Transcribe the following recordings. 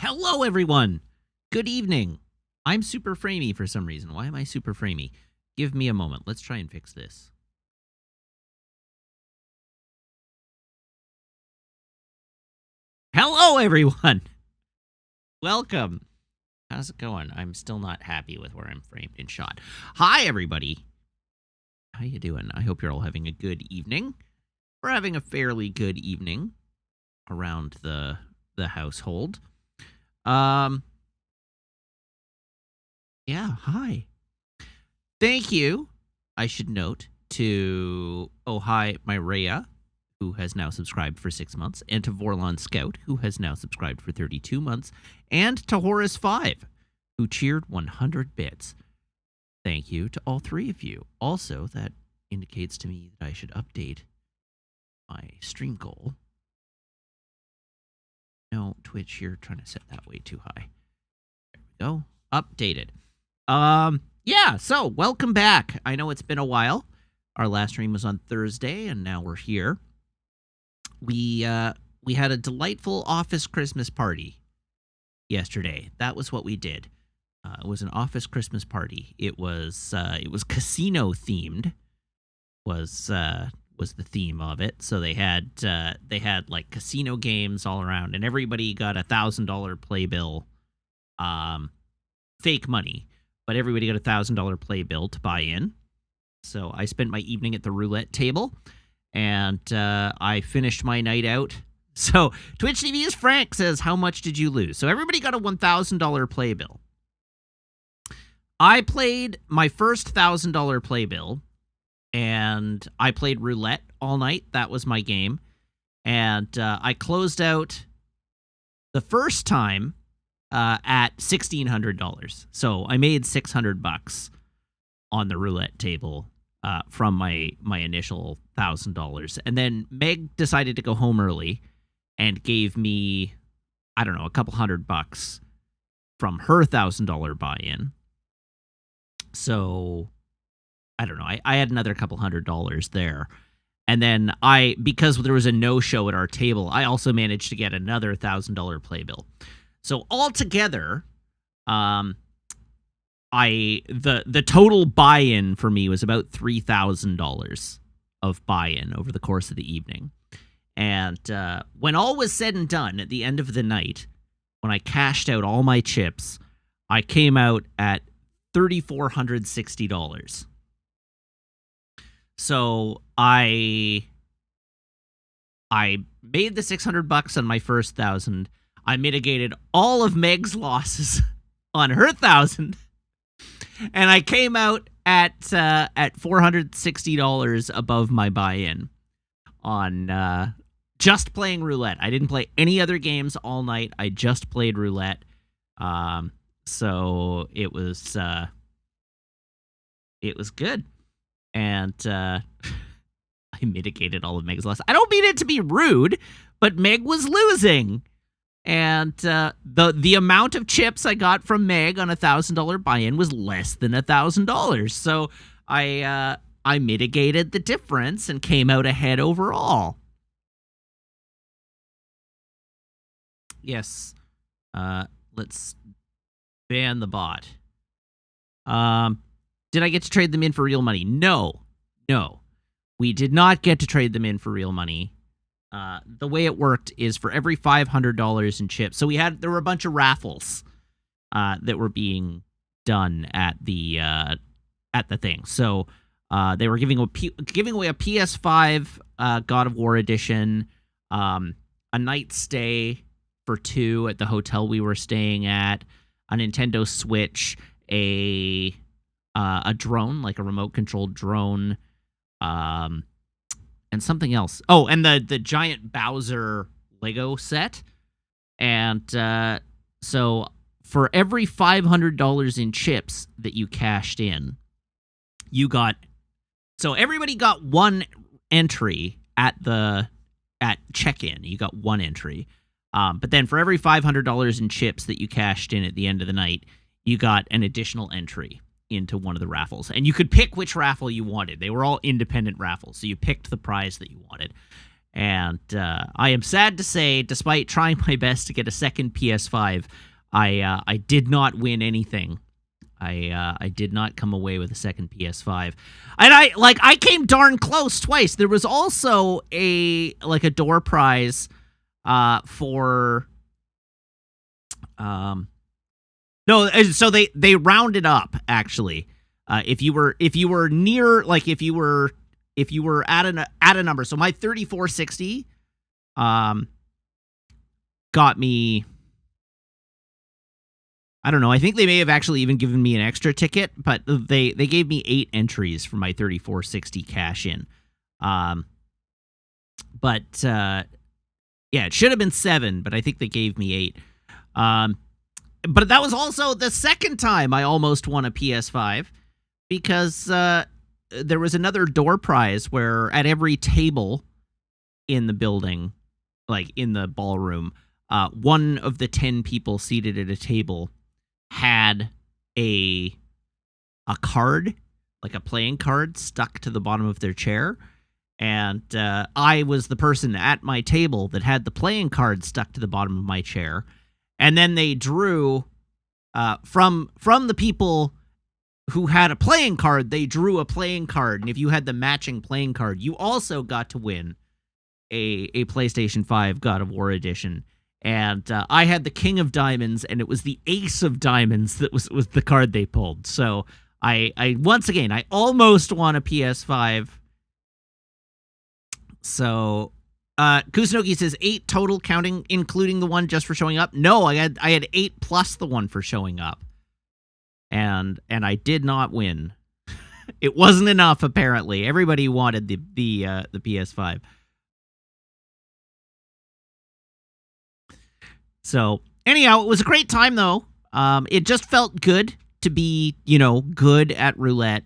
Hello, everyone. Good evening. I'm super framey for some reason. Why am I super framey? Give me a moment. Let's try and fix this. Hello, everyone. Welcome. How's it going? I'm still not happy with where I'm framed and shot. Hi, everybody. How you doing? I hope you're all having a good evening. We're having a fairly good evening around the household. Yeah, hi. Thank you, I should note, to hi, Myrea, who has now subscribed for 6 months, and to Vorlon Scout, who has now subscribed for 32 months, and to Horus5, who cheered 100 bits. Thank you to all three of you. Also, that indicates to me that I should update my stream goal. No, Twitch, you're trying to set that way too high. There we go. Updated. Yeah, so welcome back. I know it's been a while. Our last stream was on Thursday, and now we're here. We had a delightful office Christmas party yesterday. That was what we did. It was an office Christmas party. It was casino themed. Was the theme of it. So they had like casino games all around, and everybody got $1,000 playbill, fake money, but everybody got $1,000 playbill to buy in. So I spent my evening at the roulette table, and I finished my night out. So Twitch TV's Frank says, "How much did you lose?" So everybody got a $1,000 playbill. I played my first $1,000 playbill, and I played roulette all night. That was my game. And I closed out the first time at $1,600. So I made $600 on the roulette table from my initial $1,000. And then Meg decided to go home early and gave me, I don't know, a couple $100 from her $1,000 buy-in. So I don't know. I had another couple $100 there. And then because there was a no-show at our table, I also managed to get another $1,000 playbill. So altogether, the total buy-in for me was about $3,000 of buy-in over the course of the evening. And when all was said and done, at the end of the night, when I cashed out all my chips, I came out at $3,460. So I made the $600 on my first 1,000. I mitigated all of Meg's losses on her 1,000, and I came out at $460 above my buy-in on just playing roulette. I didn't play any other games all night. I just played roulette. So it was good. And I mitigated all of Meg's losses. I don't mean it to be rude, but Meg was losing. And the amount of chips I got from Meg on a $1,000 buy-in was less than $1,000. So I mitigated the difference and came out ahead overall. Yes. Let's ban the bot. Did I get to trade them in for real money? No. We did not get to trade them in for real money. The way it worked is for every $500 in chips. So there were a bunch of raffles that were being done at the thing. So they were giving away a PS5 God of War edition, a night stay for 2 at the hotel we were staying at, a Nintendo Switch, a drone, like a remote controlled drone, and something else. Oh, and the giant Bowser Lego set. And so for every $500 in chips that you cashed in, so everybody got one entry at check-in. You got one entry. But then for every $500 in chips that you cashed in at the end of the night, you got an additional entry into one of the raffles. And you could pick which raffle you wanted. They were all independent raffles, so you picked the prize that you wanted. And I am sad to say, despite trying my best to get a second PS5, I did not win anything. I did not come away with a second PS5, and I came darn close twice. There was also a door prize for no, so they rounded up actually. If you were near, like if you were at a number, so my 3460 got me, I don't know, I think they may have actually even given me an extra ticket, but they gave me 8 entries for my 3460 cash in. But yeah, it should have been 7, but I think they gave me 8. But that was also the second time I almost won a PS5, because there was another door prize where at every table in the building, like in the ballroom, one of the 10 people seated at a table had a card, like a playing card, stuck to the bottom of their chair. And I was the person at my table that had the playing card stuck to the bottom of my chair. And then they drew from the people who had a playing card, they drew a playing card. And if you had the matching playing card, you also got to win a PlayStation 5 God of War edition. And I had the King of Diamonds, and it was the Ace of Diamonds that was the card they pulled. So I once again, I almost won a PS5. So Kusunoki says 8 total, counting including the one just for showing up. No, I had 8 plus the one for showing up. And I did not win. It wasn't enough, apparently. Everybody wanted the PS5. So, anyhow, it was a great time, though. It just felt good to be, good at roulette.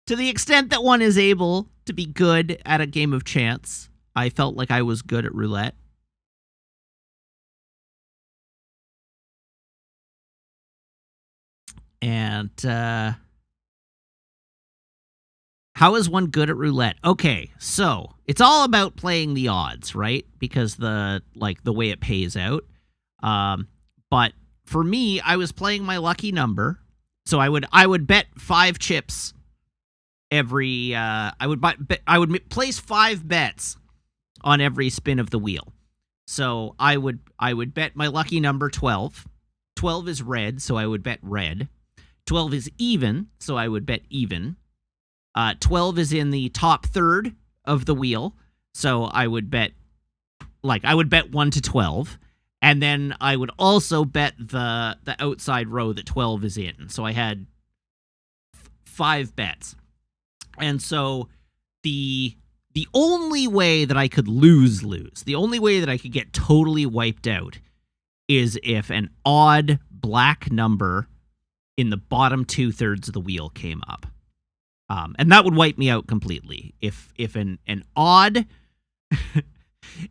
To the extent that one is able to be good at a game of chance, I felt like I was good at roulette. And, how is one good at roulette? Okay, so it's all about playing the odds, right? Because the way it pays out. But for me, I was playing my lucky number, so I would bet 5 chips every. I would place 5 bets on every spin of the wheel. So I would bet my lucky number 12. 12 is red, so I would bet red. 12 is even, so I would bet even. 12 is in the top third of the wheel, so I would bet 1 to 12, and then I would also bet the outside row that 12 is in. So I had 5 bets. And so the only way that I could lose, the only way that I could get totally wiped out is if an odd black number in the bottom 2/3 of the wheel came up. And that would wipe me out completely. If an odd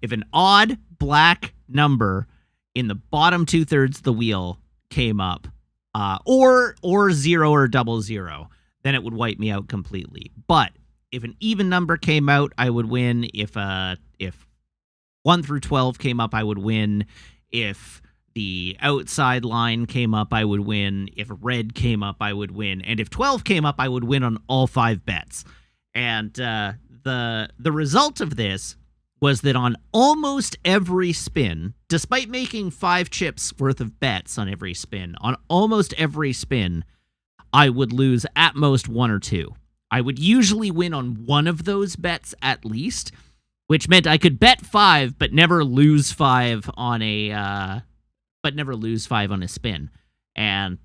if an odd black number in the bottom 2/3 of the wheel came up, or 0 or 00, then it would wipe me out completely. But if an even number came out, I would win. If 1 through 12 came up, I would win. If the outside line came up, I would win. If red came up, I would win. And if 12 came up, I would win on all 5 bets. And the result of this was that on almost every spin, despite making 5 chips worth of bets on every spin, on almost every spin, I would lose at most 1 or 2. I would usually win on one of those bets at least, which meant I could bet 5 but never lose 5 on a spin. And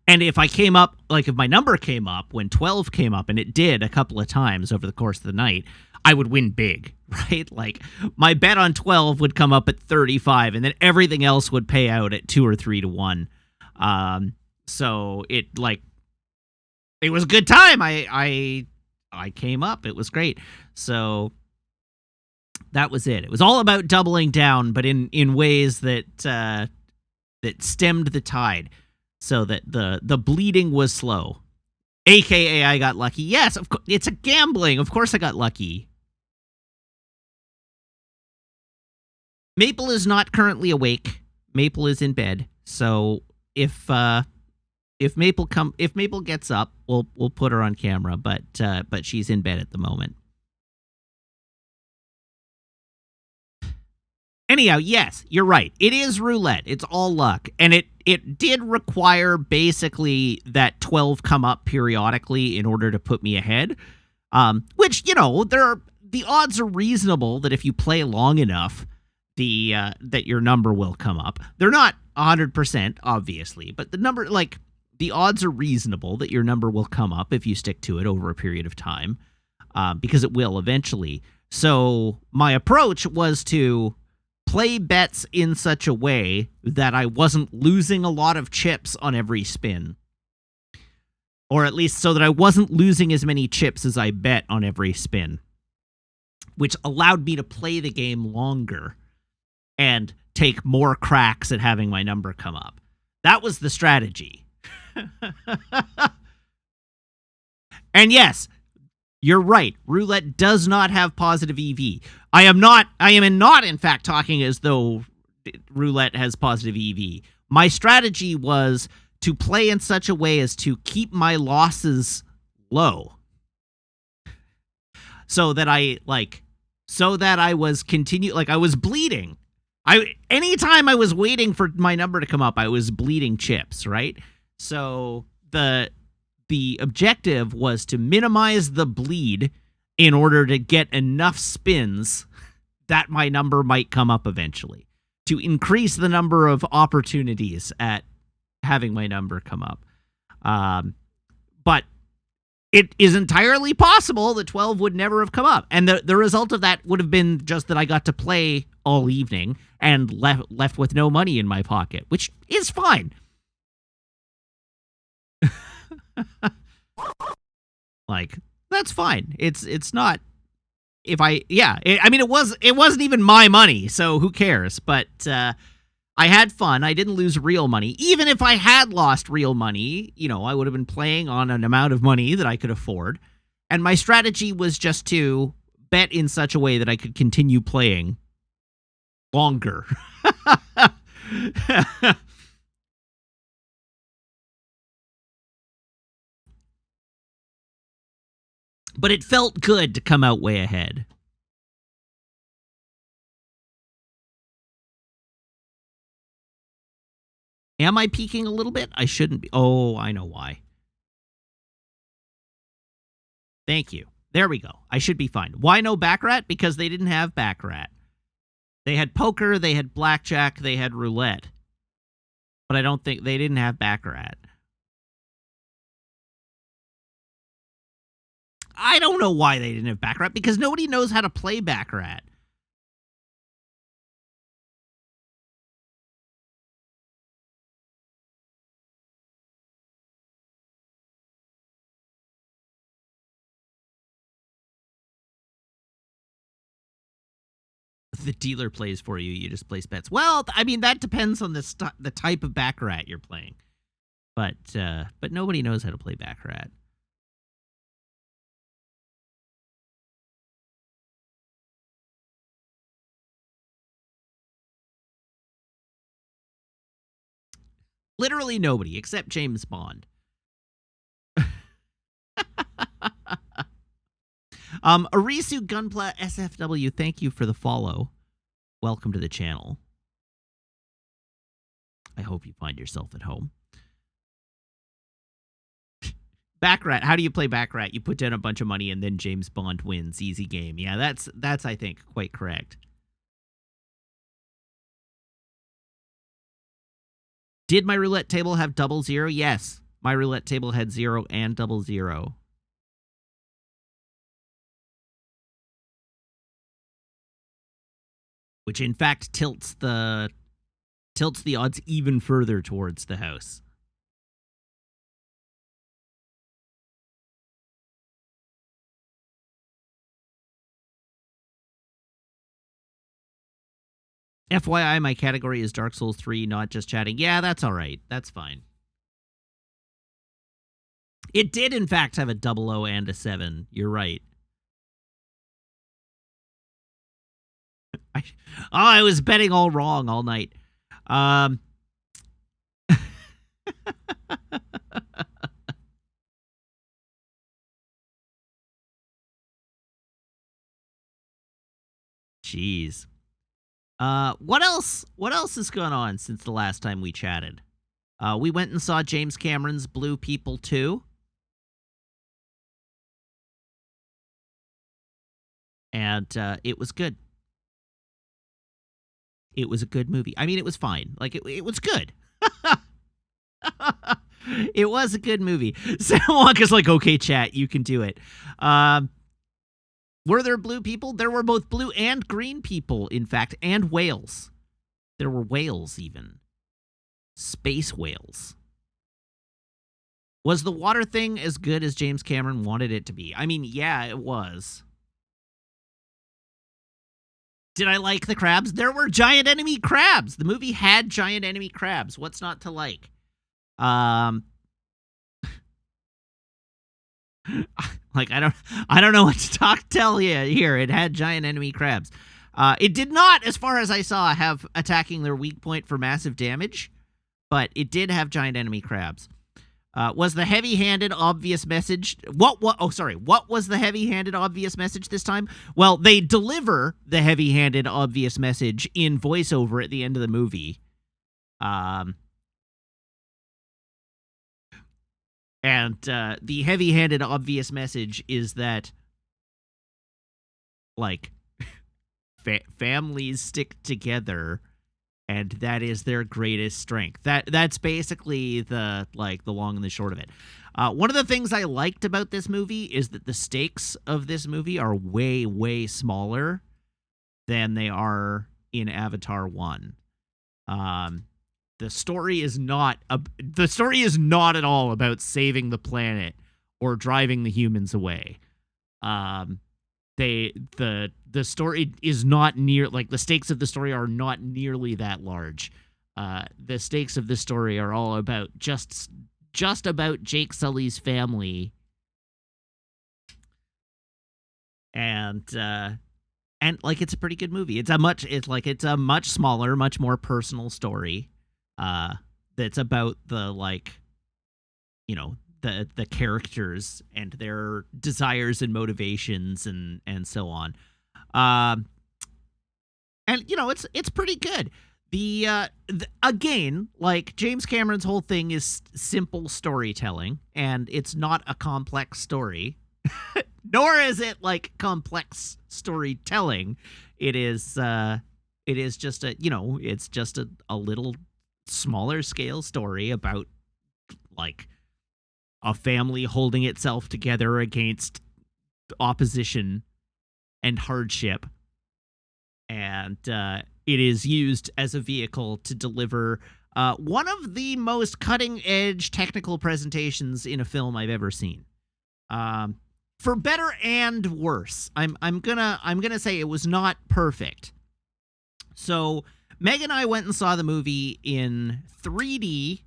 if I came up, if my number came up when 12 came up, and it did a couple of times over the course of the night, I would win big, right? Like, my bet on 12 would come up at 35, and then everything else would pay out at 2 or 3 to 1. So it was a good time. I came up. It was great. So that was it. It was all about doubling down, but in ways that stemmed the tide, so that the bleeding was slow. AKA I got lucky. Yes, of course. It's a gambling. Of course I got lucky. Maple is not currently awake. Maple is in bed. So if Maple gets up, we'll put her on camera, but she's in bed at the moment. Anyhow, yes, you're right. It is roulette. It's all luck. And it did require basically that 12 come up periodically in order to put me ahead. Which, the odds are reasonable that if you play long enough, that your number will come up. They're not 100%, obviously, but the odds are reasonable that your number will come up if you stick to it over a period of time, because it will eventually. So my approach was to play bets in such a way that I wasn't losing a lot of chips on every spin. Or at least so that I wasn't losing as many chips as I bet on every spin, which allowed me to play the game longer and take more cracks at having my number come up. That was the strategy. And yes, you're right. Roulette does not have positive EV. I am not, in fact, talking as though roulette has positive EV. My strategy was to play in such a way as to keep my losses low. So that I was I was bleeding. Anytime I was waiting for my number to come up, I was bleeding chips, right? So the objective was to minimize the bleed in order to get enough spins that my number might come up eventually, to increase the number of opportunities at having my number come up. But it is entirely possible that 12 would never have come up. And the result of that would have been just that I got to play all evening and left with no money in my pocket, which is fine. That's fine. It's not. It wasn't even my money, so who cares? But I had fun. I didn't lose real money. Even if I had lost real money, I would have been playing on an amount of money that I could afford. And my strategy was just to bet in such a way that I could continue playing longer. But it felt good to come out way ahead. Am I peaking a little bit? I shouldn't be. Oh, I know why. Thank you. There we go. I should be fine. Why no Baccarat? Because they didn't have Baccarat. They had poker, they had blackjack, they had roulette. But I don't think they didn't have Baccarat. I don't know why they didn't have Baccarat, because nobody knows how to play Baccarat. The dealer plays for you. You just place bets. Well, I mean, that depends on the type of Baccarat you're playing. But nobody knows how to play Baccarat. Literally nobody, except James Bond. Arisu Gunpla SFW, thank you for the follow. Welcome to the channel. I hope you find yourself at home. Baccarat, how do you play Baccarat? You put down a bunch of money and then James Bond wins. Easy game. Yeah, that's I think quite correct. Did my roulette table have 00? Yes. My roulette table had 0 and 00. Which in fact tilts the odds even further towards the house. FYI, my category is Dark Souls 3, not just chatting. Yeah, that's all right. That's fine. It did, in fact, have a 00 and a 7. You're right. I was betting all wrong all night. Jeez. What else? What else has gone on since the last time we chatted? We went and saw James Cameron's Blue People 2. And it was good. It was a good movie. I mean, it was fine. Like, it was good. It was a good movie. Sam Wonka's like, okay, chat, you can do it. Were there blue people? There were both blue and green people, in fact, and whales. There were whales, even. Space whales. Was the water thing as good as James Cameron wanted it to be? I mean, yeah, it was. Did I like the crabs? There were giant enemy crabs. The movie had giant enemy crabs. What's not to like? Like, I don't know what to tell you here. It had giant enemy crabs. It did not, as far as I saw, have attacking their weak point for massive damage, but it did have giant enemy crabs. Was the heavy-handed obvious message... What was the heavy-handed obvious message this time? Well, they deliver the heavy-handed obvious message in voiceover at the end of the movie. And the heavy-handed obvious message is that, like, families stick together, and that is their greatest strength. That's basically the long and the short of it. One of the things I liked about this movie is that the stakes of this movie are way, way smaller than they are in Avatar 1. The story is not at all about saving the planet or driving the humans away. The story is not near, like, the stakes of the story are not nearly that large. The stakes of the story are all about just about Jake Sully's family, and like, it's a pretty good movie. It's a much smaller, much more personal story. That's about the, like, you know, the characters and their desires and motivations and so on. And, you know, it's pretty good. Again, like, James Cameron's whole thing is simple storytelling, and it's not a complex story. Nor is it, like, complex storytelling. It is just it's just a little smaller scale story about, like, a family holding itself together against opposition and hardship, and it is used as a vehicle to deliver one of the most cutting-edge technical presentations in a film I've ever seen. For better and worse. I'm gonna say it was not perfect. So Meg and I went and saw the movie in 3D,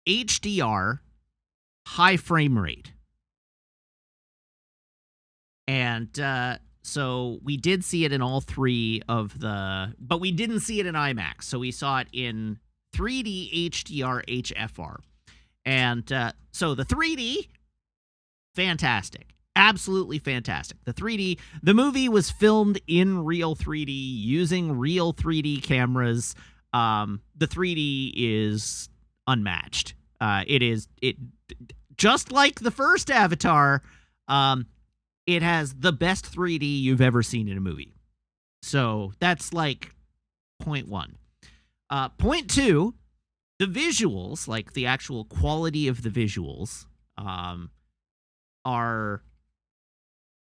HDR, high frame rate. And so we did see it in all three of but we didn't see it in IMAX. So we saw it in 3D, HDR, HFR. And so the 3D, fantastic. Absolutely fantastic. The movie was filmed in real 3D using real 3D cameras. The 3D is unmatched. It just like the first Avatar, it has the best 3D you've ever seen in a movie. So that's, like, point one. Point two, the visuals, like the actual quality of the visuals, are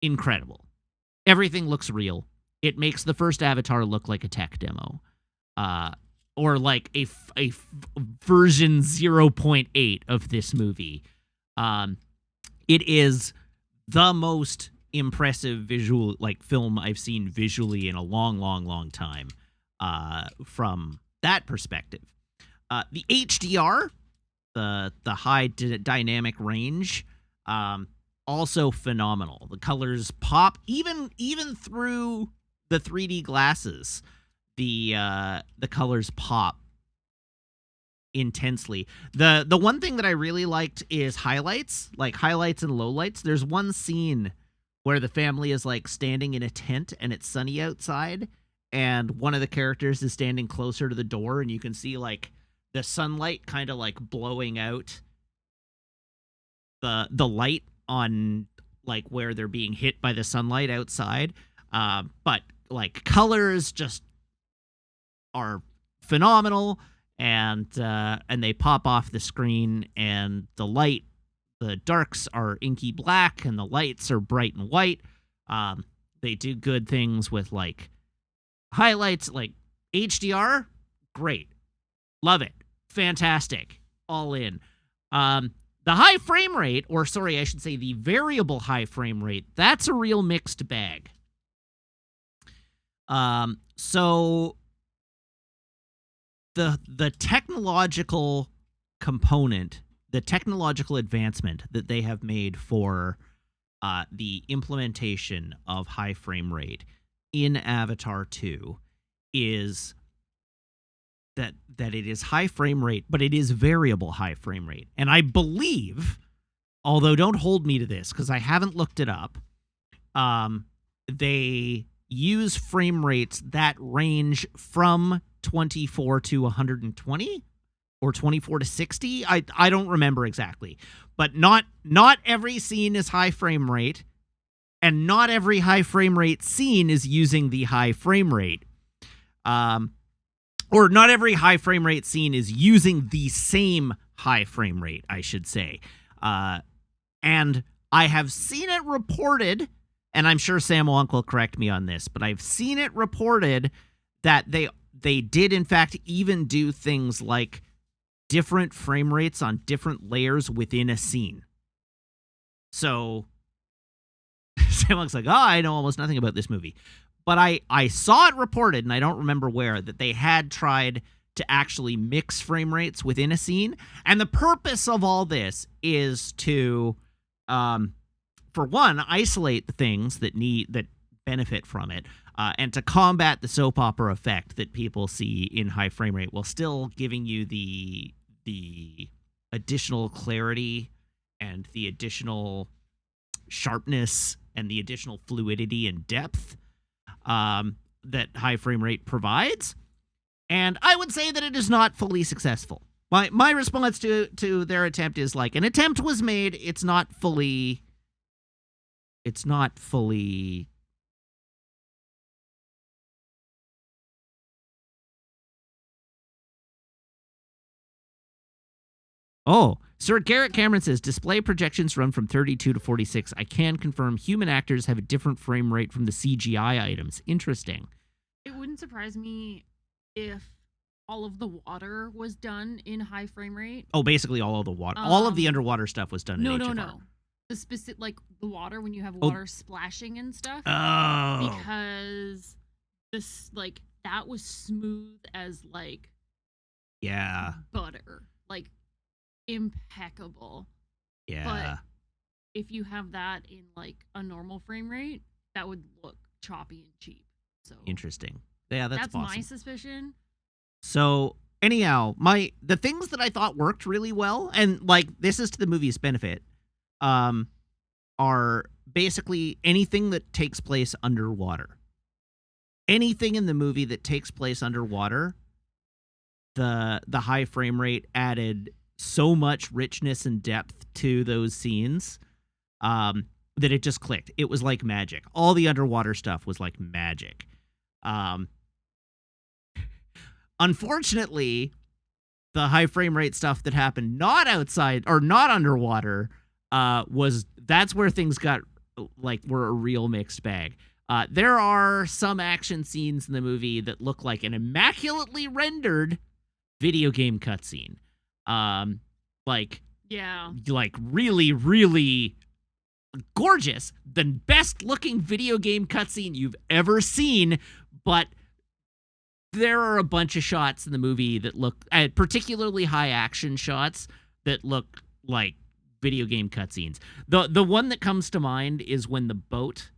incredible. Everything looks real. It makes the first Avatar look like a tech demo, or like a version 0.8 of this movie. It is the most impressive visual, like, film I've seen visually in a long, long, long time. From that perspective, the HDR the high dynamic range, also phenomenal. The colors pop even through the 3D glasses. The colors pop intensely. The one thing that I really liked is highlights and lowlights. There's one scene where the family is like standing in a tent and it's sunny outside, and one of the characters is standing closer to the door, and you can see like the sunlight kind of like blowing out the light on like where they're being hit by the sunlight outside. But like colors just are phenomenal, and they pop off the screen, and the darks are inky black and the lights are bright and white. They do good things with like highlights, like HDR, great. Love it. Fantastic. All in. The high frame rate, or sorry, I should say the variable high frame rate, that's a real mixed bag. So the technological component, the technological advancement that they have made for the implementation of high frame rate in Avatar 2 is that it is high frame rate, but it is variable high frame rate. And I believe, although don't hold me to this because I haven't looked it up, they use frame rates that range from 24 to 120 or 24 to 60. I don't remember exactly, but not every scene is high frame rate, and not every high frame rate scene is using the high frame rate. Or not every high frame rate scene is using the same high frame rate, I should say. And I have seen it reported, and I'm sure Sam Wonk will correct me on this, but I've seen it reported that they did in fact even do things like different frame rates on different layers within a scene. So Sam Wonk's like, I know almost nothing about this movie. But I saw it reported, and I don't remember where, that they had tried to actually mix frame rates within a scene. And the purpose of all this is to, for one, isolate the things that benefit from it, and to combat the soap opera effect that people see in high frame rate, while still giving you the additional clarity and the additional sharpness and the additional fluidity and depth that high frame rate provides. And I would say that it is not fully successful. My response to their attempt is like, an attempt was made, it's not fully Oh, Sir Garrett Cameron says, display projections run from 32 to 46. I can confirm human actors have a different frame rate from the CGI items. Interesting. It wouldn't surprise me if all of the water was done in high frame rate. Oh, basically all of the water. All of the underwater stuff was done in HFR. No. The specific, like the water, when you have water splashing and stuff. Oh. Because this, like, that was smooth as, like, butter. Like, impeccable. Yeah. But if you have that in like a normal frame rate, that would look choppy and cheap. So interesting. Yeah, that's my suspicion. So anyhow, the things that I thought worked really well, and like this is to the movie's benefit, are basically anything that takes place underwater. Anything in the movie that takes place underwater, the high frame rate added so much richness and depth to those scenes that it just clicked. It was like magic. All the underwater stuff was like magic. Unfortunately, the high frame rate stuff that happened not outside or not underwater that's where things got were a real mixed bag. There are some action scenes in the movie that look like an immaculately rendered video game cutscene. Like really, really gorgeous. The best looking video game cutscene you've ever seen, but there are a bunch of shots in the movie that look, particularly high action shots, that look like video game cutscenes. The one that comes to mind is when the boat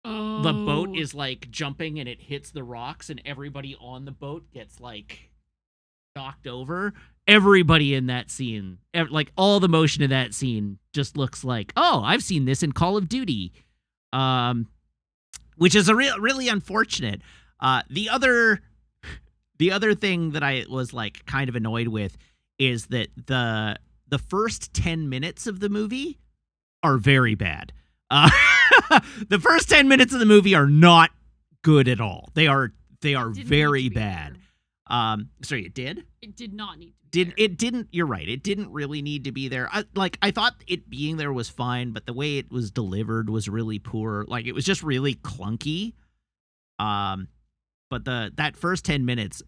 is like jumping and it hits the rocks and everybody on the boat gets like knocked over. Everybody in that scene, like all the motion in that scene just looks like, oh, I've seen this in Call of Duty. Which is really unfortunate. The other thing that I was like kind of annoyed with is that the first 10 minutes of the movie are very bad. The first 10 minutes of the movie are not good at all. They are very bad. Sorry, it did? It did not need to be It didn't, you're right. It didn't really need to be there. I thought it being there was fine, but the way it was delivered was really poor. Like, it was just really clunky. But that first 10 minutes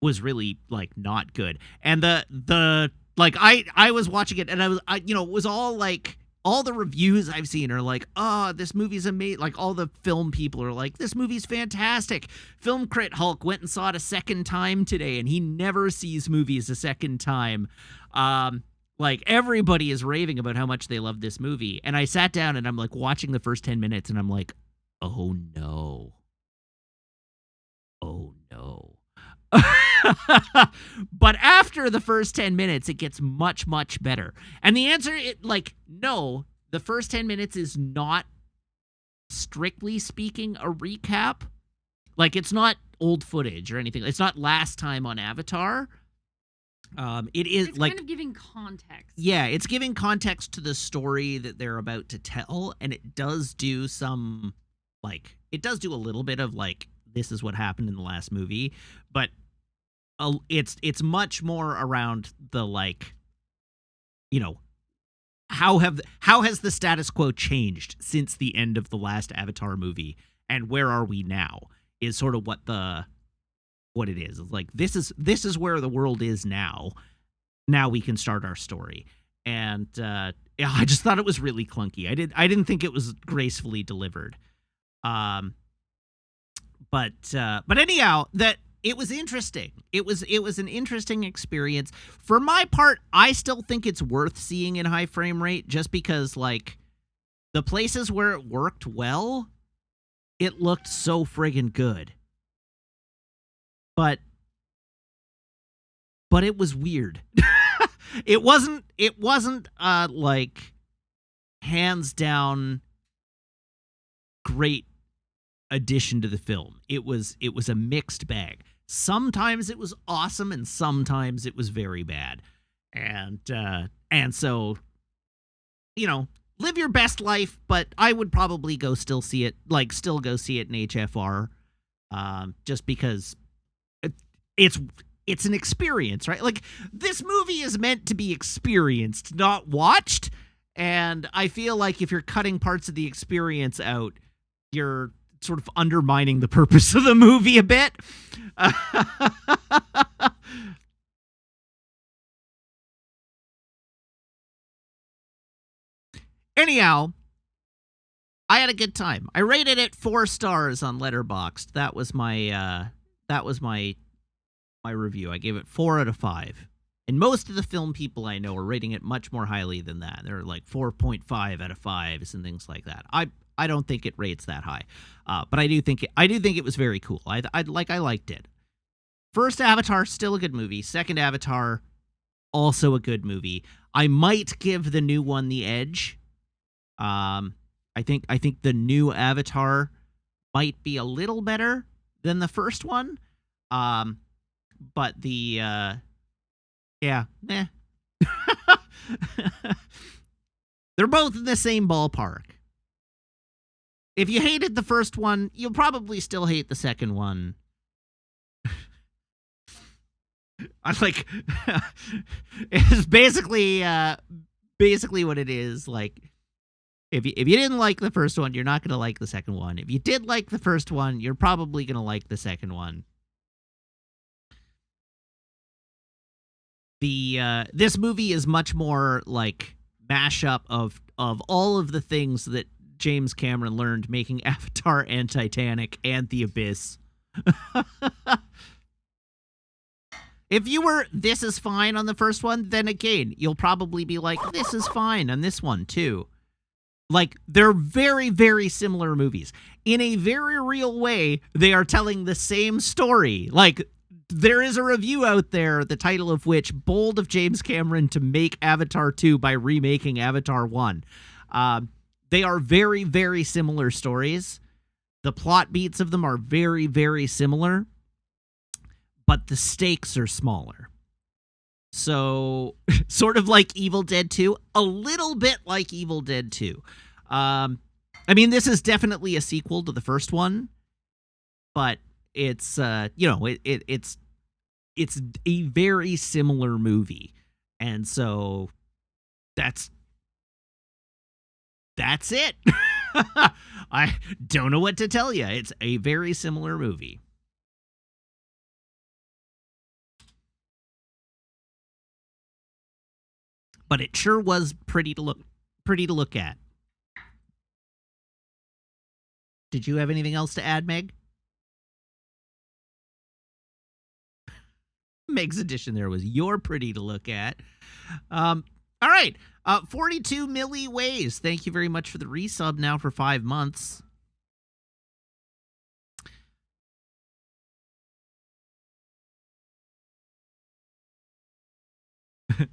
was really like not good. And the like I was watching it and it was all like, all the reviews I've seen are like, oh, this movie's amazing. Like, all the film people are like, this movie's fantastic. Film Crit Hulk went and saw it a second time today, and he never sees movies a second time. Like, everybody is raving about how much they love this movie. And I sat down and I'm like watching the first 10 minutes and I'm like, oh no. Oh no. But after the first 10 minutes, it gets much, much better. And the answer, no, the first 10 minutes is not, strictly speaking, a recap. Like, it's not old footage or anything. It's not last time on Avatar. It is it's like kind of giving context. Yeah, it's giving context to the story that they're about to tell, and it does do some, like, it does do a little bit of like, this is what happened in the last movie, but it's much more around the, like, how has the status quo changed since the end of the last Avatar movie, and where are we now is sort of what it is. It's like, this is where the world is now. Now we can start our story. And I just thought it was really clunky. I didn't think it was gracefully delivered. But anyhow, that it was interesting. It was an interesting experience. For my part, I still think it's worth seeing in high frame rate, just because, like, the places where it worked well, it looked so friggin' good. But it was weird. It wasn't like, hands down great addition to the film. It was a mixed bag. Sometimes it was awesome and sometimes it was very bad. And so, live your best life, but I would probably still go see it in HFR, just because it's an experience, right? Like, this movie is meant to be experienced, not watched. And I feel like if you're cutting parts of the experience out, you're sort of undermining the purpose of the movie a bit. Anyhow, I had a good time. I rated it 4 stars on Letterboxd. That was my review. I gave it 4 out of 5. And most of the film people I know are rating it much more highly than that. They're like 4.5 out of 5s and things like that. I don't think it rates that high, but I do think it was very cool. I liked it. First Avatar, still a good movie. Second Avatar, also a good movie. I might give the new one the edge. I think the new Avatar might be a little better than the first one. But the they're both in the same ballpark. If you hated the first one, you'll probably still hate the second one. I like it's basically what it is. Like, if you didn't like the first one, you're not going to like the second one. If you did like the first one, you're probably going to like the second one. This movie is much more like mashup of all of the things that James Cameron learned making Avatar and Titanic and The Abyss. If you were this is fine on the first one, then again, you'll probably be like, this is fine on this one too. Like, they're very, very similar movies. In a very real way, they are telling the same story. Like, there is a review out there, the title of which, Bold of James Cameron to make Avatar 2 by remaking Avatar 1. They are very, very similar stories. The plot beats of them are very, very similar, but the stakes are smaller. So, sort of like Evil Dead 2, a little bit like Evil Dead 2. I mean, this is definitely a sequel to the first one, but it's it's a very similar movie, and so that's it. I don't know what to tell you. It's a very similar movie. But it sure was pretty to look at. Did you have anything else to add, Meg? Meg's addition there was you're pretty to look at. All right. 42 Millie Ways. Thank you very much for the resub now for 5 months.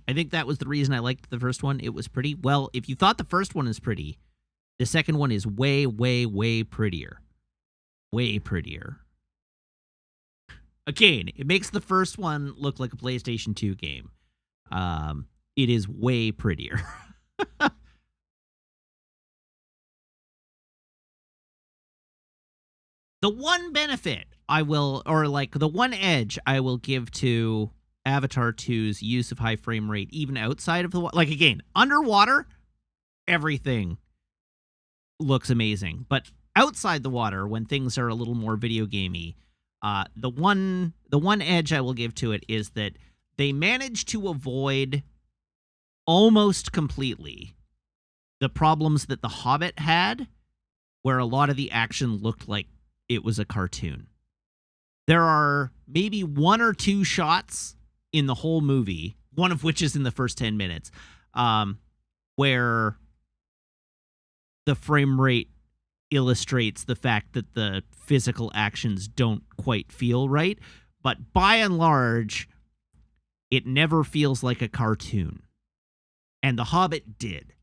I think that was the reason I liked the first one. It was pretty. Well, if you thought the first one is pretty, the second one is way, way, way prettier. Way prettier. Again, it makes the first one look like a PlayStation 2 game. It is way prettier. The one benefit the one edge I will give to Avatar 2's use of high frame rate, even outside of the like, again, underwater, everything looks amazing, but outside the water, when things are a little more video gamey, the one edge I will give to it is that they managed to avoid almost completely the problems that The Hobbit had, where a lot of the action looked like it was a cartoon. There are maybe 1 or 2 shots in the whole movie, one of which is in the first 10 minutes, where the frame rate illustrates the fact that the physical actions don't quite feel right. But by and large, it never feels like a cartoon. And The Hobbit did.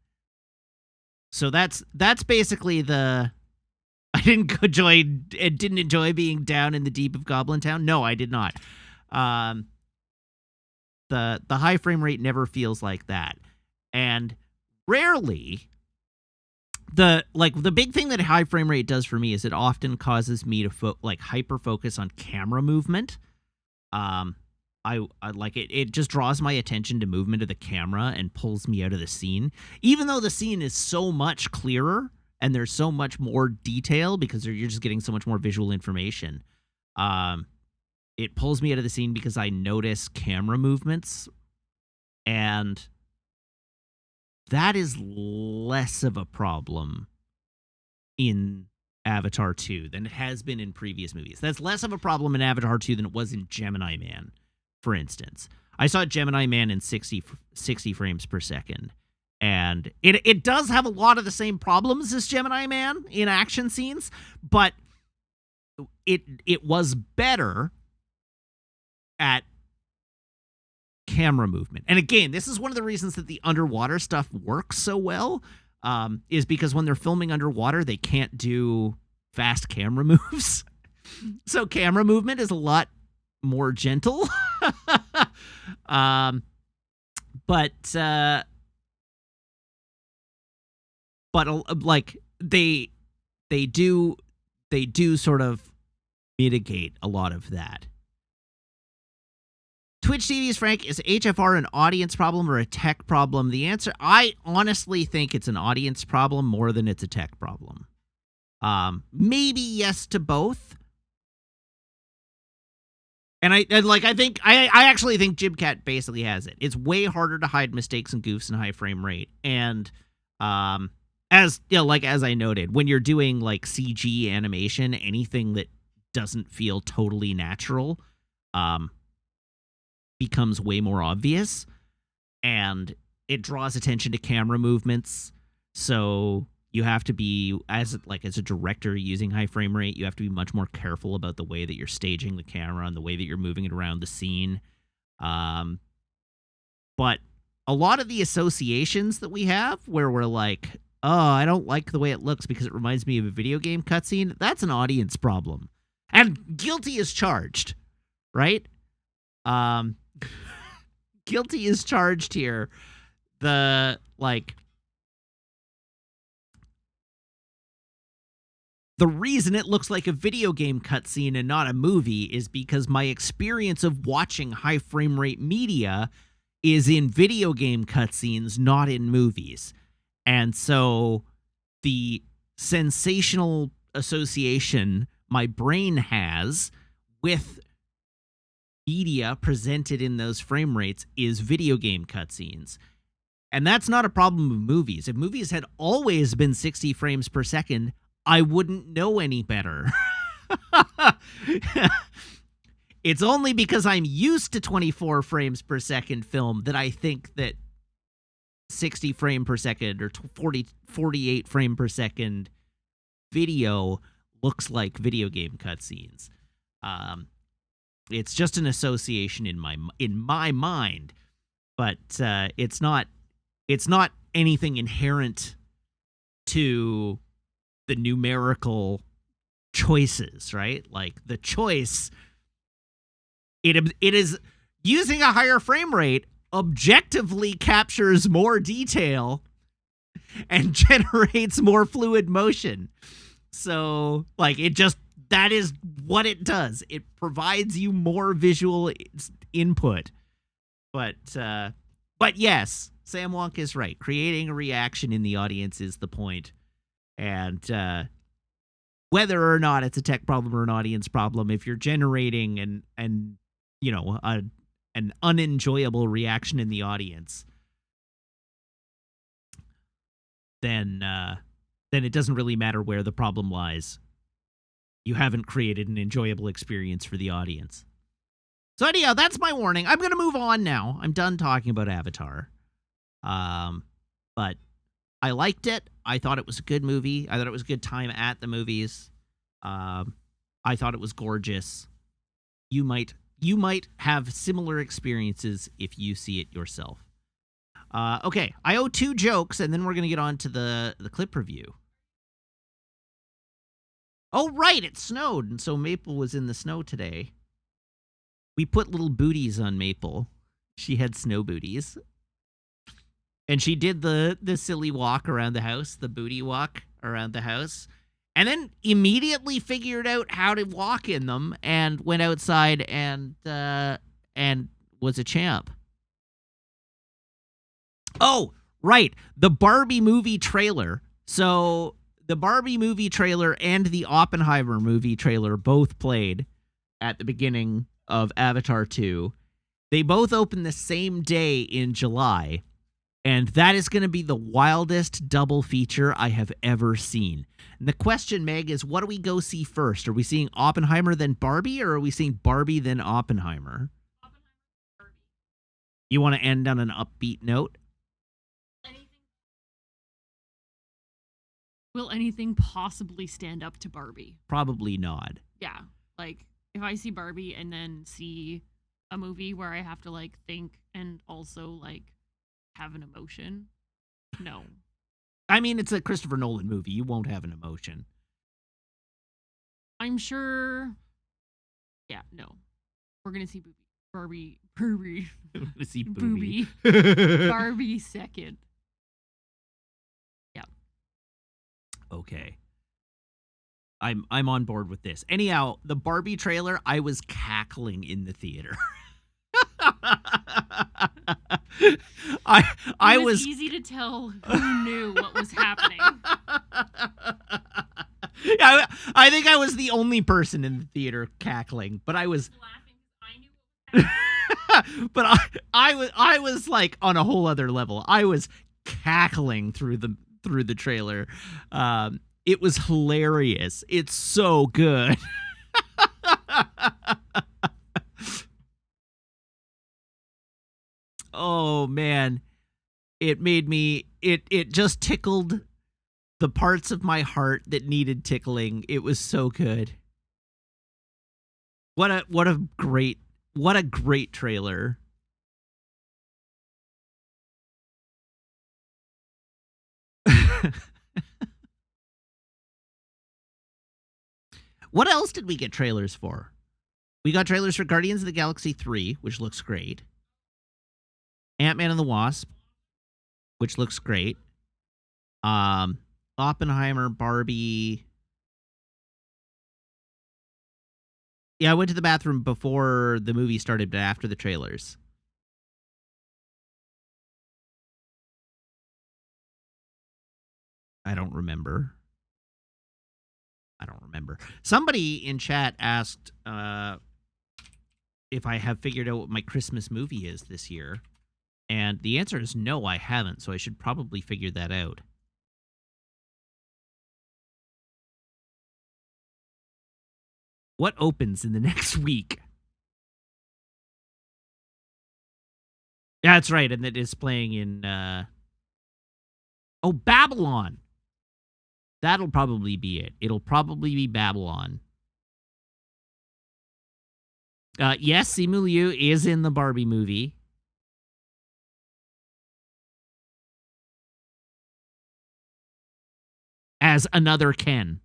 So that's basically the... I didn't enjoy being down in the deep of Goblin Town. No, I did not. The high frame rate never feels like that. And rarely... The big thing that high frame rate does for me is it often causes me to hyper focus on camera movement. I like it. It just draws my attention to movement of the camera and pulls me out of the scene. Even though the scene is so much clearer and there's so much more detail because you're just getting so much more visual information. It pulls me out of the scene because I notice camera movements, and that is less of a problem in Avatar 2 than it has been in previous movies. That's less of a problem in Avatar 2 than it was in Gemini Man, for instance. I saw Gemini Man in 60 frames per second, and it does have a lot of the same problems as Gemini Man in action scenes, but it was better at camera movement. And again, this is one of the reasons that the underwater stuff works so well, is because when they're filming underwater, they can't do fast camera moves. So camera movement is a lot more gentle. But like they do sort of mitigate a lot of that. Twitch TV's Frank, is HFR an audience problem or a tech problem? The answer, I honestly think it's an audience problem more than it's a tech problem. Maybe yes to both. And I actually think Jibcat basically has it. It's way harder to hide mistakes and goofs in high frame rate. And as I noted, when you're doing like CG animation, anything that doesn't feel totally natural, becomes way more obvious, and it draws attention to camera movements. So you have to be, as a director using high frame rate, you have to be much more careful about the way that you're staging the camera and the way that you're moving it around the scene. But a lot of the associations that we have where we're like, oh, I don't like the way it looks because it reminds me of a video game cutscene, that's an audience problem. And guilty as charged, right? Guilty is charged here. The reason it looks like a video game cutscene and not a movie is because my experience of watching high frame rate media is in video game cutscenes, not in movies. And so the sensational association my brain has with media presented in those frame rates is video game cutscenes. And that's not a problem with movies. If movies had always been 60 frames per second, I wouldn't know any better. It's only because I'm used to 24 frames per second film that I think that 60 frame per second or 48 frame per second video looks like video game cutscenes. It's just an association in my mind, but it's not anything inherent to the numerical choices, right? Like the choice, it is using a higher frame rate objectively captures more detail and generates more fluid motion. So, that is what it does. It provides you more visual input. But yes, Sam Wonk is right. Creating a reaction in the audience is the point. And whether or not it's a tech problem or an audience problem, if you're generating an unenjoyable reaction in the audience, then it doesn't really matter where the problem lies. You haven't created an enjoyable experience for the audience. So anyhow, that's my warning. I'm going to move on now. I'm done talking about Avatar. But I liked it. I thought it was a good movie. I thought it was a good time at the movies. I thought it was gorgeous. You might have similar experiences if you see it yourself. Okay, I owe 2 jokes, and then we're going to get on to the clip review. Oh, right, it snowed, and so Maple was in the snow today. We put little booties on Maple. She had snow booties. And she did the silly walk around the house, the booty walk around the house, and then immediately figured out how to walk in them and went outside and was a champ. Oh, right, the Barbie movie trailer. So the Barbie movie trailer and the Oppenheimer movie trailer both played at the beginning of Avatar 2. They both opened the same day in July. And that is going to be the wildest double feature I have ever seen. And the question, Meg, is what do we go see first? Are we seeing Oppenheimer then Barbie, or are we seeing Barbie then Oppenheimer? Barbie. You want to end on an upbeat note? Will anything possibly stand up to Barbie? Probably not. Yeah. Like, if I see Barbie and then see a movie where I have to, think and also, have an emotion, no. I mean, it's a Christopher Nolan movie. You won't have an emotion. I'm sure. Yeah, no. We're going to see Barbie. We're going to see Booby. Barbie second. Yeah. Okay. I'm on board with this. Anyhow, the Barbie trailer, I was cackling in the theater. It was easy to tell who knew what was happening. Yeah, I think I was the only person in the theater cackling, but I was laughing because I knew what was happening. but I was on a whole other level. I was cackling through the trailer. It was hilarious. It's so good. Oh man, it made me. It just tickled the parts of my heart that needed tickling. It was so good. What a great trailer. What else did we get trailers for? We got trailers for Guardians of the Galaxy 3, which looks great. Ant-Man and the Wasp, which looks great. Oppenheimer, Barbie. Yeah, I went to the bathroom before the movie started, but after the trailers. I don't remember. Somebody in chat asked if I have figured out what my Christmas movie is this year. And the answer is no, I haven't, so I should probably figure that out. What opens in the next week? That's right, and it is playing in Babylon. That'll probably be it. It'll probably be Babylon. Yes, Simu Liu is in the Barbie movie. As another Ken.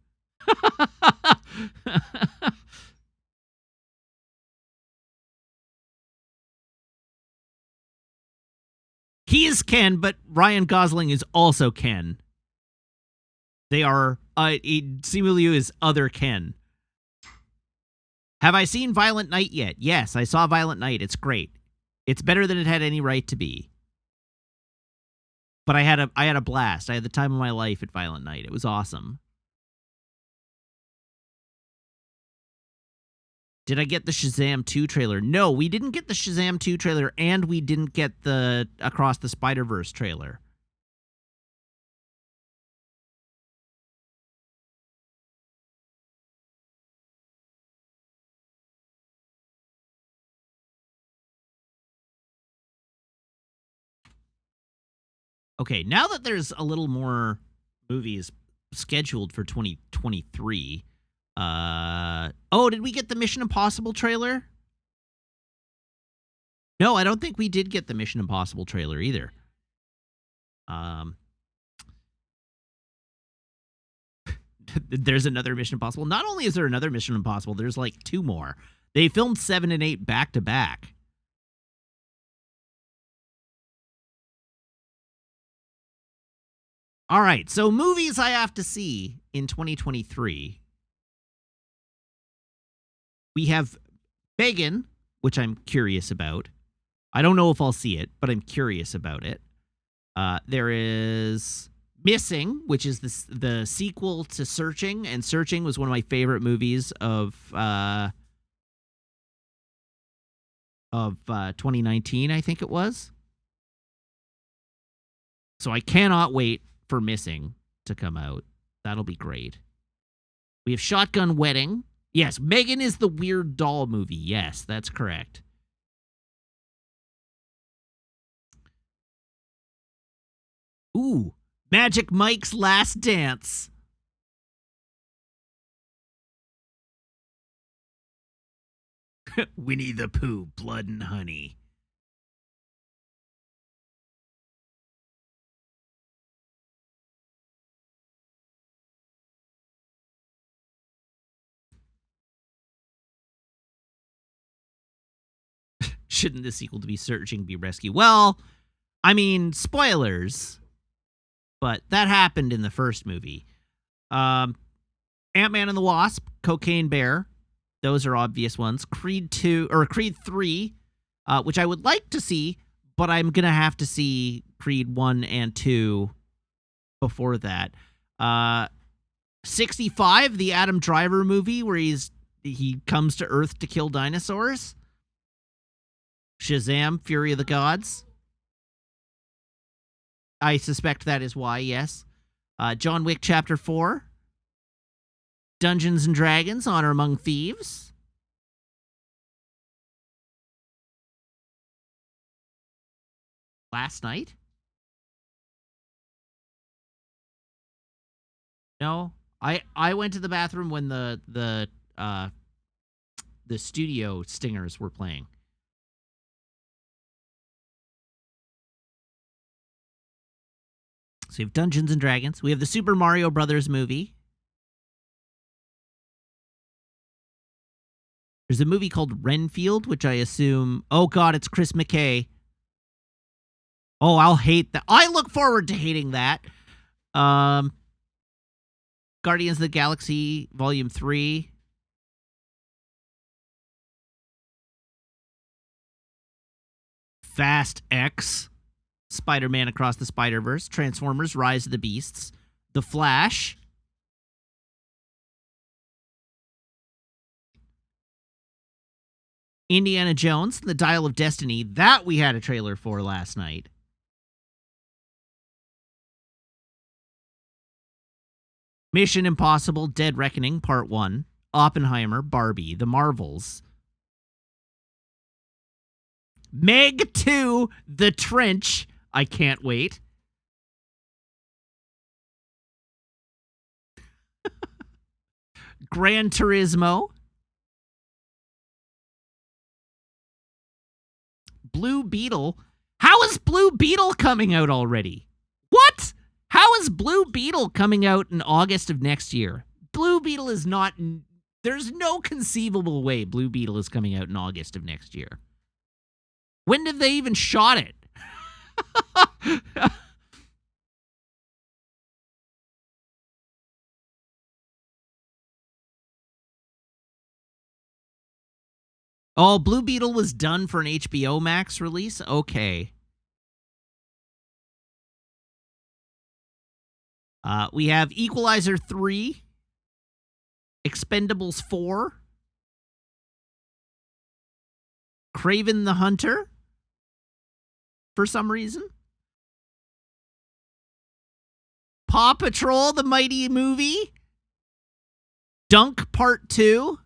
He is Ken, but Ryan Gosling is also Ken. They are... Simu Liu is other Ken. Have I seen Violent Night yet? Yes, I saw Violent Night. It's great. It's better than it had any right to be. But I had a blast. I had the time of my life at Violent Night. It was awesome. Did I get the Shazam 2 trailer? No, we didn't get the Shazam 2 trailer, and we didn't get the Across the Spider-Verse trailer. Okay, now that there's a little more movies scheduled for 2023, did we get the Mission Impossible trailer? No, I don't think we did get the Mission Impossible trailer either. There's another Mission Impossible. Not only is there another Mission Impossible, there's like 2 more. They filmed 7 and 8 back to back. All right, so movies I have to see in 2023. We have Megan, which I'm curious about. I don't know if I'll see it, but I'm curious about it. There is Missing, which is the sequel to Searching, and Searching was one of my favorite movies of 2019, I think it was. So I cannot wait for Missing to come out. That'll be great. We have Shotgun Wedding. Yes, Megan is the weird doll movie. Yes, that's correct. Ooh, Magic Mike's Last Dance. Winnie the Pooh, Blood and Honey. Shouldn't the sequel to be Searching be Rescue? Well, I mean, spoilers, but that happened in the first movie. Ant-Man and the Wasp, Cocaine Bear, those are obvious ones. Creed 3, which I would like to see, but I'm gonna have to see Creed 1 and 2 before that. 65, the Adam Driver movie where he comes to Earth to kill dinosaurs. Shazam, Fury of the Gods. I suspect that is why, yes. John Wick Chapter 4. Dungeons and Dragons, Honor Among Thieves. Last night? No. I went to the bathroom when the studio stingers were playing. So we have Dungeons and Dragons. We have the Super Mario Brothers movie. There's a movie called Renfield, which I assume... Oh, God, it's Chris McKay. Oh, I'll hate that. I look forward to hating that. Guardians of the Galaxy Volume 3. Fast X. Spider-Man Across the Spider-Verse. Transformers Rise of the Beasts. The Flash. Indiana Jones, The Dial of Destiny. That we had a trailer for last night. Mission Impossible, Dead Reckoning, Part 1. Oppenheimer, Barbie, The Marvels. Meg 2, The Trench. I can't wait. Gran Turismo. Blue Beetle. How is Blue Beetle coming out already? What? How is Blue Beetle coming out in August of next year? Blue Beetle is not... There's no conceivable way Blue Beetle is coming out in August of next year. When did they even shot it? Oh, Blue Beetle was done for an HBO Max release? Okay. We have Equalizer 3, Expendables 4, Kraven the Hunter, for some reason. Paw Patrol, the Mighty Movie, Dunk Part 2,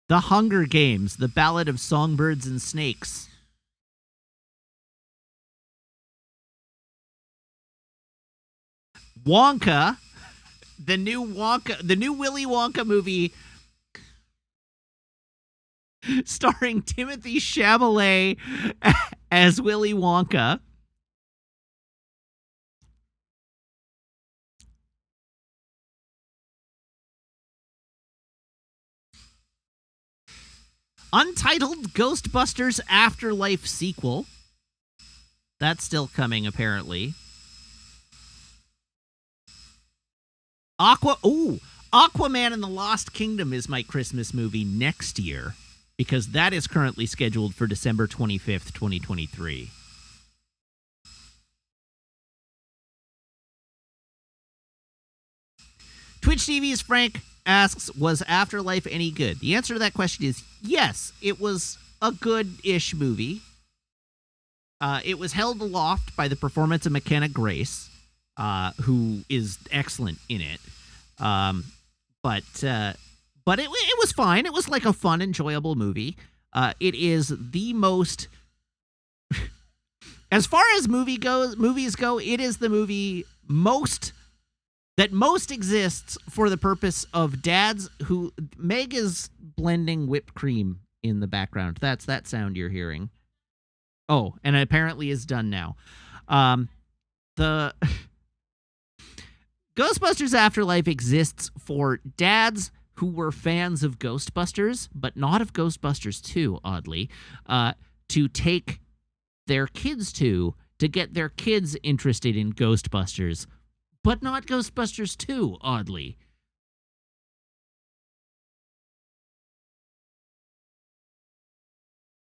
The Hunger Games, The Ballad of Songbirds and Snakes. Wonka, the new Willy Wonka movie starring Timothy Chalamet as Willy Wonka. Untitled Ghostbusters Afterlife sequel. That's still coming, apparently. Aquaman and the Lost Kingdom is my Christmas movie next year, because that is currently scheduled for December 25th, 2023. Twitch TV's Frank asks, was Afterlife any good? The answer to that question is yes. It was a good-ish movie. It was held aloft by the performance of McKenna Grace, who is excellent in it. But it was fine. It was like a fun, enjoyable movie. It is the most... as far as movies go, it is the movie that most exists for the purpose of dads who... Meg is blending whipped cream in the background. That's that sound you're hearing. Oh, and it apparently is done now. The Ghostbusters Afterlife exists for dads who were fans of Ghostbusters, but not of Ghostbusters 2, oddly, to take their kids to get their kids interested in Ghostbusters, but not Ghostbusters 2, oddly.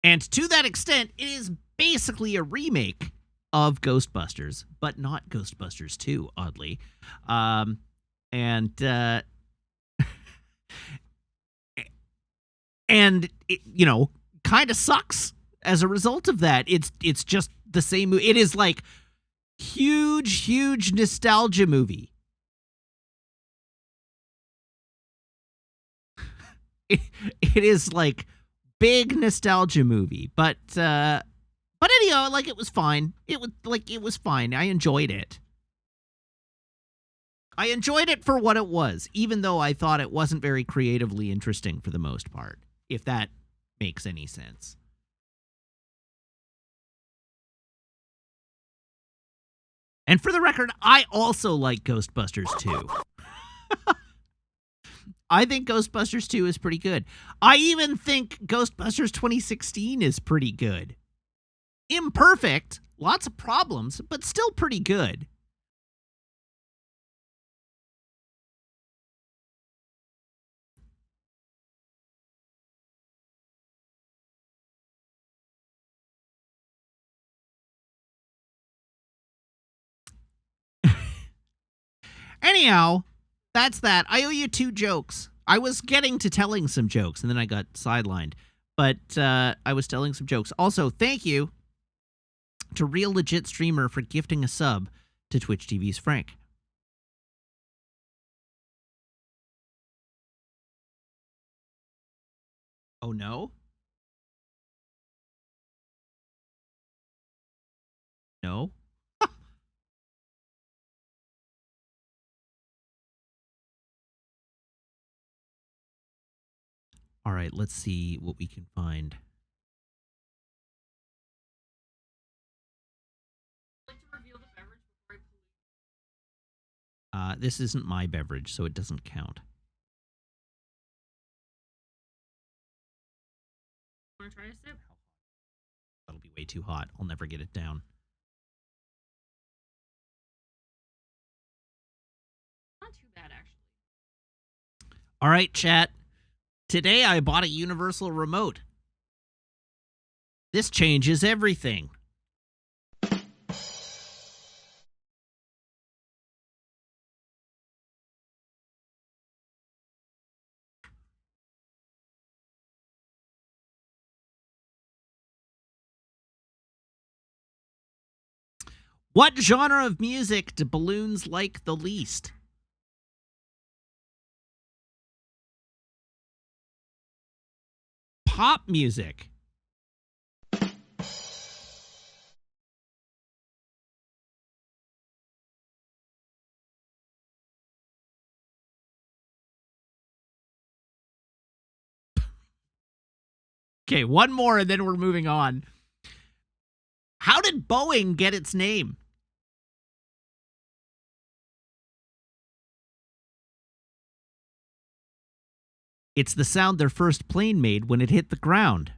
And to that extent, it is basically a remake of Ghostbusters, but not Ghostbusters 2, oddly. And it, kind of sucks as a result of that. It's just the same movie. It is like huge nostalgia movie. it is like big nostalgia movie, but anyhow, like it was fine. It was fine. I enjoyed it. I enjoyed it for what it was, even though I thought it wasn't very creatively interesting for the most part, if that makes any sense. And for the record, I also like Ghostbusters 2. I think Ghostbusters 2 is pretty good. I even think Ghostbusters 2016 is pretty good. Imperfect, lots of problems, but still pretty good. Anyhow, that's that. I owe you 2 jokes. I was getting to telling some jokes, and then I got sidelined. But I was telling some jokes. Also, thank you to Real Legit Streamer for gifting a sub to Twitch TV's Frank. Oh, no? No? All right, let's see what we can find. This isn't my beverage, so it doesn't count. Want to try a sip? That'll be way too hot. I'll never get it down. Not too bad, actually. All right, chat. Today I bought a universal remote. This changes everything. What genre of music do balloons like the least? Pop music. Okay, one more and then we're moving on. How did Boeing get its name? It's the sound their first plane made when it hit the ground.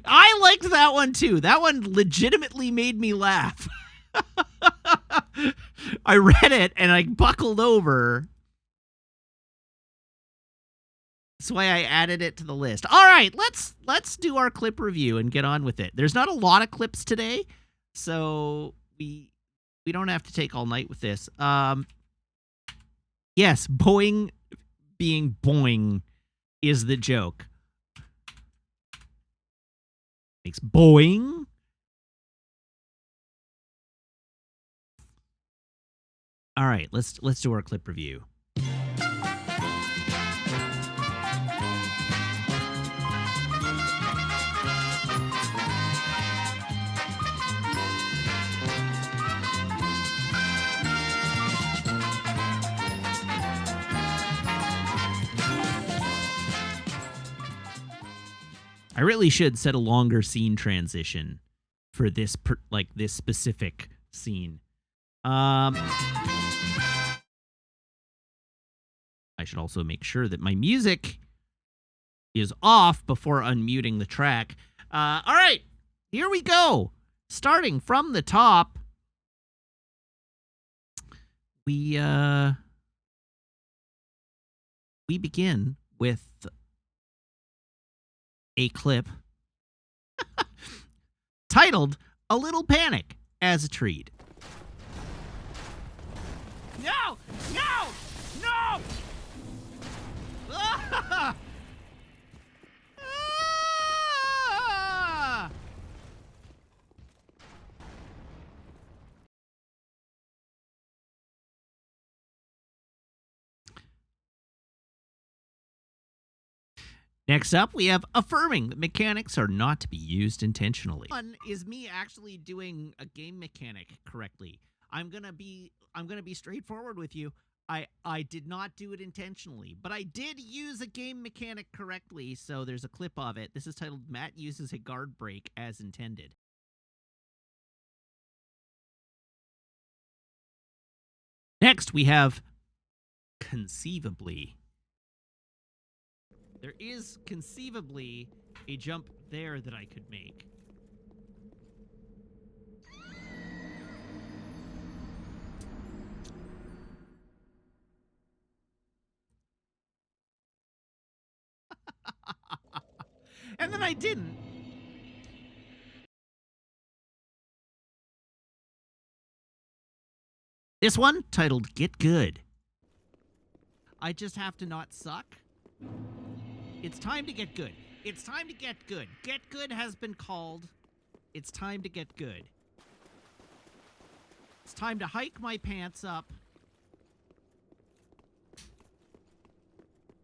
I liked that one too. That one legitimately made me laugh. I read it and I buckled over. That's why I added it to the list. All right, let's do our clip review and get on with it. There's not a lot of clips today, so we don't have to take all night with this. Yes, Boeing being boing is the joke. Makes boing. All right, let's do our clip review. I really should set a longer scene transition for this this specific scene. I should also make sure that my music is off before unmuting the track. All right, here we go. Starting from the top, we begin with a clip titled "A Little Panic as a Treat." No! No! No! Ah! Next up, we have affirming that mechanics are not to be used intentionally. One is me actually doing a game mechanic correctly. I'm gonna be straightforward with you. I did not do it intentionally, but I did use a game mechanic correctly, so there's a clip of it. This is titled Matt Uses a Guard Break as Intended. Next, we have conceivably. There is conceivably a jump there that I could make. And then I didn't. This one, titled Get Good. I just have to not suck. It's time to get good. It's time to get good. Get good has been called. It's time to get good. It's time to hike my pants up.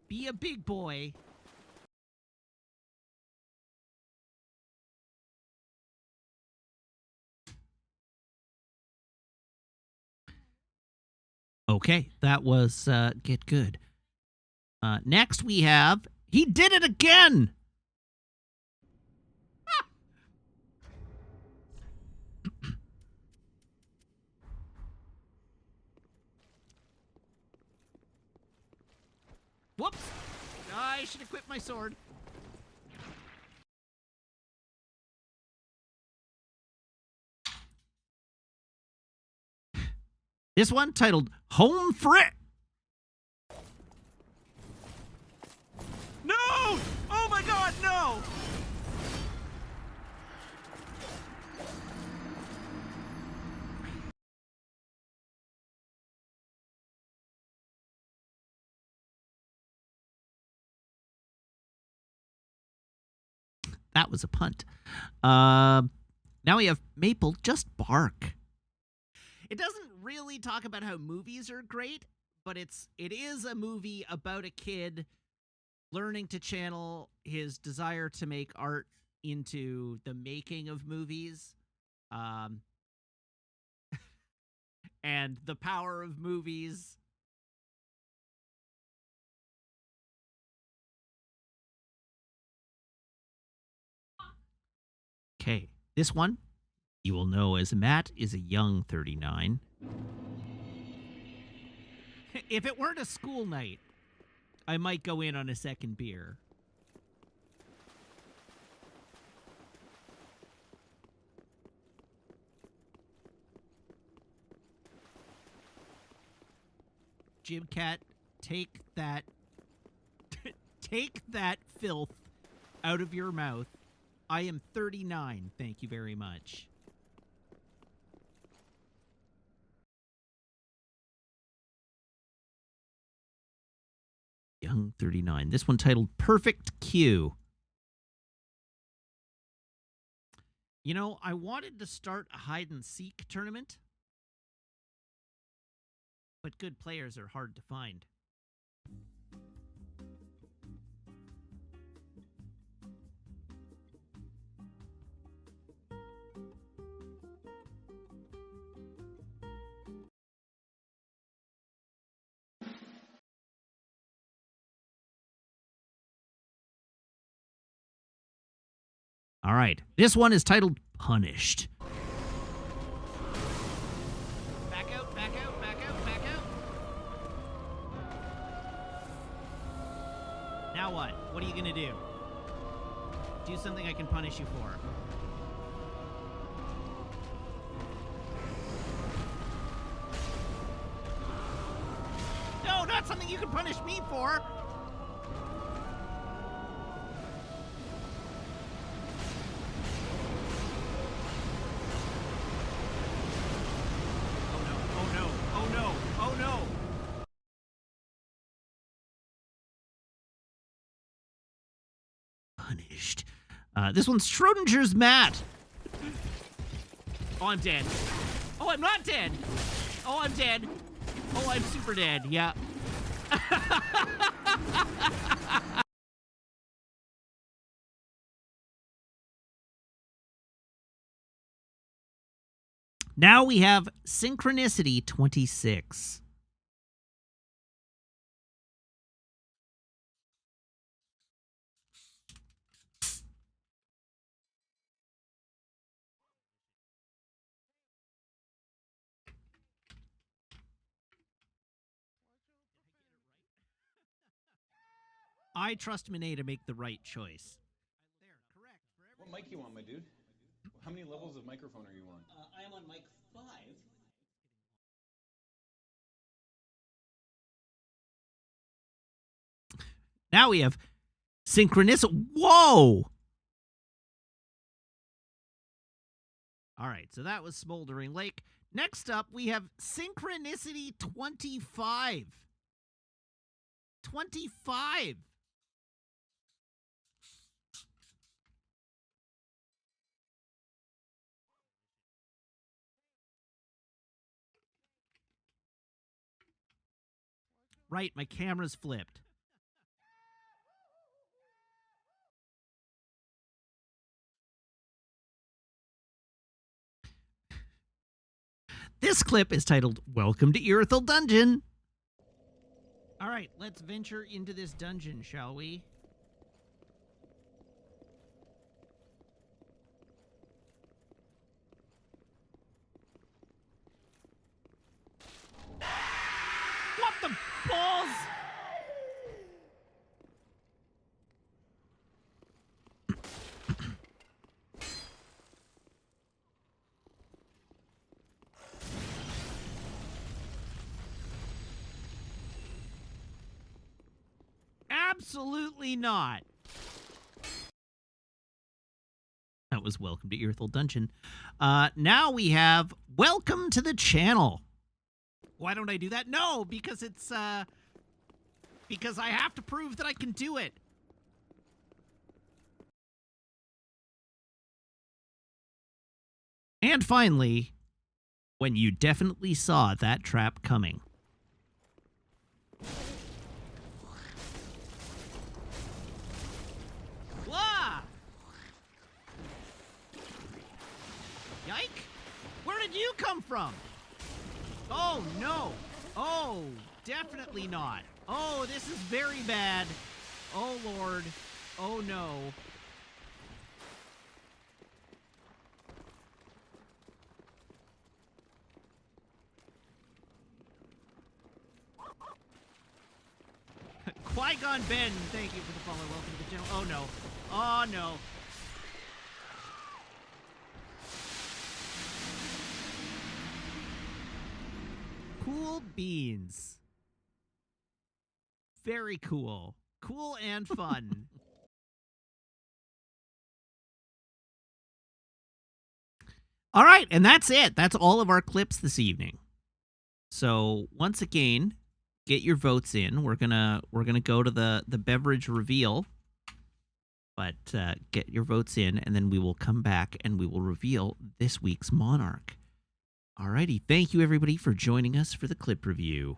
Be a big boy. Okay, that was Get Good. Next we have He Did It Again! Whoops! I should equip my sword. This one titled Home Frit. No! Oh my god, no! That was a punt. Now we have Maple Just Bark. It doesn't really talk about how movies are great, but it is a movie about a kid learning to channel his desire to make art into the making of movies. And the power of movies. Okay, this one you will know as Matt is a young 39. If it weren't a school night, I might go in on a second beer. Jim Cat, take that filth out of your mouth. I am 39, thank you very much. Young 39. This one titled Perfect Q. You know, I wanted to start a hide-and-seek tournament, but good players are hard to find. All right, this one is titled Punished. Back out, back out, back out, back out. Now what? What are you gonna do? Do something I can punish you for. No, not something you can punish me for! punished. This one's Schrodinger's mat. Oh, I'm dead. Oh, I'm not dead. Oh, I'm dead. Oh, I'm super dead. Yeah. Now we have Synchronicity 26. I trust Monet to make the right choice. There, correct. What mic you on, my dude? How many levels of microphone are you on? I am on mic 5. Now we have Synchronicity. Whoa! All right, so that was Smoldering Lake. Next up, we have Synchronicity 25. 25! Right, my camera's flipped. This clip is titled, Welcome to Irithyll Dungeon. All right, let's venture into this dungeon, shall we? What the balls? Absolutely not. That was Welcome to Irithyll Dungeon. Now we have Welcome to the Channel. Why don't I do that? No, because it's, because I have to prove that I can do it. And finally, when you definitely saw that trap coming. Wah! Yike! Where did you come from? Oh, no. Oh, definitely not. Oh, this is very bad. Oh, Lord. Oh, no. Qui-Gon Ben, thank you for the follow. Welcome to the channel. Oh, no. Oh, no. Cool beans. Very cool. Cool and fun. All right, and that's it. That's all of our clips this evening. So, once again, get your votes in. We're gonna go to the beverage reveal. But get your votes in, and then we will come back and we will reveal this week's Monarch. Alrighty, thank you everybody for joining us for the clip review.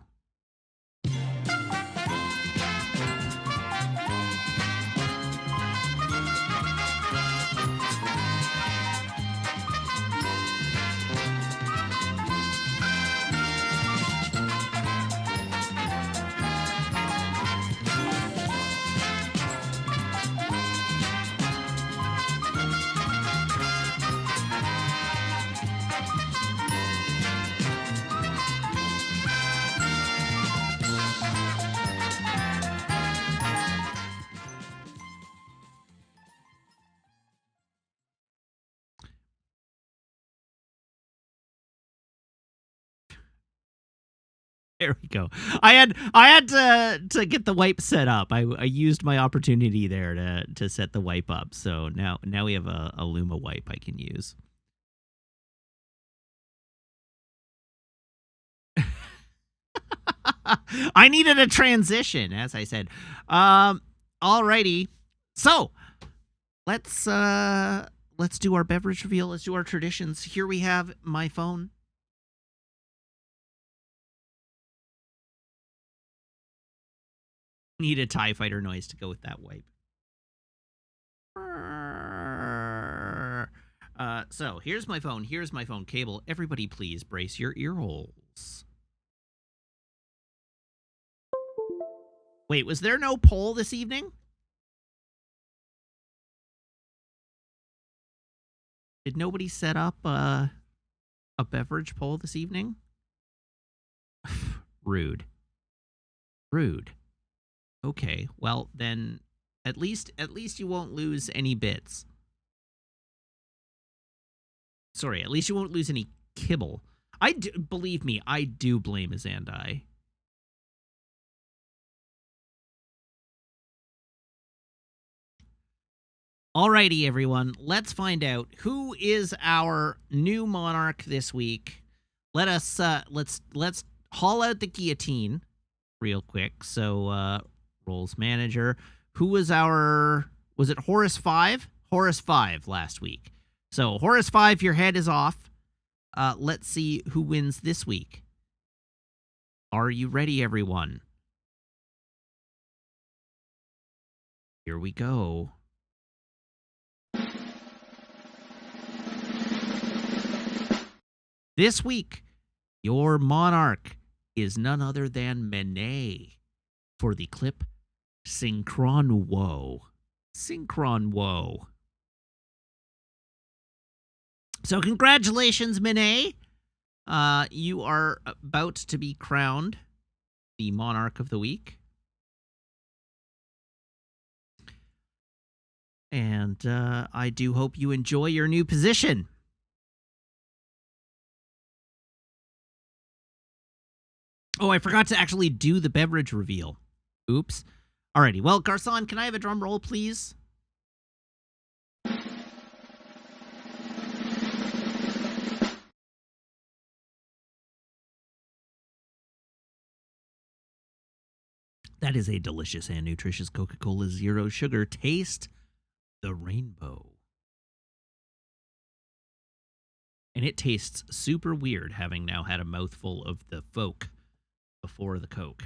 There we go. I had to get the wipe set up. I used my opportunity there to set the wipe up. So now we have a Luma wipe I can use. I needed a transition, as I said. Alrighty. So let's do our beverage reveal. Let's do our traditions. Here we have my phone. Need a TIE fighter noise to go with that wipe. So here's my phone. Here's my phone cable. Everybody, please brace your ear holes. Wait, was there no poll this evening? Did nobody set up a beverage poll this evening? Rude. Rude. Okay, well then, at least you won't lose any bits. Sorry, at least you won't lose any kibble. Believe me, I do blame Azandai. Alrighty, everyone, let's find out who is our new monarch this week. Let's haul out the guillotine real quick. So, roles manager. Who was was it Horus 5? Horus 5 last week. So, Horus 5, your head is off. Let's see who wins this week. Are you ready, everyone? Here we go. This week, your monarch is none other than Mene for the clip Synchron Woe. Synchron Woe. So congratulations, Mene. You are about to be crowned the monarch of the week. And I do hope you enjoy your new position. Oh, I forgot to actually do the beverage reveal. Oops. Alrighty. Well, Garcon, can I have a drum roll, please? That is a delicious and nutritious Coca-Cola Zero Sugar. Taste the rainbow. And it tastes super weird, having now had a mouthful of the folk before the Coke.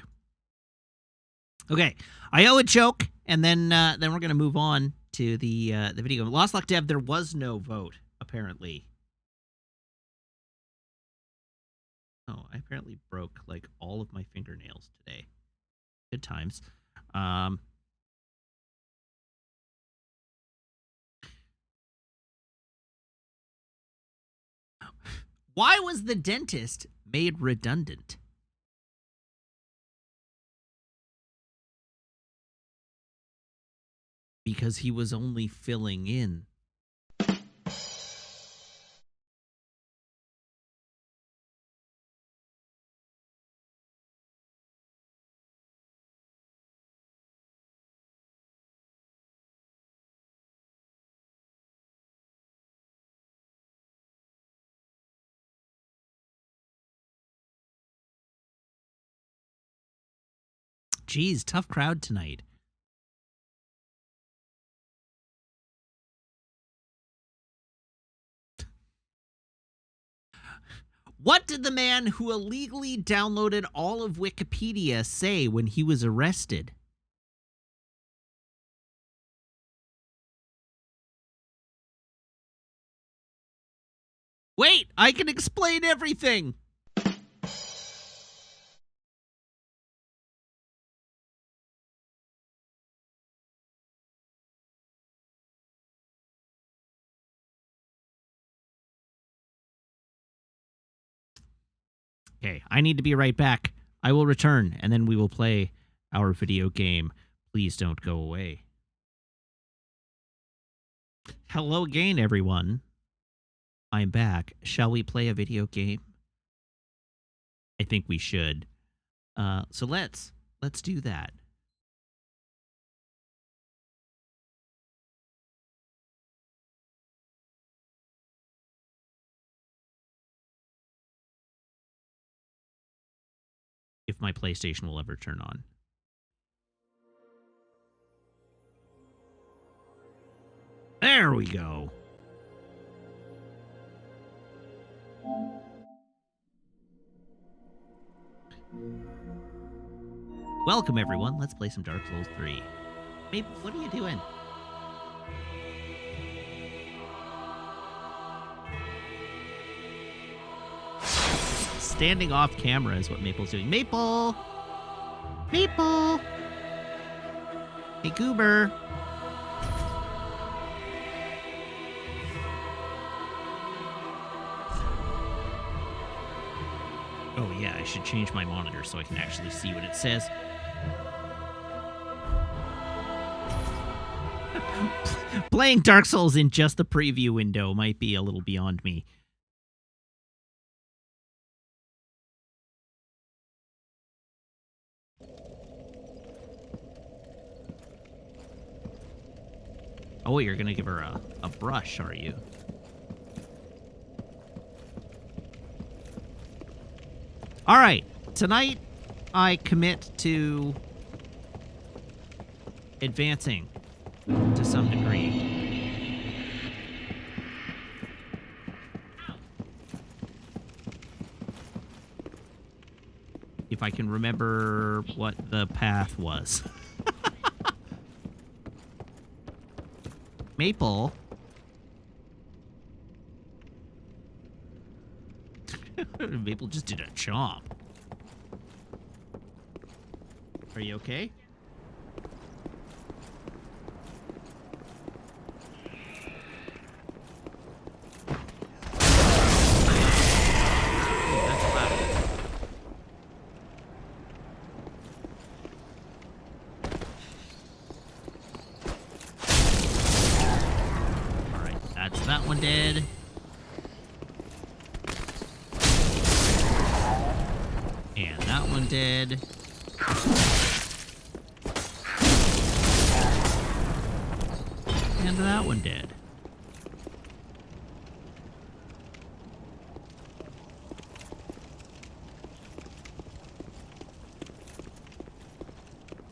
Okay, I owe a joke, and then we're gonna move on to the video. Lost Luck Dev, there was no vote apparently. Oh, I apparently broke like all of my fingernails today. Good times. Why was the dentist made redundant? Because he was only filling in. Geez, tough crowd tonight. What did the man who illegally downloaded all of Wikipedia say when he was arrested? Wait, I can explain everything! Okay, I need to be right back. I will return, and then we will play our video game. Please don't go away. Hello again, everyone. I'm back. Shall we play a video game? I think we should. So let's do that. If my PlayStation will ever turn on. There we go. Welcome, everyone. Let's play some Dark Souls 3. Maple, what are you doing? Standing off camera is what Maple's doing. Maple! Maple! Hey, Goober! Oh yeah, I should change my monitor so I can actually see what it says. Playing Dark Souls in just the preview window might be a little beyond me. Oh, you're gonna give her a brush, are you? Alright, tonight I commit to advancing to some degree. If I can remember what the path was. Maple. Maple just did a chomp. Are you okay? That's loud. Alright, that's that one dead. And that one dead. And that one dead.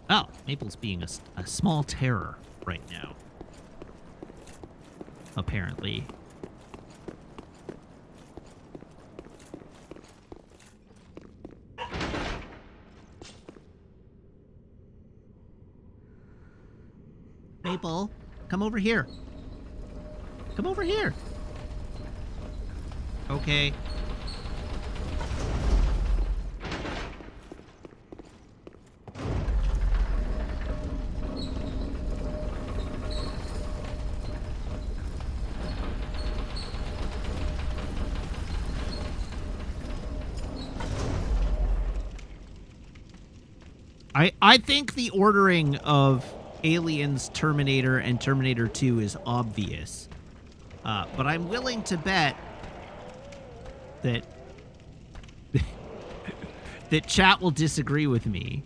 Oh, Maple's being a small terror right now. Apparently. Maple, come over here. Come over here. Okay. I think the ordering of Aliens, Terminator, and Terminator 2 is obvious. But I'm willing to bet that that chat will disagree with me.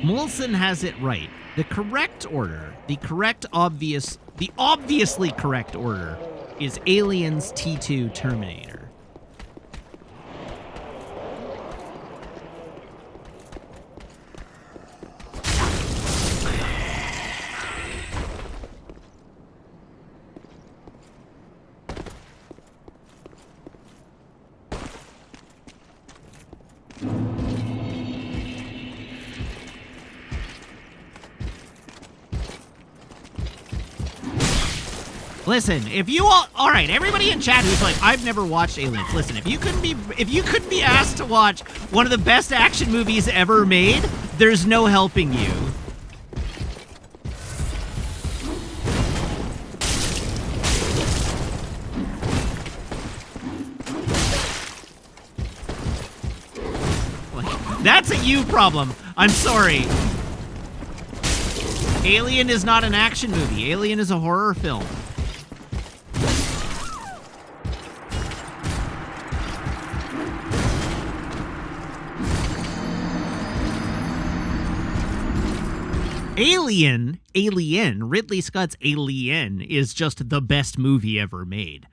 Molson has it right. The correct order, the obviously correct order is Aliens, T2, Terminator. Listen, if you all right, everybody in chat who's like, I've never watched Aliens. Listen, if you couldn't be asked to watch one of the best action movies ever made, there's no helping you. That's a you problem. I'm sorry. Alien is not an action movie. Alien is a horror film. Alien, Ridley Scott's Alien is just the best movie ever made.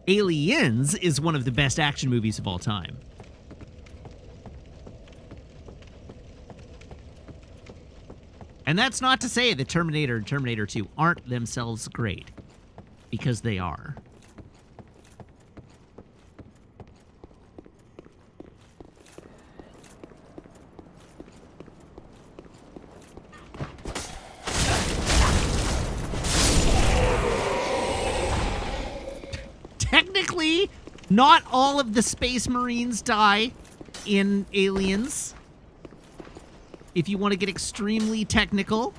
Aliens is one of the best action movies of all time. And that's not to say that Terminator and Terminator 2 aren't themselves great, because they are. Technically, not all of the Space Marines die in Aliens. If you want to get extremely technical.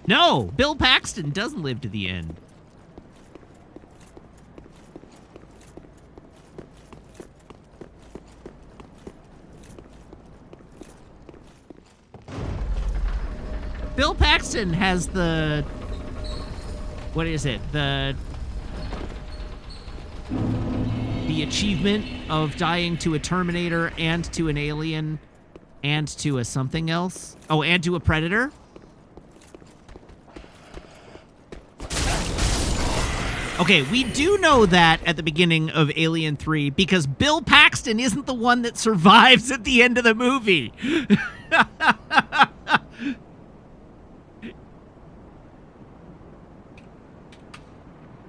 No, Bill Paxton doesn't live to the end. Bill Paxton has the... What is it? The achievement of dying to a Terminator and to an alien and to a something else. Oh, and to a Predator? Okay, we do know that at the beginning of Alien 3 because Bill Paxton isn't the one that survives at the end of the movie.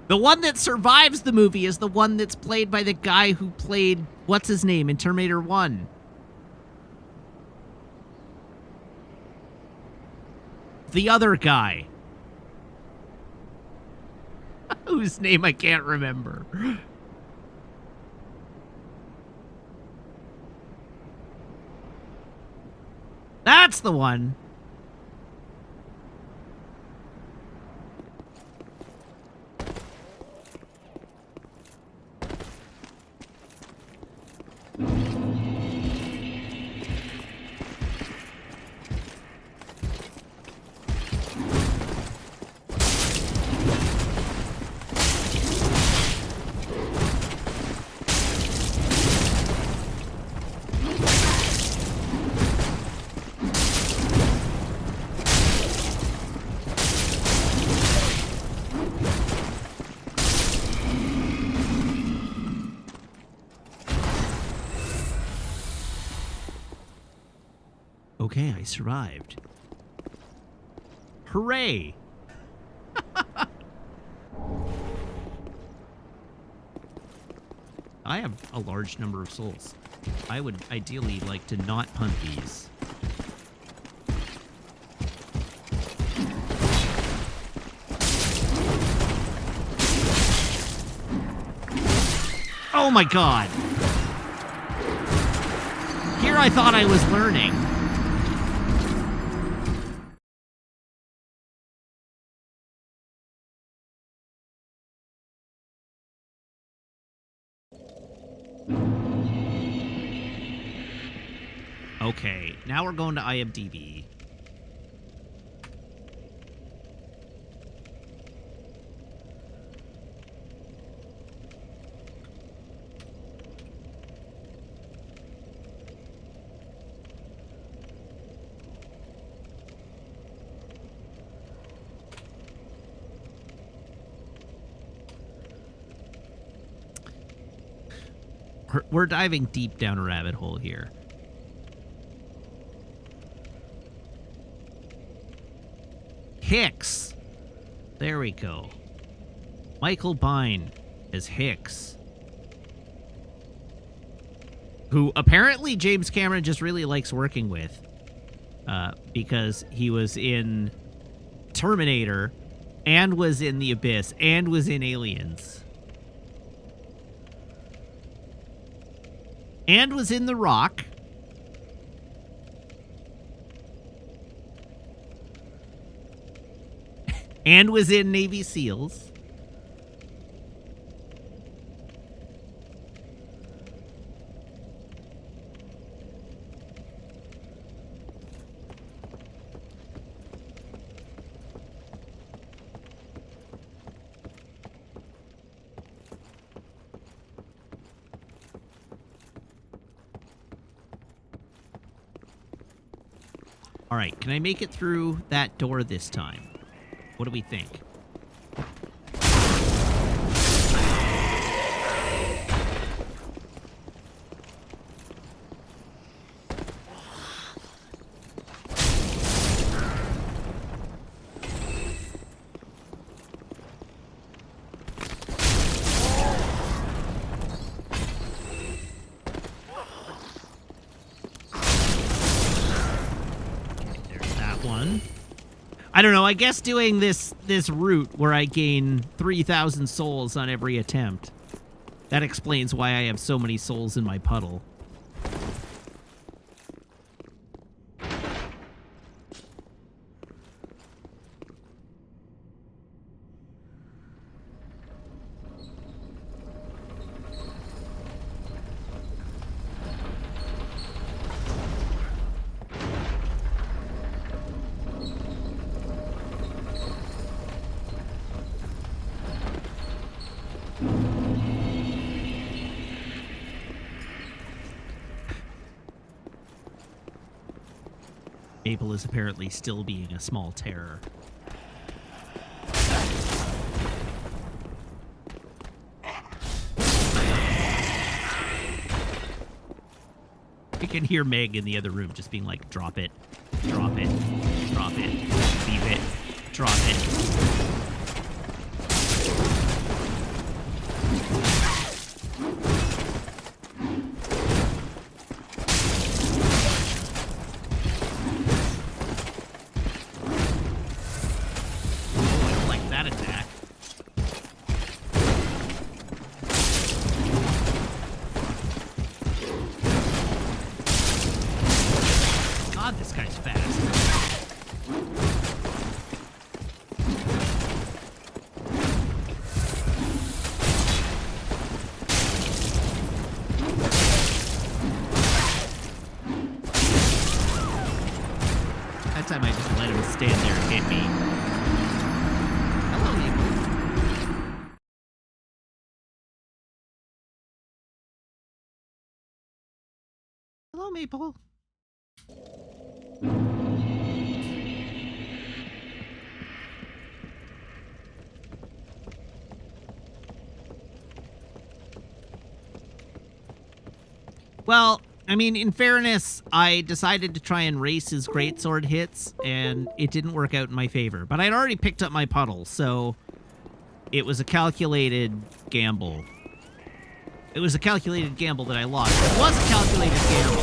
The one that survives the movie is the one that's played by the guy who played, what's his name, in Terminator 1? The other guy. Whose name I can't remember. That's the one. Okay, I survived. Hooray! I have a large number of souls. I would ideally like to not punt these. Oh my god! Here I thought I was learning. Okay, now we're going to IMDb. We're diving deep down a rabbit hole here. Hicks. There we go. Michael Biehn as Hicks. Who apparently James Cameron just really likes working with. Because he was in Terminator, and was in The Abyss, and was in Aliens. And was in The Rock. And was in Navy SEALs. All right, can I make it through that door this time? What do we think? One. I don't know. I guess doing this route where I gain 3,000 souls on every attempt. That explains why I have so many souls in my puddle. Maple is apparently still being a small terror. I can hear Meg in the other room just being like, drop it, drop it, drop it, leave it, drop it. This guy's fast. That time I just let him stand there and hit me. Hello, Maple. Hello, Maple. Well, I mean, in fairness, I decided to try and race his greatsword hits, and it didn't work out in my favor. But I'd already picked up my puddle, so it was a calculated gamble. It was a calculated gamble that I lost. It was a calculated gamble.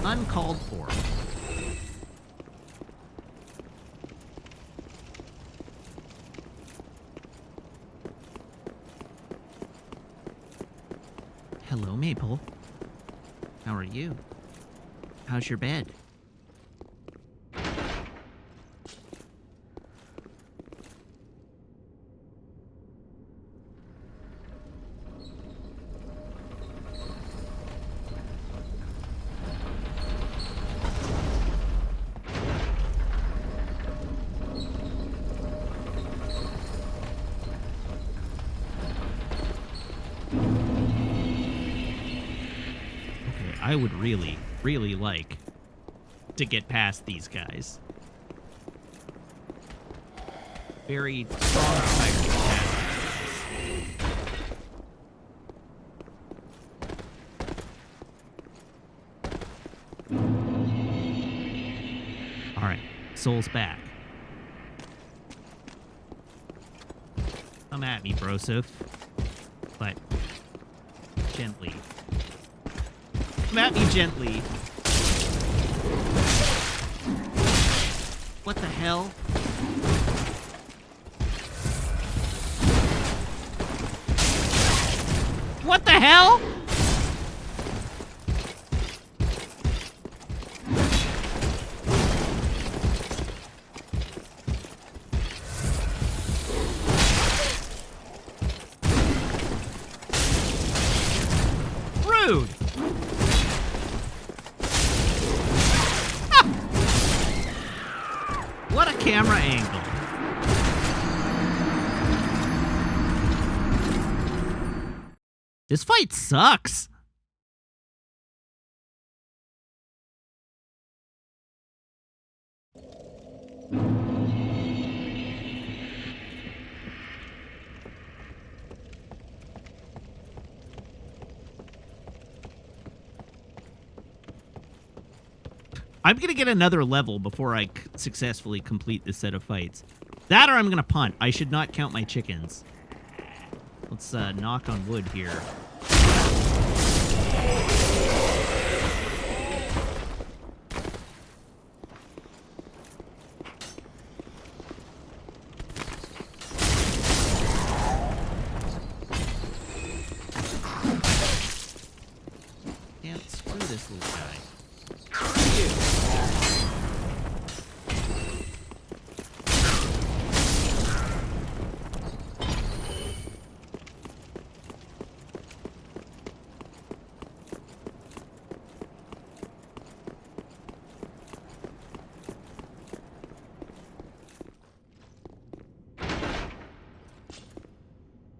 Uncalled for. Hello, Maple. How are you? How's your bed? I would really, really like to get past these guys. Very strong desire to get past these guys. Alright, soul's back. Come at me, Broseph. But gently. Come at me gently. What the hell? What the hell? Rude. What a camera angle. This fight sucks. I'm going to get another level before I successfully complete this set of fights. That or I'm going to punt. I should not count my chickens. Let's knock on wood here. Damn, screw this little guy.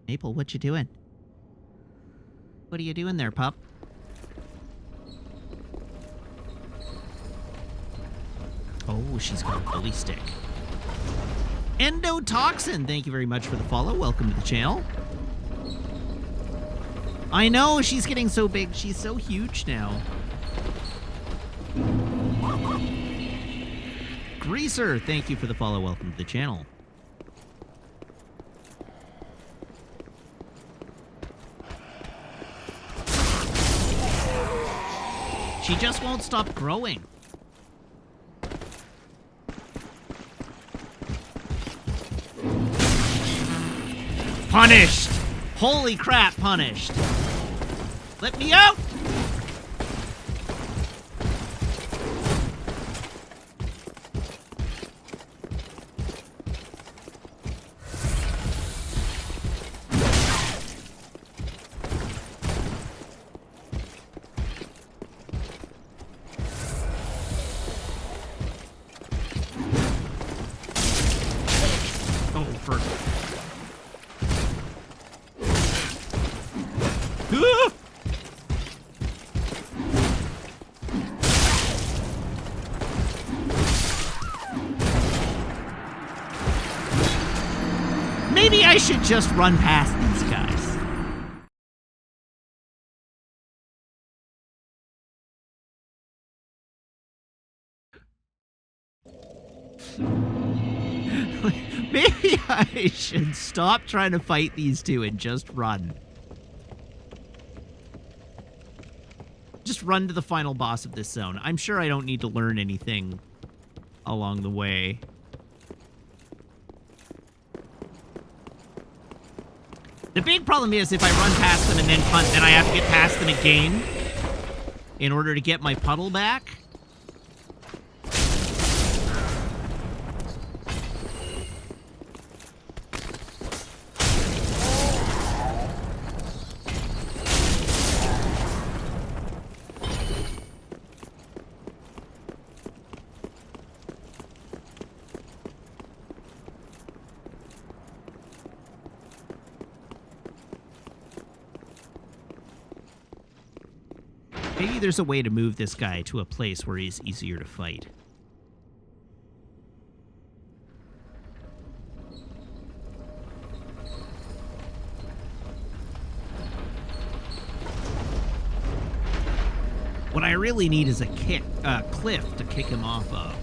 Maple, what you doing? What are you doing there, pup? Oh, she's got a bully stick. Endotoxin, thank you very much for the follow. Welcome to the channel. I know, she's getting so big. She's so huge now. Greaser, thank you for the follow. Welcome to the channel. She just won't stop growing. Punished! Holy crap, punished. Let me out! Maybe I should just run past these guys. Maybe I should stop trying to fight these two and just run. Just run to the final boss of this zone. I'm sure I don't need to learn anything along the way. The big problem is if I run past them and then punt, then I have to get past them again in order to get my puddle back. Maybe there's a way to move this guy to a place where he's easier to fight. What I really need is a cliff to kick him off of.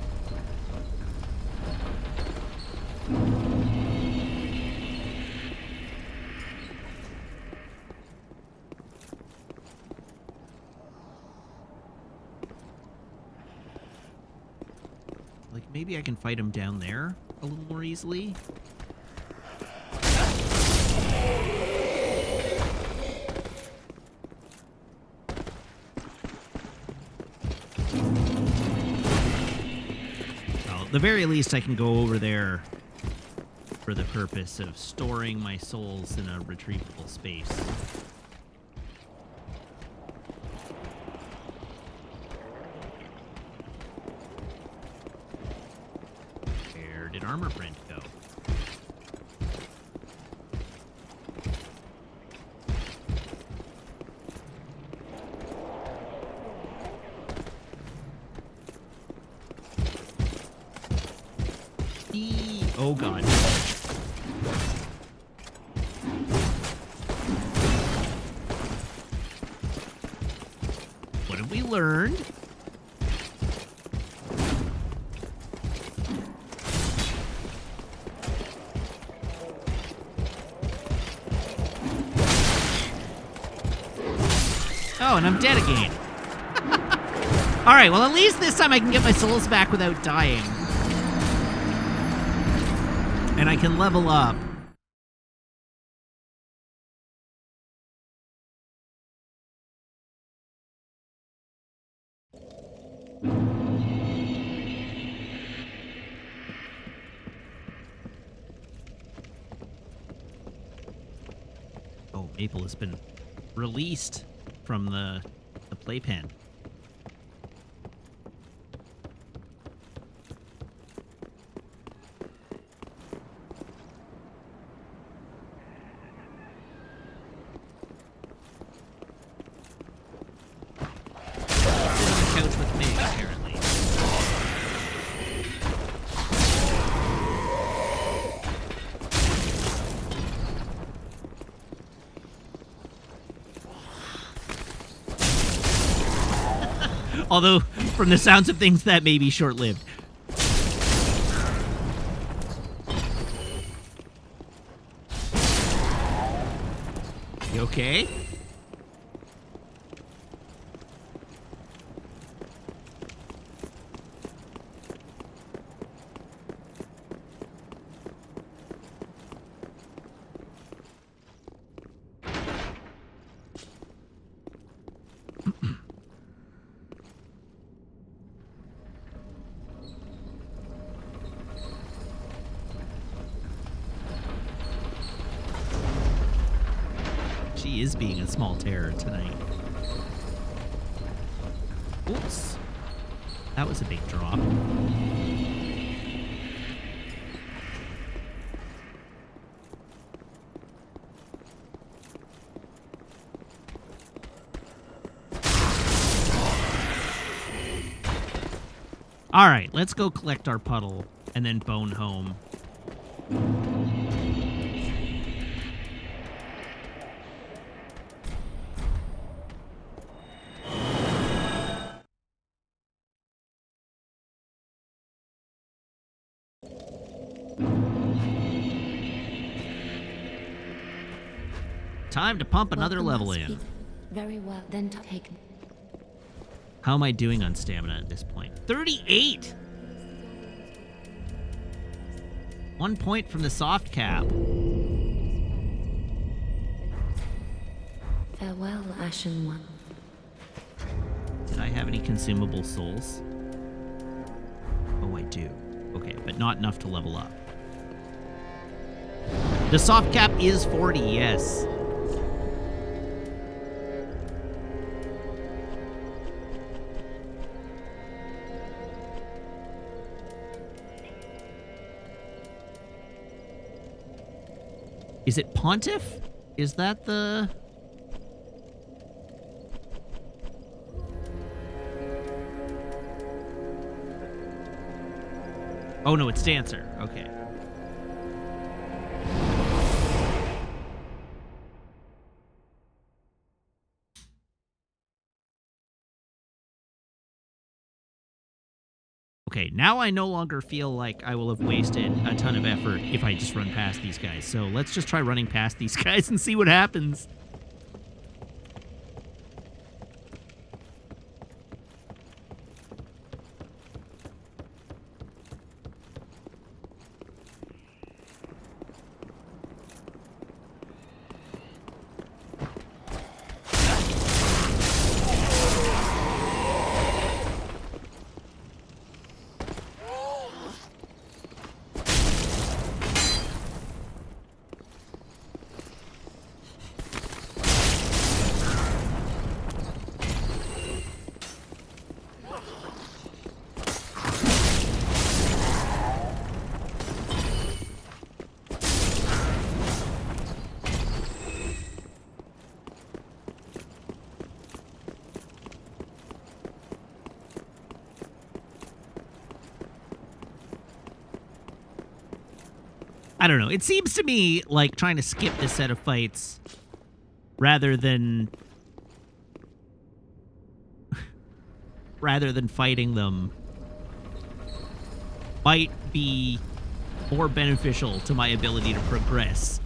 maybe I can fight him down there a little more easily. Well, at the very least, I can go over there for the purpose of storing my souls in a retrievable space. Where did Armor Print go? Oh god. What have we learned? Oh, and I'm dead again. Alright, well at least this time I can get my souls back without dying. And I can level up. Oh, Maple has been released from the playpen. Couch with me, apparently. Although, from the sounds of things, that may be short-lived. You okay? She is being a small terror tonight. Oops. That was a big drop. All right, let's go collect our puddle and then bone home. Time to pump another level in. Very well, then take. How am I doing on stamina at this point? 38! 1 point from the soft cap. Farewell, Ashen One. Did I have any consumable souls? Oh, I do. Okay, but not enough to level up. The soft cap is 40, yes. Is it Pontiff? Is that the... Oh no, it's Dancer. Okay. Okay, now I no longer feel like I will have wasted a ton of effort if I just run past these guys. So let's just try running past these guys and see what happens. I don't know. It seems to me like trying to skip this set of fights rather than fighting them might be more beneficial to my ability to progress.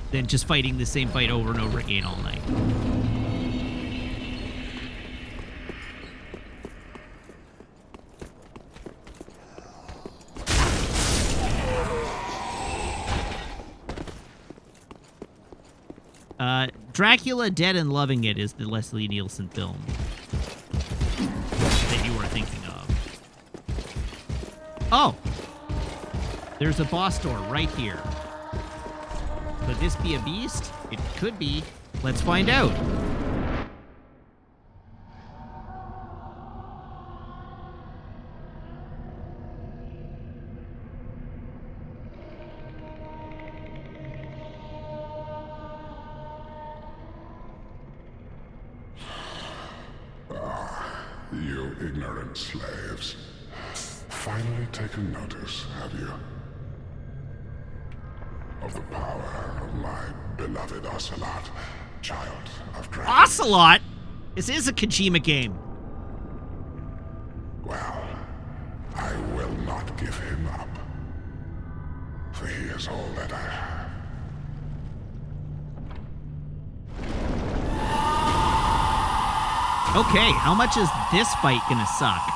Than just fighting the same fight over and over again all night. Dracula Dead and Loving It is the Leslie Nielsen film that you were thinking of. Oh! There's a boss door right here. Could this be a beast? It could be. Let's find out. You ignorant slaves. Finally taken notice, have you? Of the power of my beloved Ocelot, child of dragons. Ocelot? This is a Kojima game. Well, I will not give him up. For he is all that I have. Okay, how much is this fight gonna suck?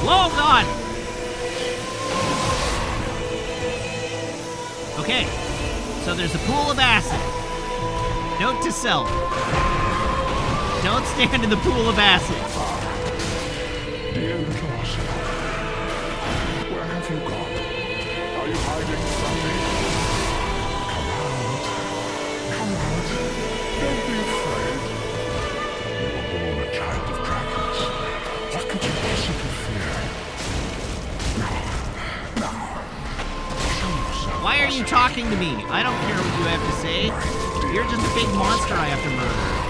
Whoa, God! Okay, so there's a pool of acid. Note to self. Don't stand in the pool of acid. Dear little Ocelot, where have you gone? Are you hiding from me? Come out. Come out. Don't be afraid. You were born a child of dragons. What could you possibly fear? Now. Show yourself. Why are you talking to me? I don't care what you have to say. You're just a big monster I have to murder.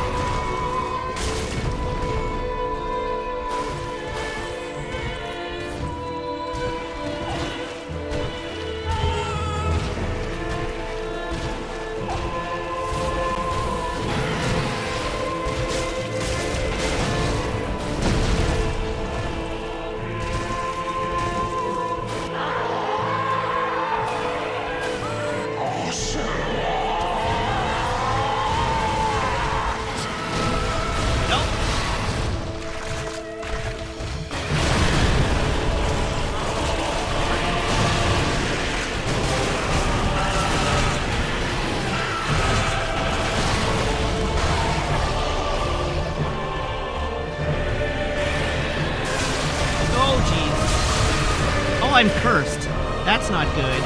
I'm cursed. That's not good.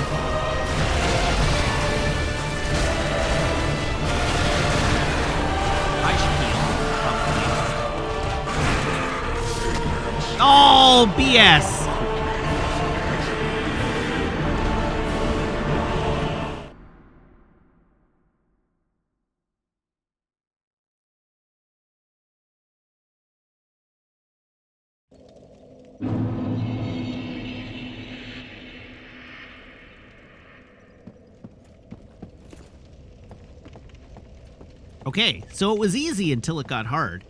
I should heal, probably. Oh, BS. Okay, so it was easy until it got hard.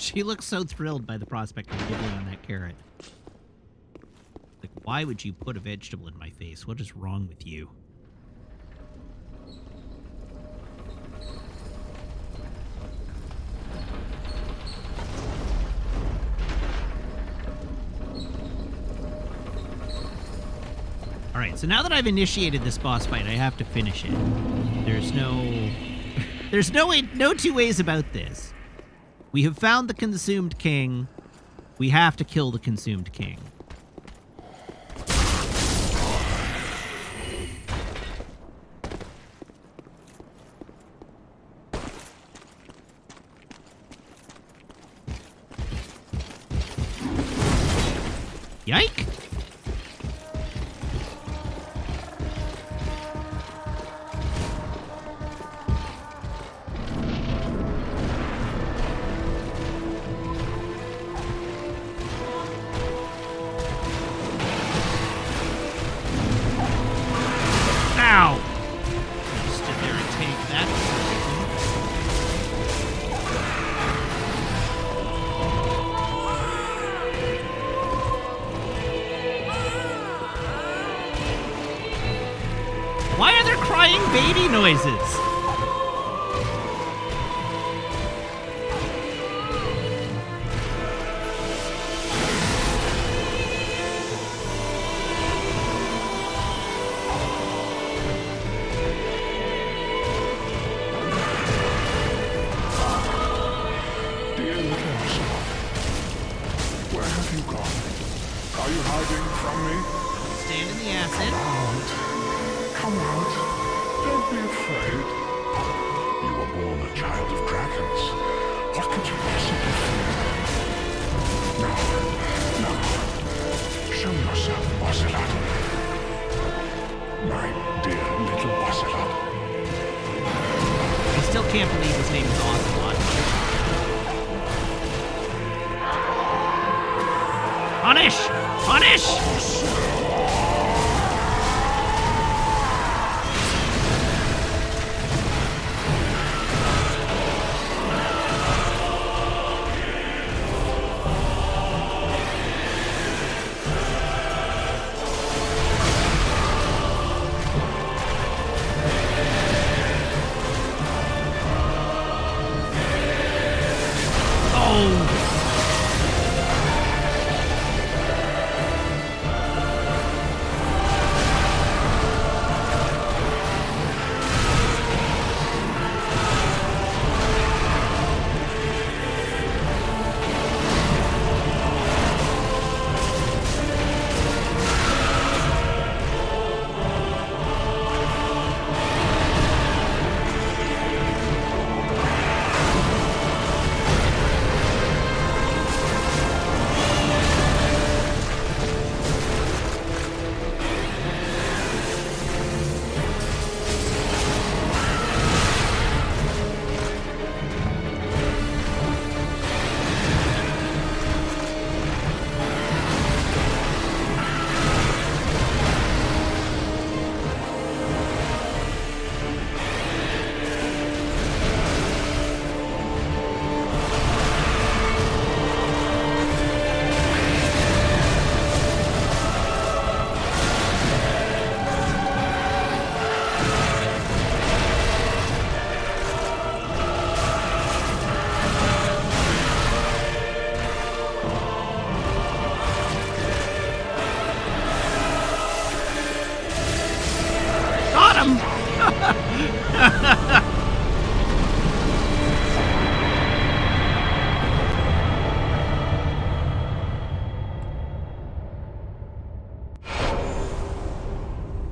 She looks so thrilled by the prospect of nibbling on that carrot. Like, why would you put a vegetable in my face? What is wrong with you? Alright, so now that I've initiated this boss fight, I have to finish it. There's no... There's no two ways about this. We have found the consumed king. We have to kill the consumed king. Yike! Ow! Just stood there and take that. Why are there crying baby noises? Dear little Ocelot, where have you gone? Are you hiding from me? Stand in the acid. Out. Come out. Don't be afraid. You were born a child of dragons. What could you possibly fear? Now, show yourself, Ocelot. My dear little Ocelot. I still can't believe his name is Ocelot. Punish! Punish!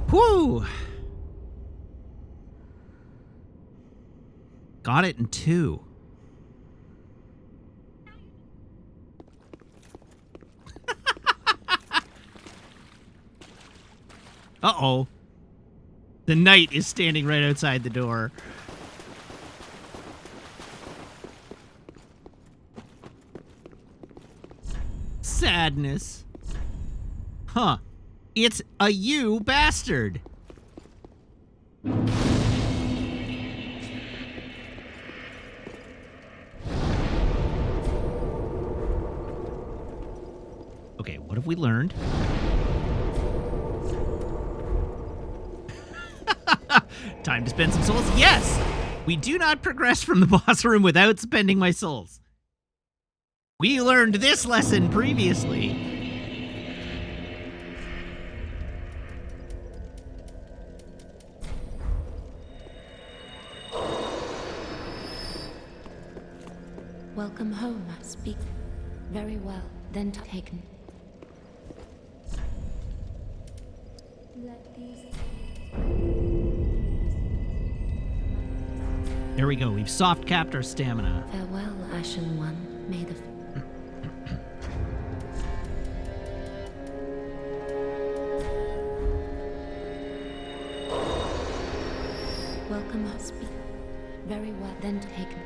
Whew! Got it in 2. Uh-oh. The knight is standing right outside the door. Sadness. Huh. It's a you bastard. have we learned? Time to spend some souls? Yes! We do not progress from the boss room without spending my souls. We learned this lesson previously. Welcome home, speak. Very well, then taken. Let these... There we go. We've soft capped our stamina. Farewell, Ashen One. May the... Welcome, speak. Very well, then taken.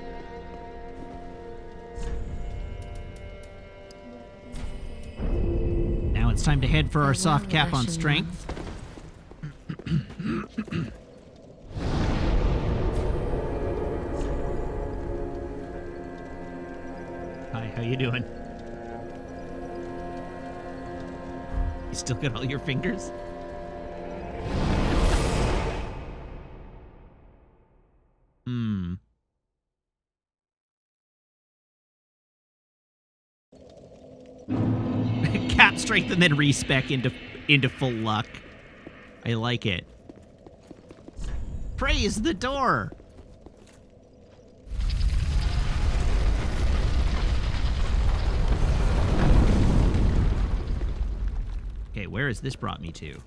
Now it's time to head for our soft Farewell, cap on Ashen strength. Hi, how you doing? You still got all your fingers? Hmm. Cap strength and then respec into full luck. I like it. Praise the door. Okay, where has this brought me to?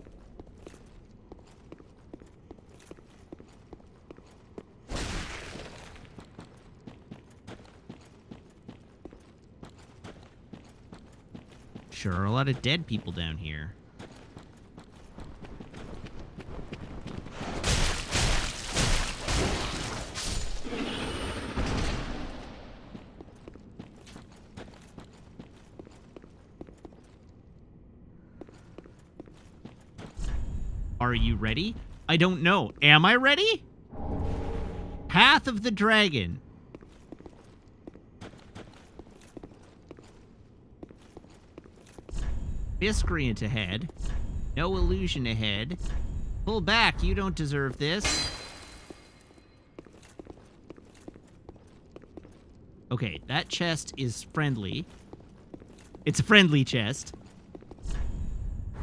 Sure are a lot of dead people down here. Are you ready? I don't know. Am I ready? Path of the Dragon. Miscreant ahead. No illusion ahead. Pull back, you don't deserve this. Okay, that chest is friendly. It's a friendly chest.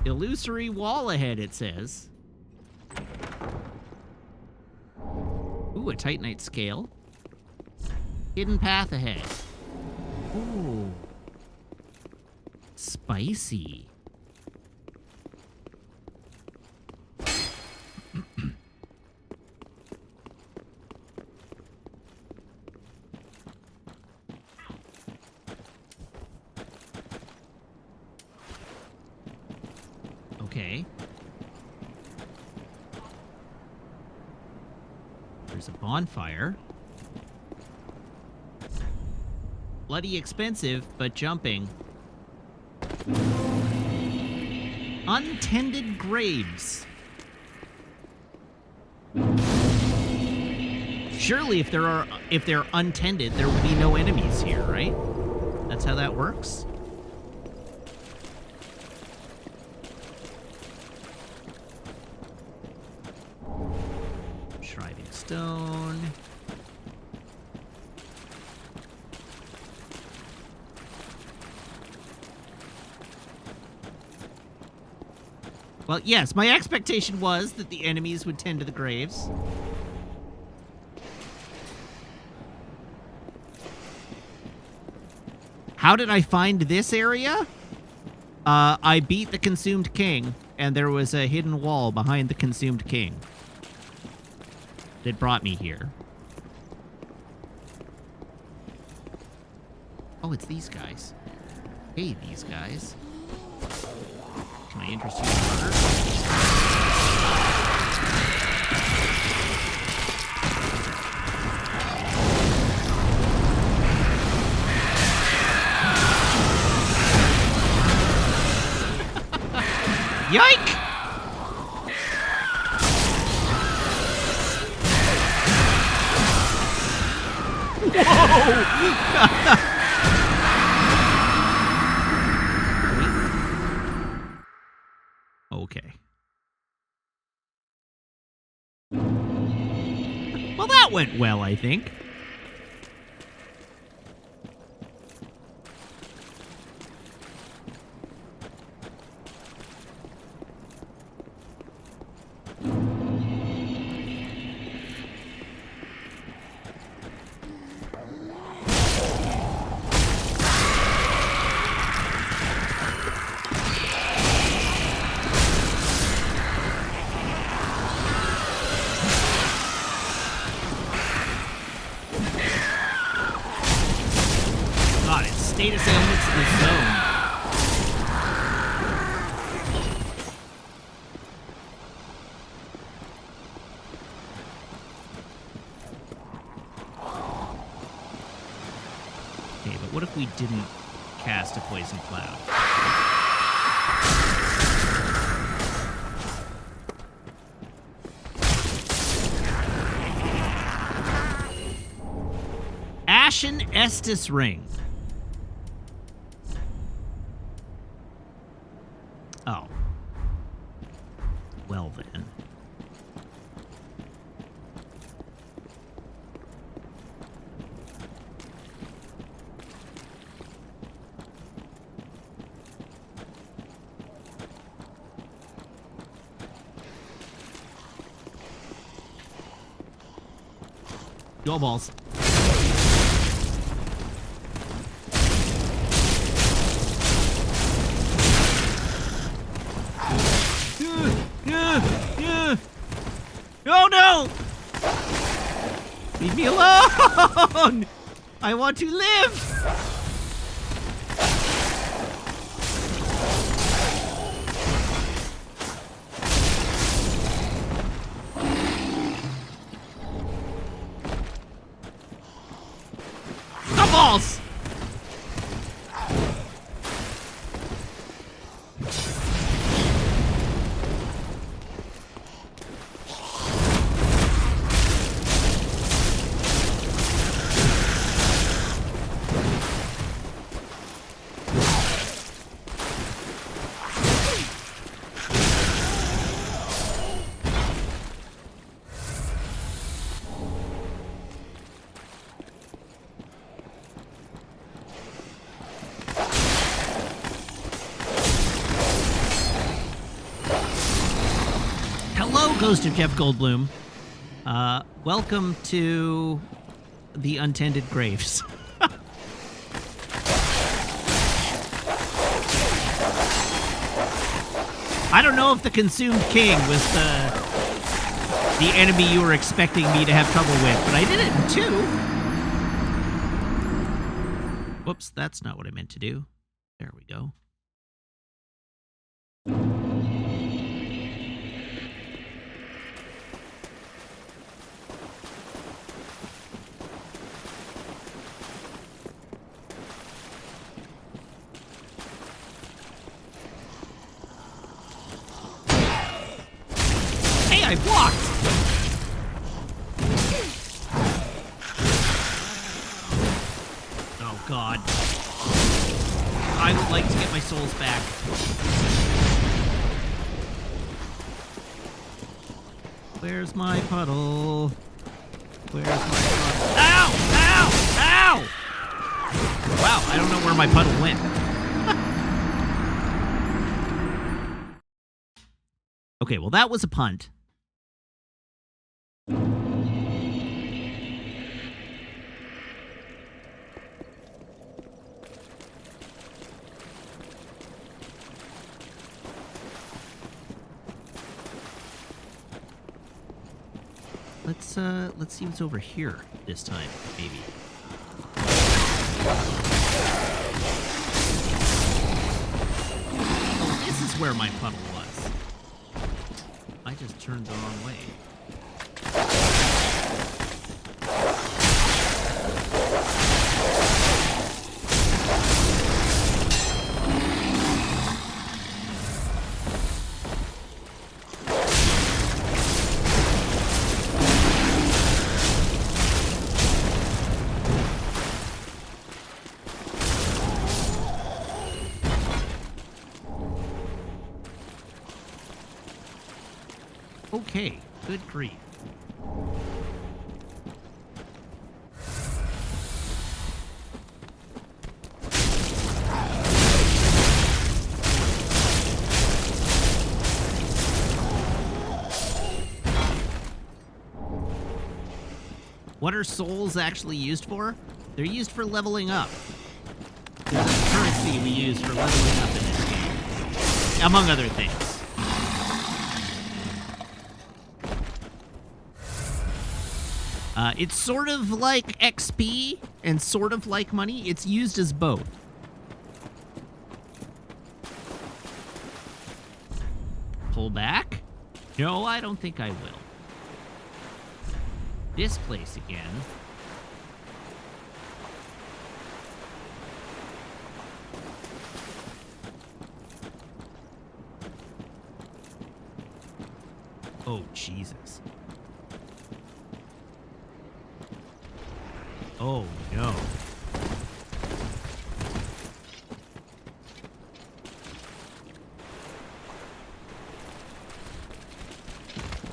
Illusory wall ahead, it says. Ooh, a Titanite scale. Hidden path ahead. Ooh. Spicy. Okay. There's a bonfire. Bloody expensive, but jumping. Untended graves. Surely if they're untended, there will be no enemies here, right? That's how that works? Shriving stone. Well, yes, my expectation was that the enemies would tend to the graves. How did I find this area? I beat the Consumed King, and there was a hidden wall behind the Consumed King that brought me here. Oh, it's these guys. Hey, these guys. Can I interest you in murder? Yike! Whoa! Okay. Well, that went well, I think. God, it's status ailments in the zone. Okay, but what if we didn't cast a poison cloud? Ashen Estus Ring. Oh. Well then. Go balls. Oh no! Leave me alone! I want to live! The balls! Hello, Ghost of Jeff Goldblum. Welcome to the Untended Graves. I don't know if the Consumed King was the enemy you were expecting me to have trouble with, but I did it in 2. Whoops, that's not what I meant to do. There we go. I blocked! Oh, God. I would like to get my souls back. Where's my puddle? Where's my puddle? Ow! Ow! Ow! Wow, I don't know where my puddle went. Okay, well, that was a punt. Let's see what's over here this time, maybe. Oh, this is where my puddle was. I just turned the wrong way. Okay, good grief. What are souls actually used for? They're used for leveling up. There's a currency we use for leveling up in this game, among other things. It's sort of like XP and sort of like money. It's used as both. Pull back? No, I don't think I will. This place again. Oh, Jesus. Oh, no.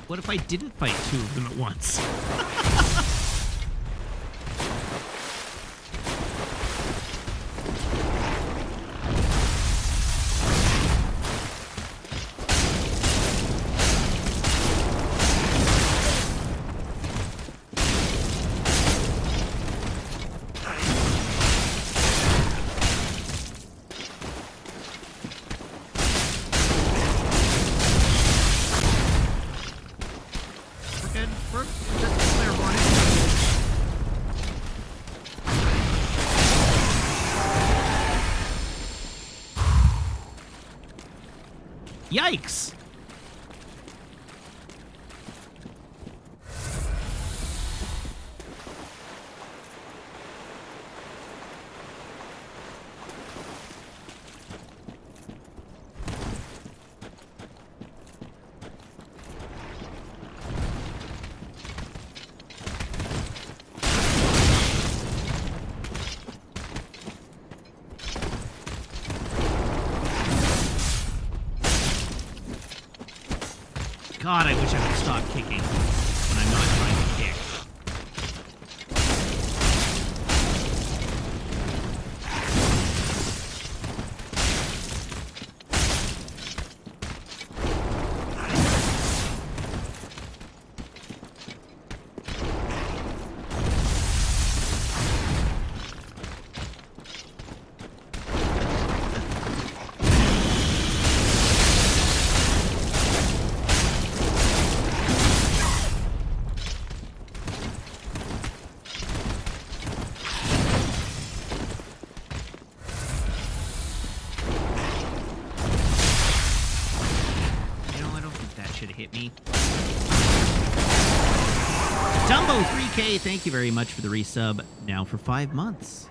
What if I didn't fight two of them at once? Yikes! God, I wish I would stop kicking when I'm not trying to kick. Hit me. Dumbo 3K, thank you very much for the resub. Now for 5 months.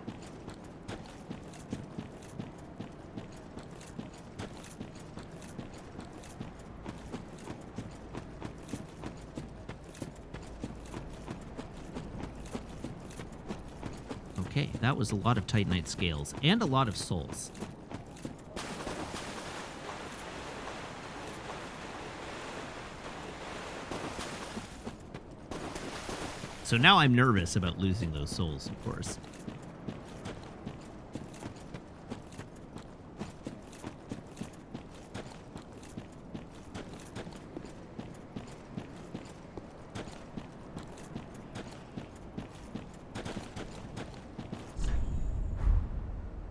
Okay, that was a lot of Titanite scales and a lot of souls. So now I'm nervous about losing those souls, of course.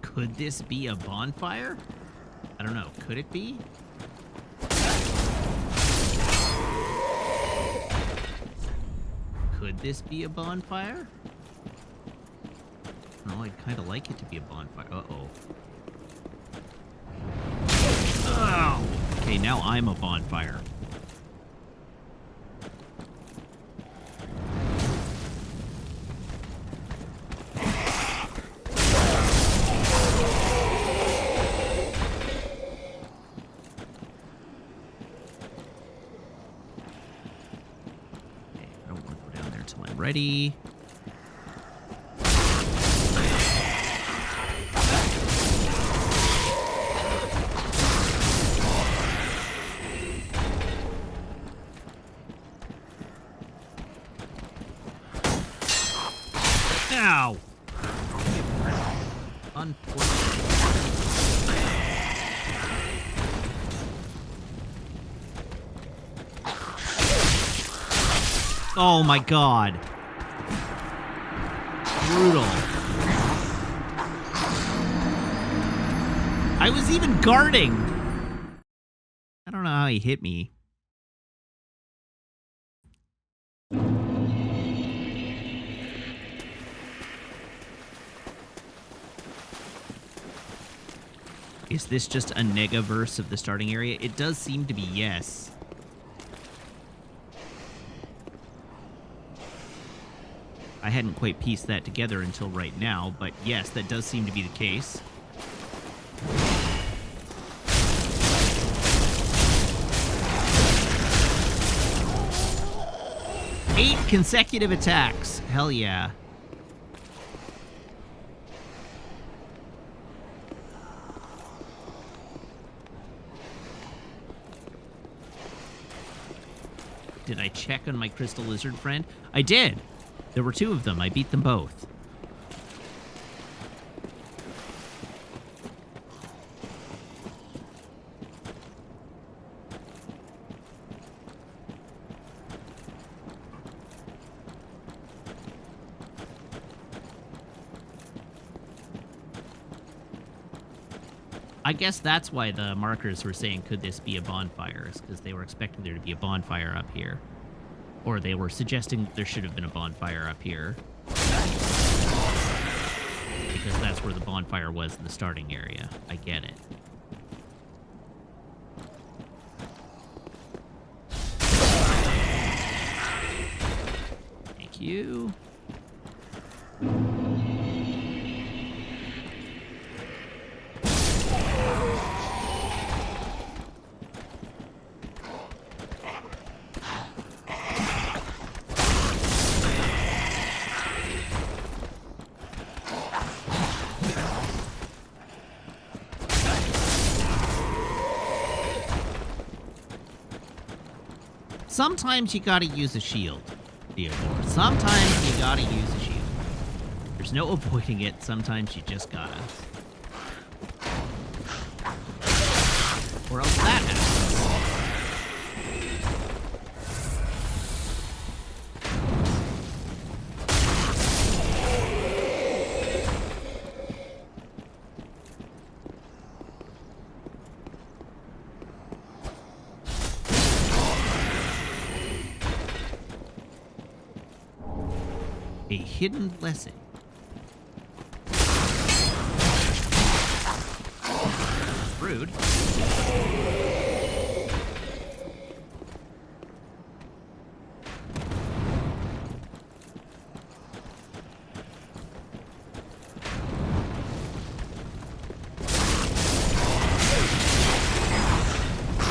Could this be a bonfire? I don't know. Could it be? Could this be a bonfire? No, I'd kind of like it to be a bonfire. Uh-oh. Oh! Okay, now I'm a bonfire. Ready. Ow! Unfortunate. Oh my god. Brutal. I was even guarding. I don't know how he hit me. Is this just a negaverse of the starting area? It does seem to be, yes. I hadn't quite pieced that together until right now, but yes, that does seem to be the case. Eight consecutive attacks. Hell yeah. Did I check on my crystal lizard friend? I did. There were two of them. I beat them both. I guess that's why the markers were saying, could this be a bonfire? Because they were expecting there to be a bonfire up here. Or they were suggesting there should have been a bonfire up here. Because that's where the bonfire was in the starting area. I get it. Thank you. Sometimes you gotta use a shield, Theodore. Sometimes you gotta use a shield. There's no avoiding it. Sometimes you just gotta. Or else that happens. A hidden blessing. Rude.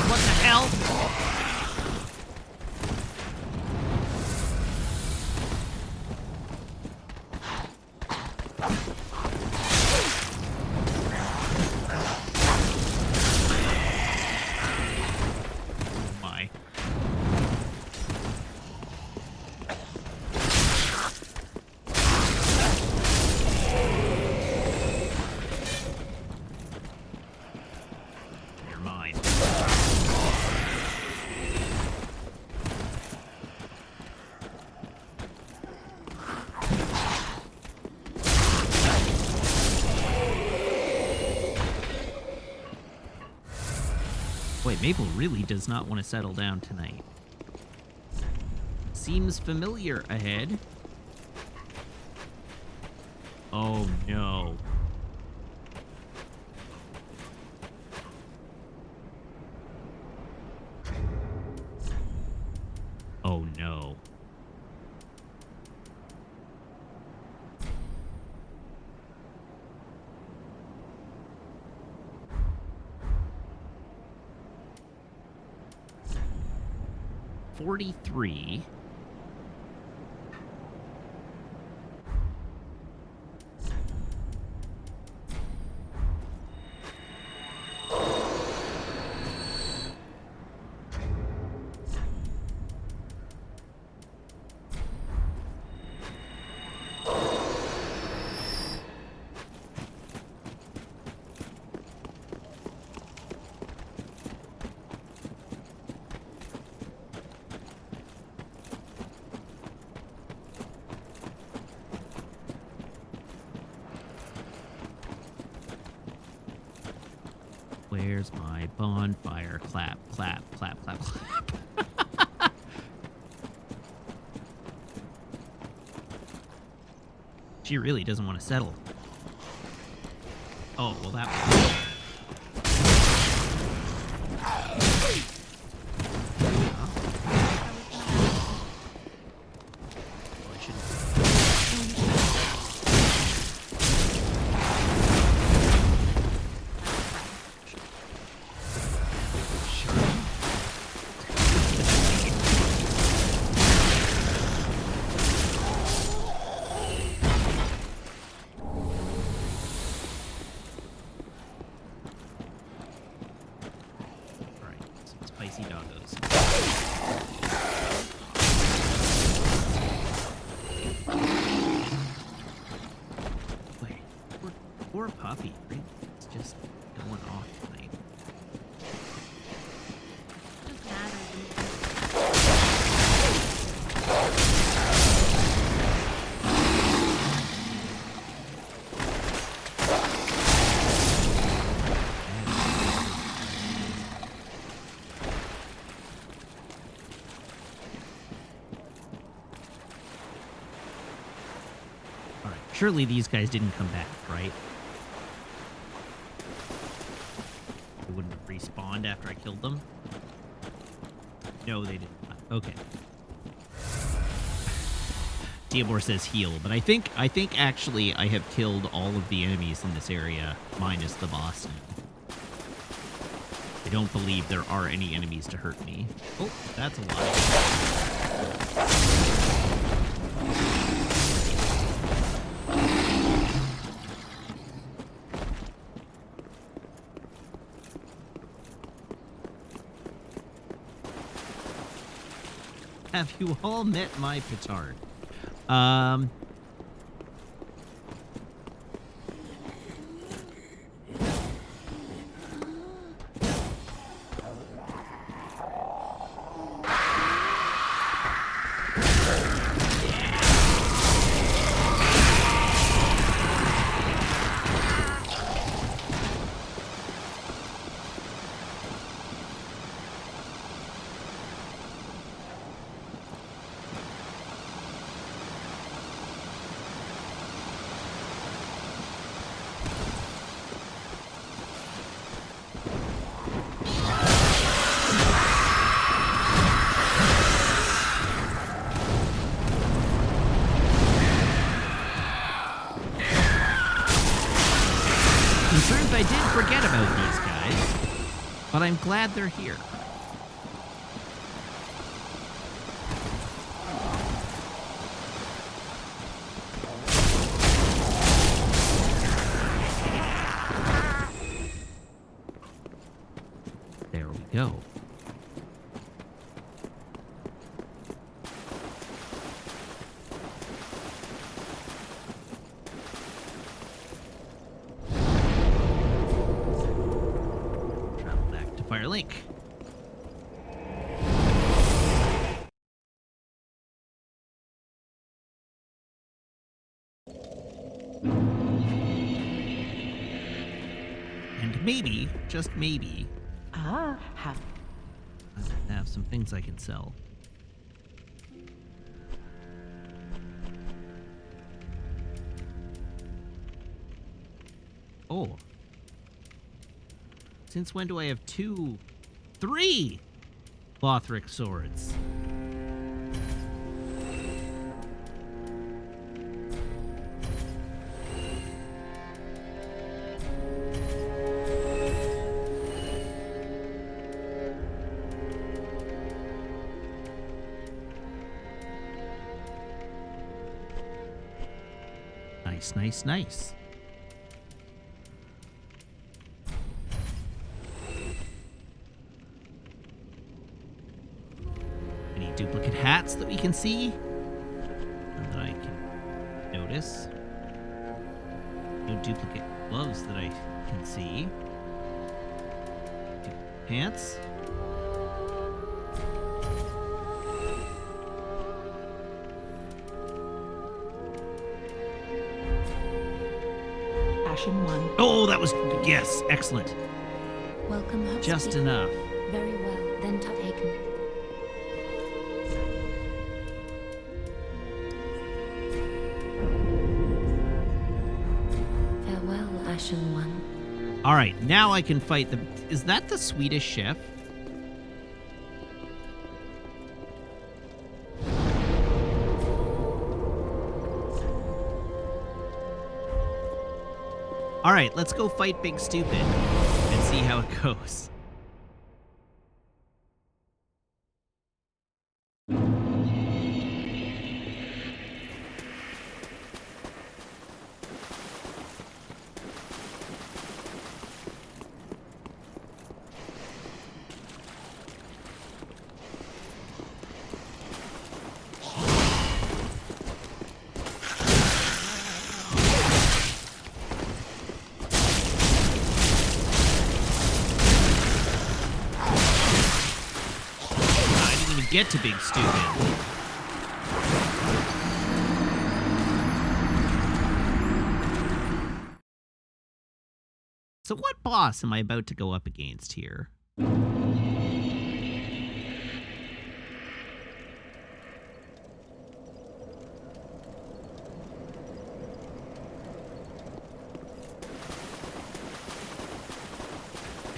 What the hell? Boy, Maple really does not want to settle down tonight. Seems familiar ahead. Oh no. Oh no. $43. Where's my bonfire? Clap, clap, clap, clap, clap. She really doesn't want to settle. Oh, well that was... Oh, I shouldn't... Alright, some spicy doggos. Wait, poor puppy, right? It's just going off tonight. Just mad at me. Alright, surely these guys didn't come back, right? They wouldn't have respawned after I killed them? No, they didn't. Okay. Diabor says heal, but I think actually I have killed all of the enemies in this area, minus the boss now. I don't believe there are any enemies to hurt me. Oh, that's a lot. Have you all met my petard? In truth, I did forget about these guys, but I'm glad they're here. There we go. Travel back to Firelink. And maybe, just maybe, I have some things I can sell. Oh. Since when do I have 3 Lothric swords? Nice, nice, nice. Any duplicate hats that we can see? And that I can notice. No duplicate gloves that I can see. Duplicate pants. Ashen one. Oh, that was... Yes, excellent. Welcome home. Just speak. enough. Very well, then taken. Farewell, Ashen One. All right, now I can fight the... Is that the Swedish chef? All right, let's go fight Big Stupid and see how it goes. Get to Big Stupid. So what boss am I about to go up against here?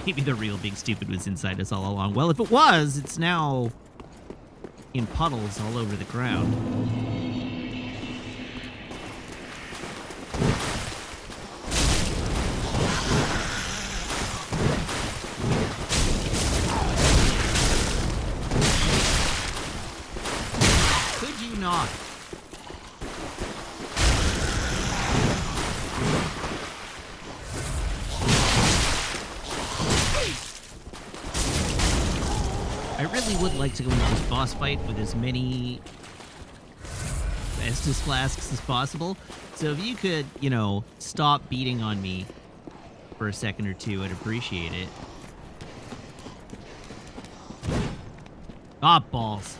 Maybe the real Big Stupid was inside us all along. Well, if it was, it's now in puddles all over the ground. Could you not? I really would like to go into this boss fight with as many Estus flasks as possible. So if you could, you know, stop beating on me for a second or two, I'd appreciate it. Ah, balls.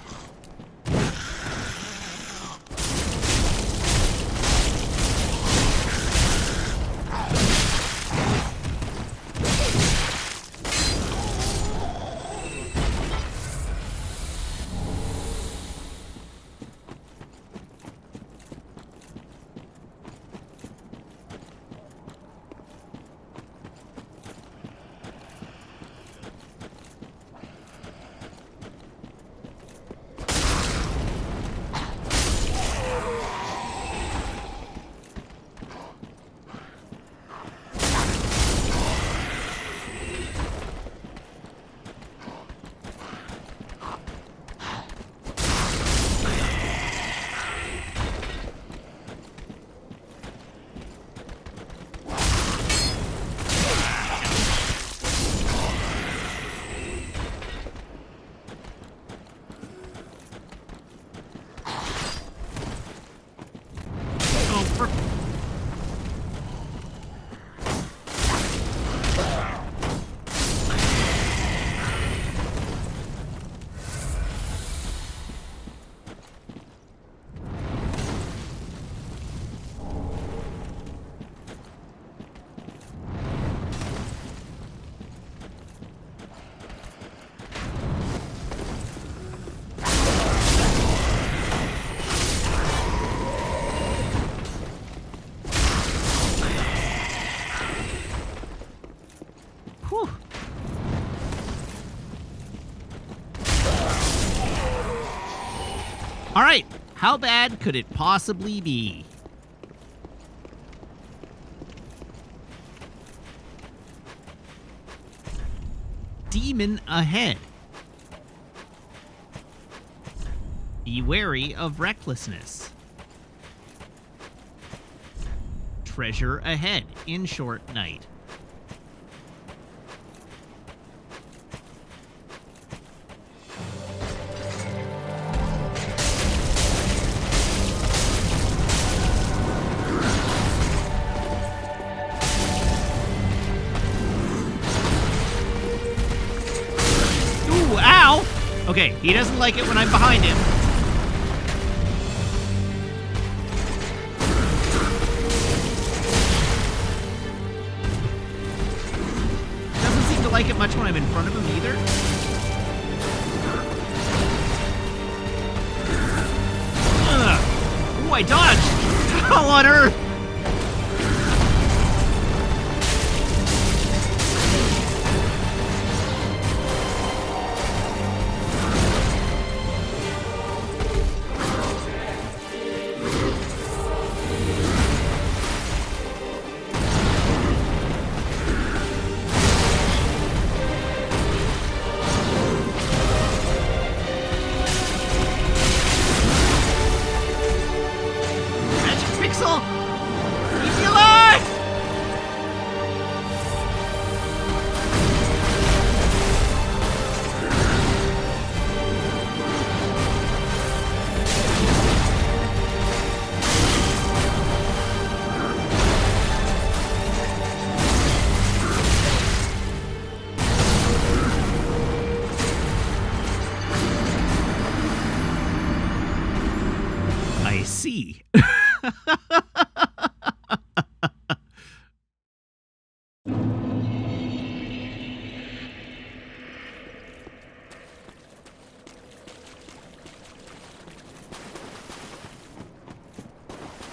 All right, how bad could it possibly be? Demon ahead. Be wary of recklessness. Treasure ahead in short night. Okay, he doesn't like it when I'm behind him. Doesn't seem to like it much when I'm in front of him either. Ugh. Ooh, I dodged! How on earth?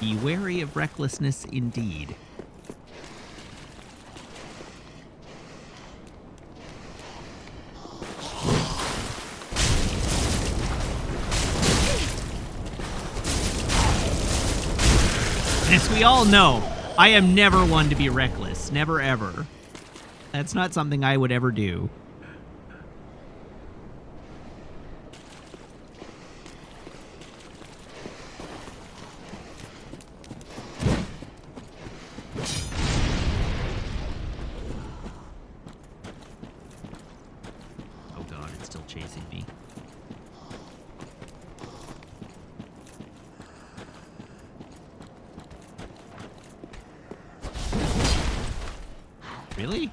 Be wary of recklessness indeed. As we all know, I am never one to be reckless. Never, ever. That's not something I would ever do. Oh god, it's still chasing me. Really?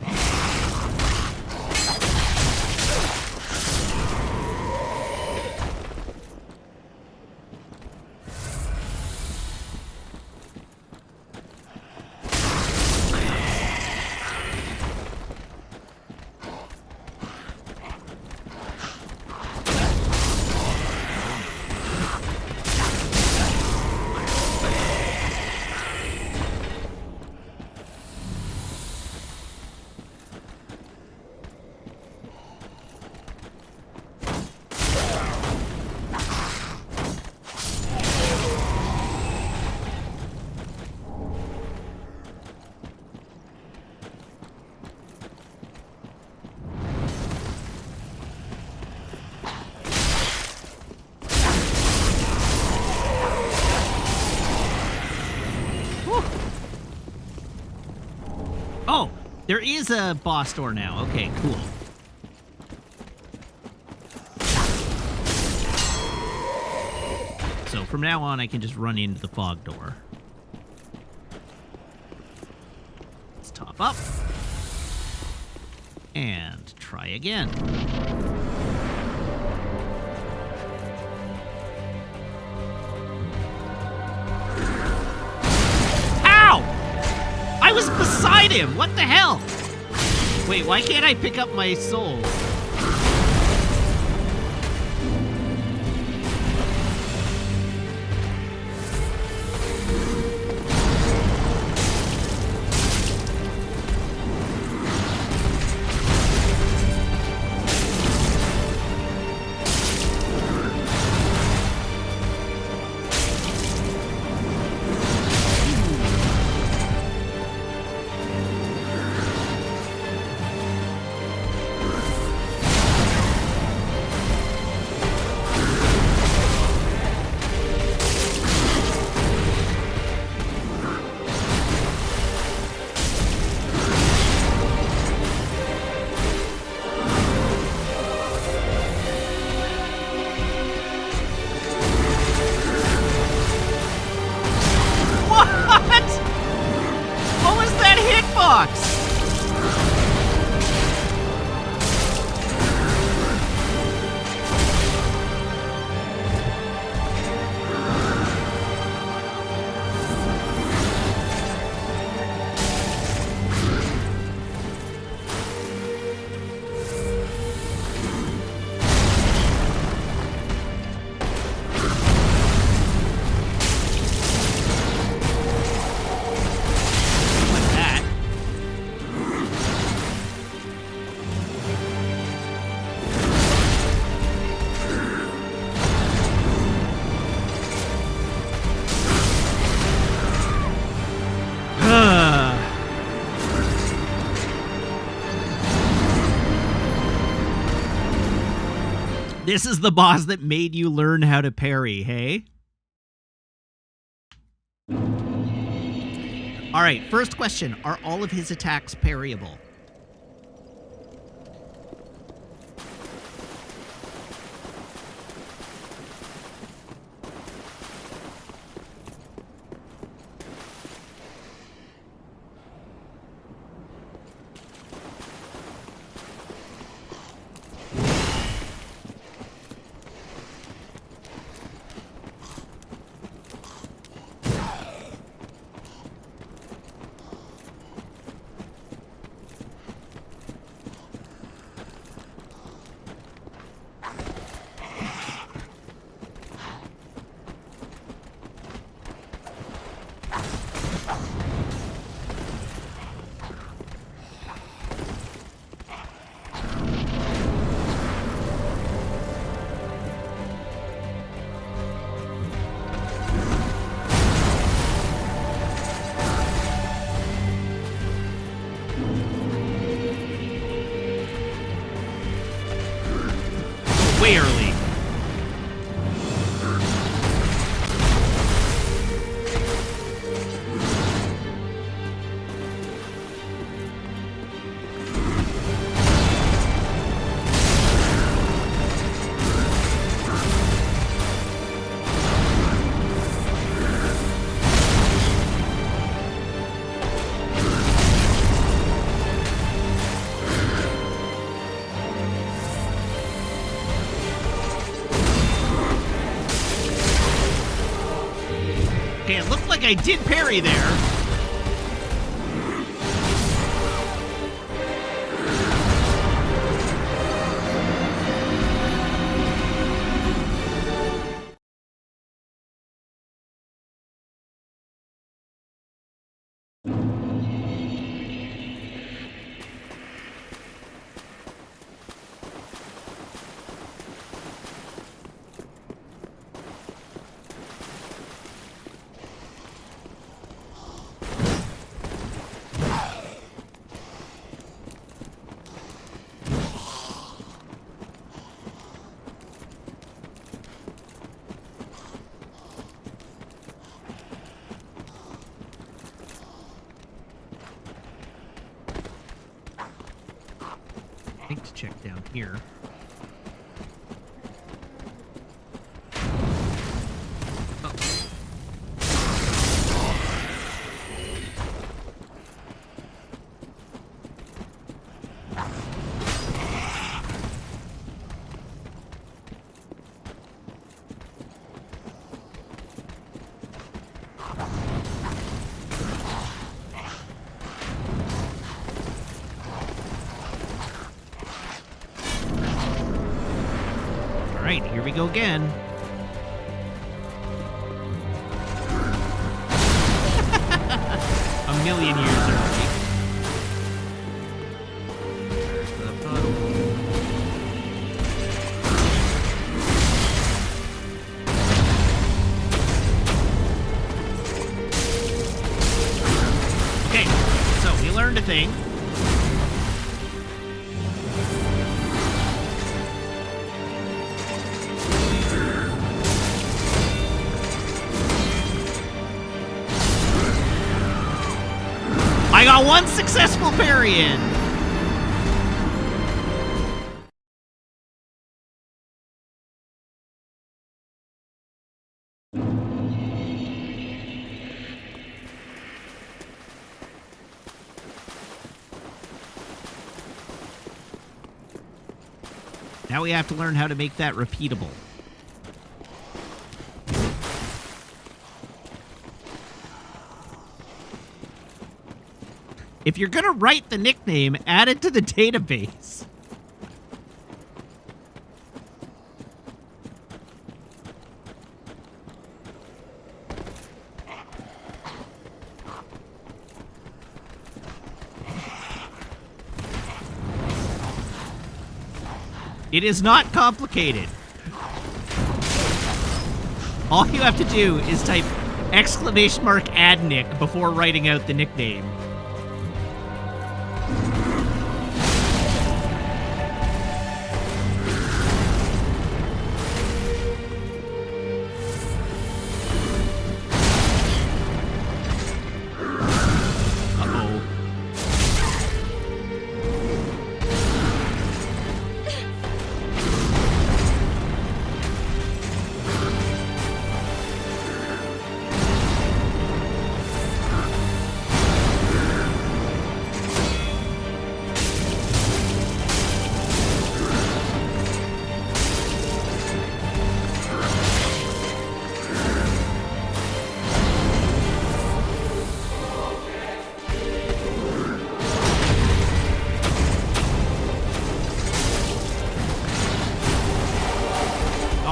Oh, there is a boss door now. Okay, cool. So from now on, I can just run into the fog door. Let's top up. And try again. I was beside him! What the hell? Wait, why can't I pick up my souls? This is the boss that made you learn how to parry, hey? All right, first question. Are all of his attacks parryable? Way early. Okay, it looked like I did parry there. I think to check down here. All right, here we go again. A million years early. There's the puddle. Okay, so we learned a thing. I got one successful parry in. Now we have to learn how to make that repeatable. If you're gonna write the nickname, add it to the database. It is not complicated. All you have to do is type !adnick before writing out the nickname.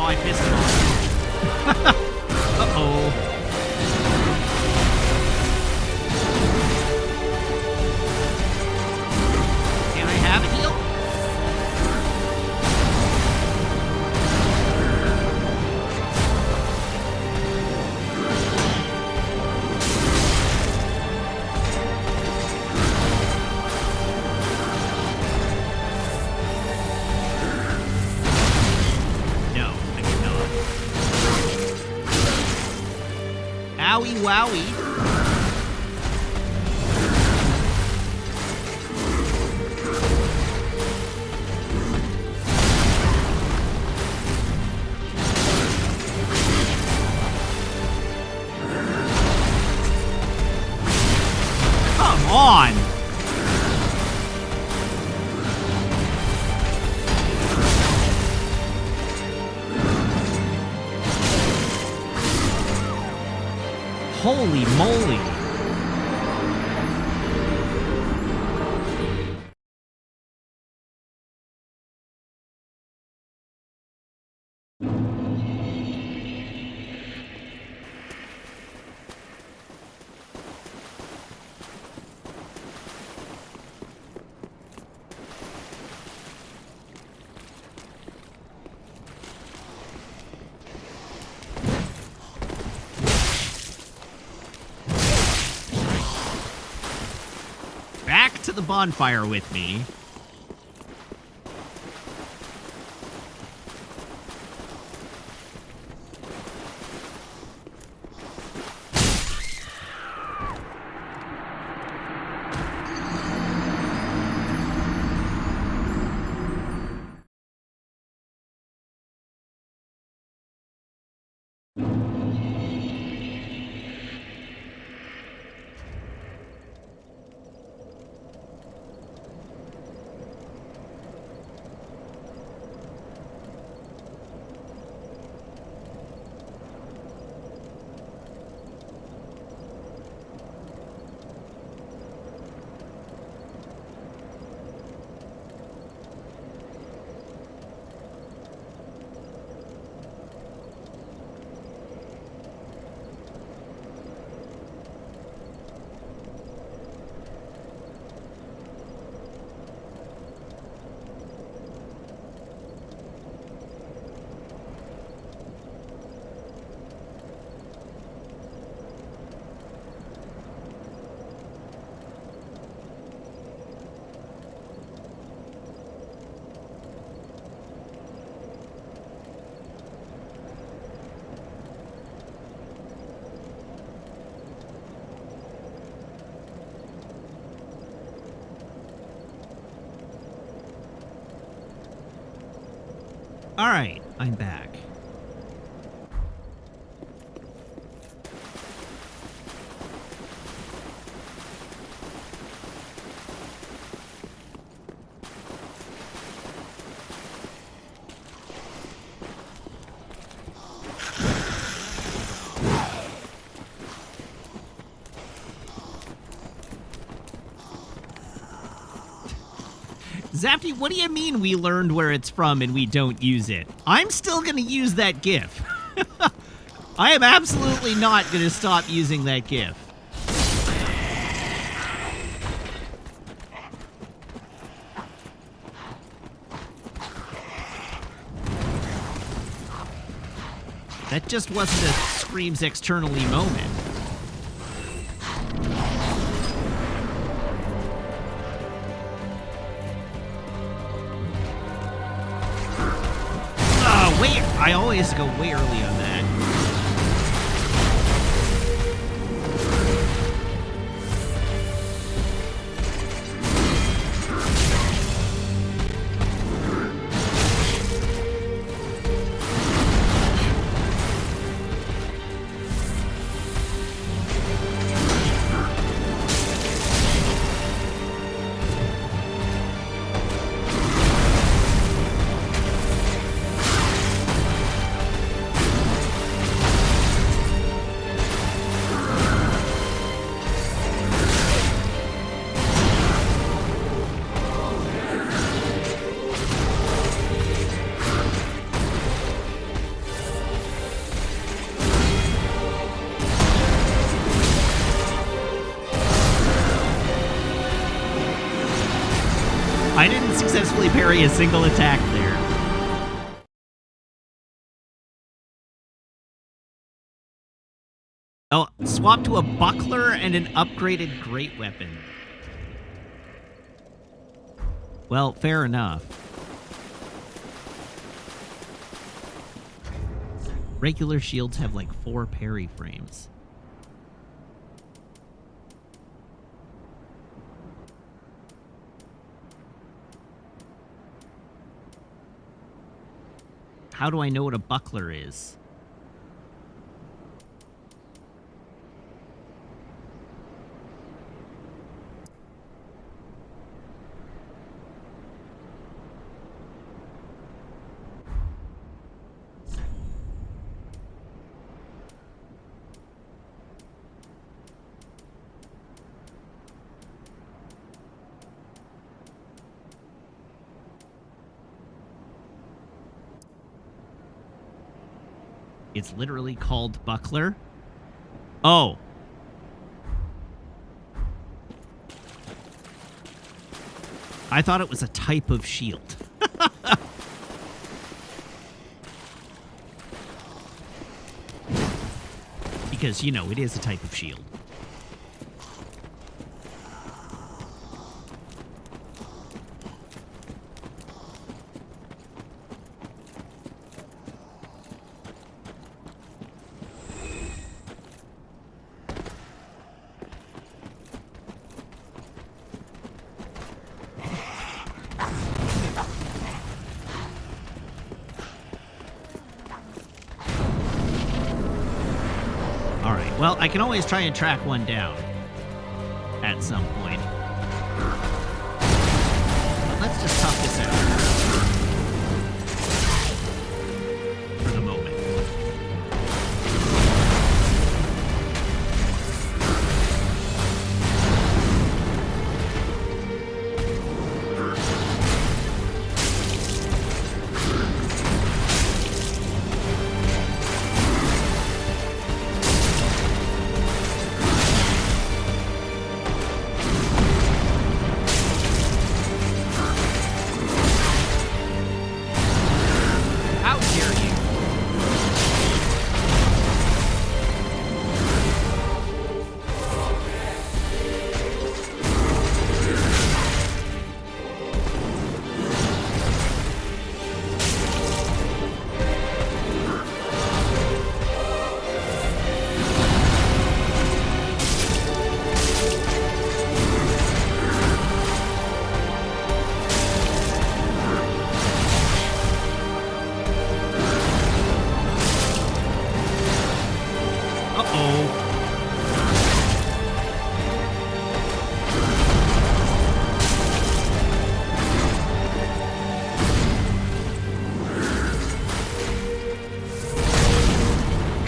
Oh, I pissed it off. Uh-oh. Can I have a heal? No, I did not. Owie wowie. Come on! Holy moly! Back to the bonfire with me. All right, I'm back. Zafty, what do you mean we learned where it's from and we don't use it? I'm still going to use that GIF. I am absolutely not going to stop using that GIF. That just wasn't a Screams Externally moment. I always go way early on that. I didn't successfully parry a single attack there. Oh, swap to a buckler and an upgraded great weapon. Well, fair enough. Regular shields have like 4 parry frames. How do I know what a buckler is? It's literally called buckler. Oh. I thought it was a type of shield. Because, you know, it is a type of shield. Well, I can always try and track one down at some point. But let's just tough this out for the moment.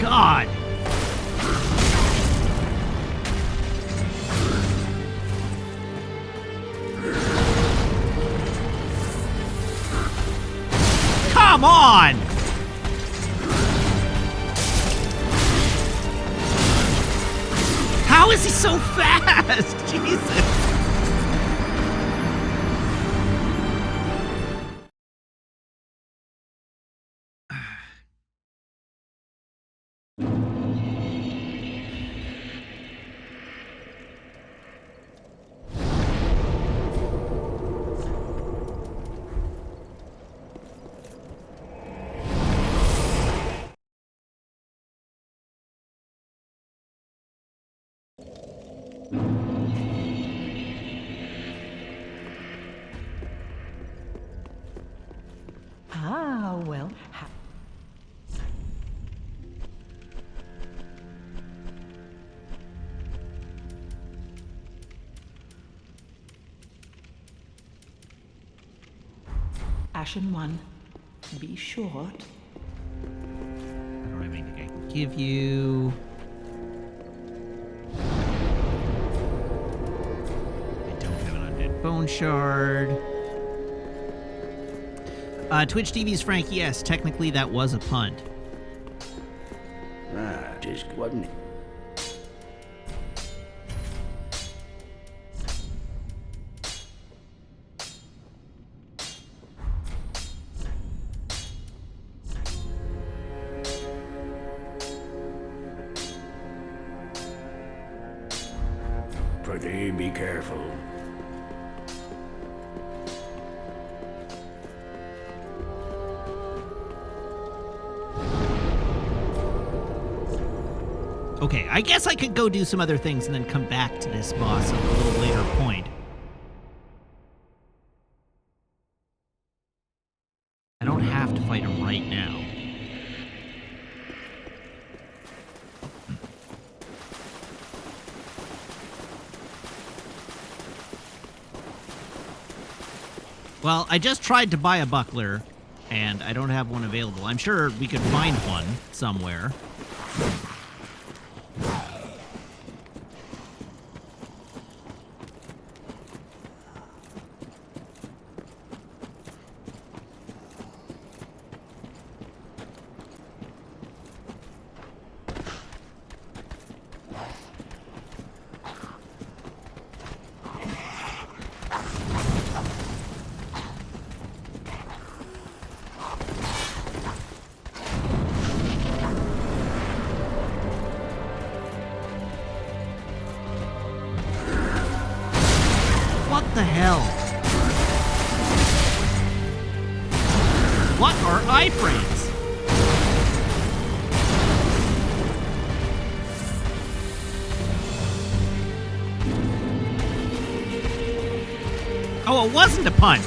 God! Come on! How is he so fast? Jesus! Ah, well. Ashen One, be short. What do I think I can give you? I don't have an undead bone shard. Twitch TV's Frank, yes, technically that was a punt. Ah, just wasn't it? Dorothy, be careful. Okay, I guess I could go do some other things and then come back to this boss at a little later point. I don't have to fight him right now. Well, I just tried to buy a buckler, and I don't have one available. I'm sure we could find one somewhere. What the hell? What are iframes? Oh, it wasn't a punch.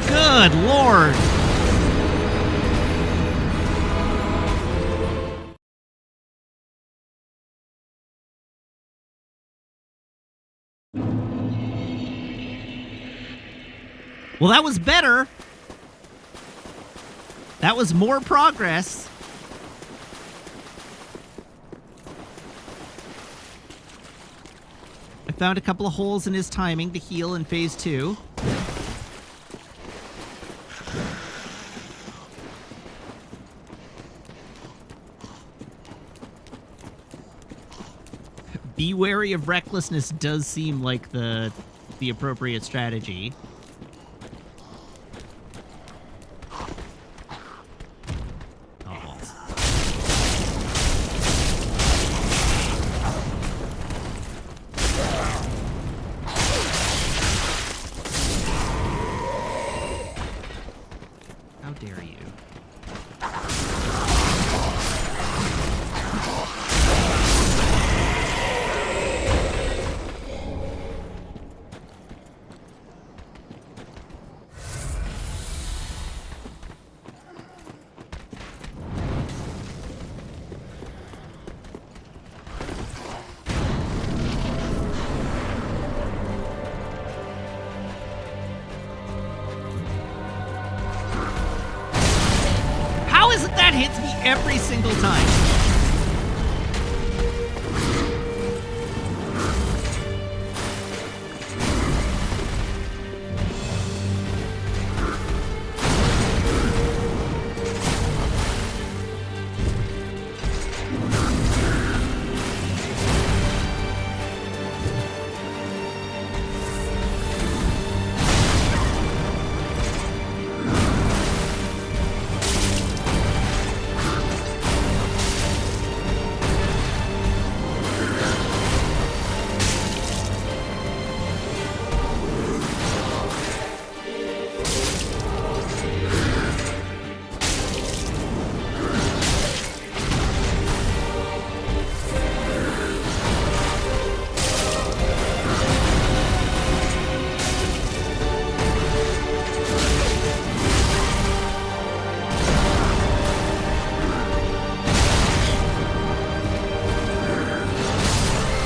Good Lord! Well, that was better. That was more progress. I found a couple of holes in his timing to heal in phase 2. Be wary of recklessness does seem like the appropriate strategy. Oh, balls. How dare you? How is it that hits me every single time?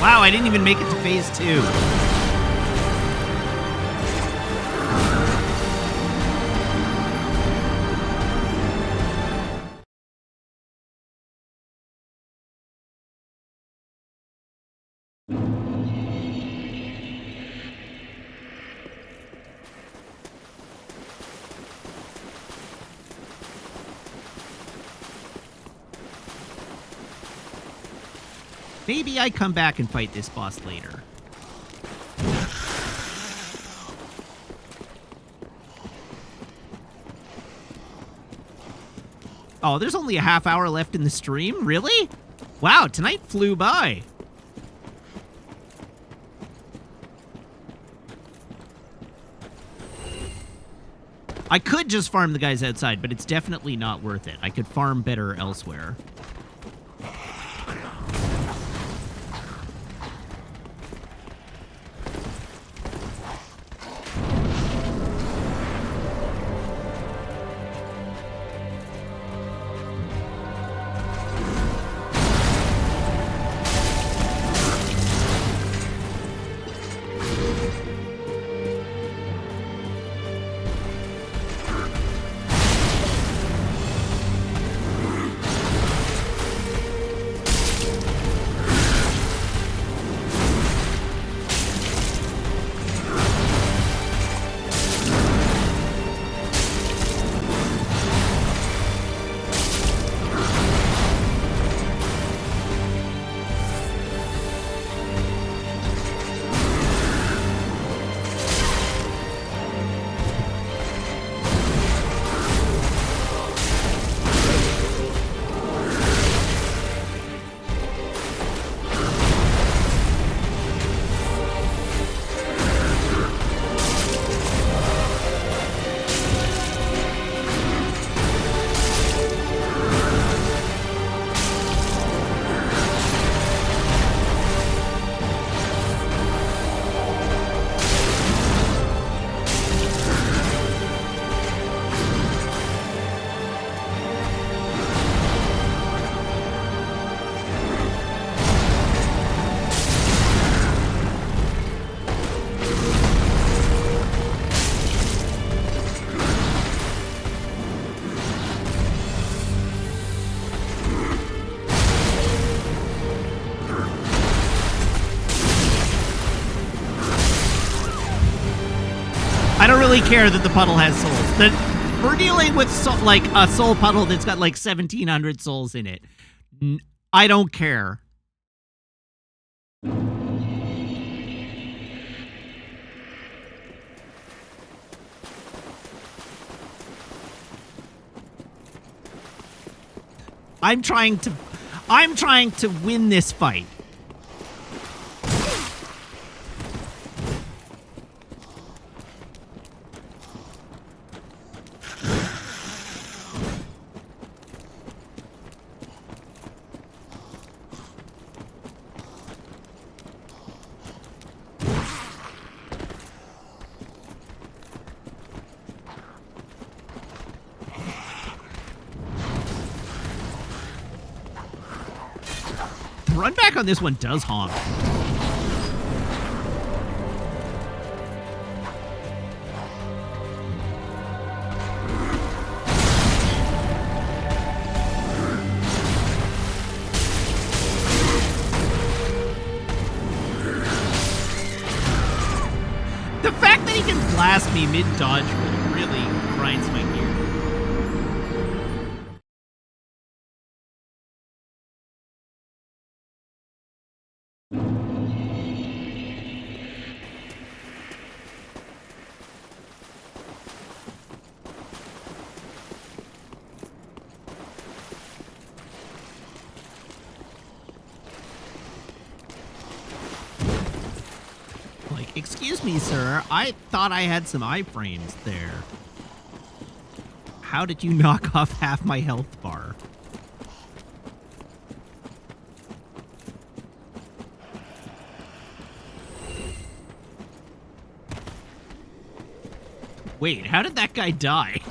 Wow, I didn't even make it to phase 2. Maybe I come back and fight this boss later. Oh, there's only a half hour left in the stream? Really? Wow, tonight flew by. I could just farm the guys outside, but it's definitely not worth it. I could farm better elsewhere. I don't really care that the puddle has souls. We're dealing with like a soul puddle that's got like 1,700 souls in it. I don't care. I'm trying to win this fight. Run back on this one does honk. past me mid-dodge roll really grinds my gears. Like, excuse me, sir. I thought I had some iframes there. How did you knock off half my health bar? Wait, how did that guy die?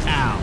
Ow.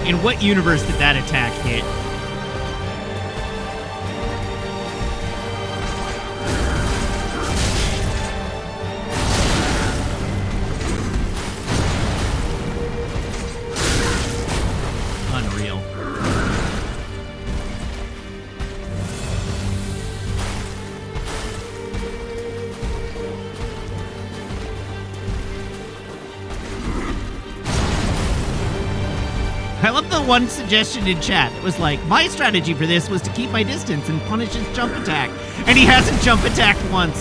In what universe did that attack hit? Unreal. I love the one suggestion in chat. It was like, my strategy for this was to keep my distance and punish his jump attack. And he hasn't jump attacked once.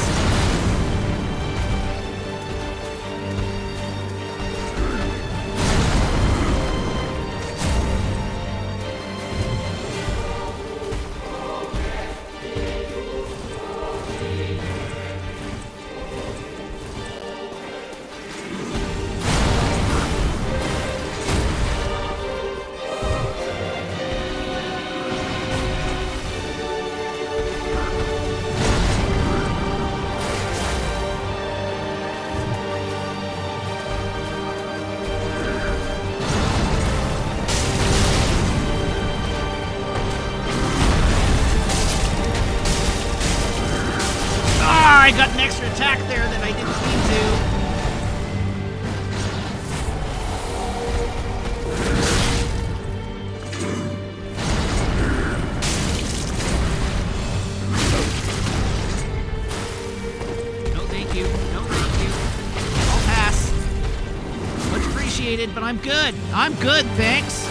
I got an extra attack there that I didn't mean to. No, thank you. No, thank you. I'll pass. Much appreciated, but I'm good. I'm good, thanks.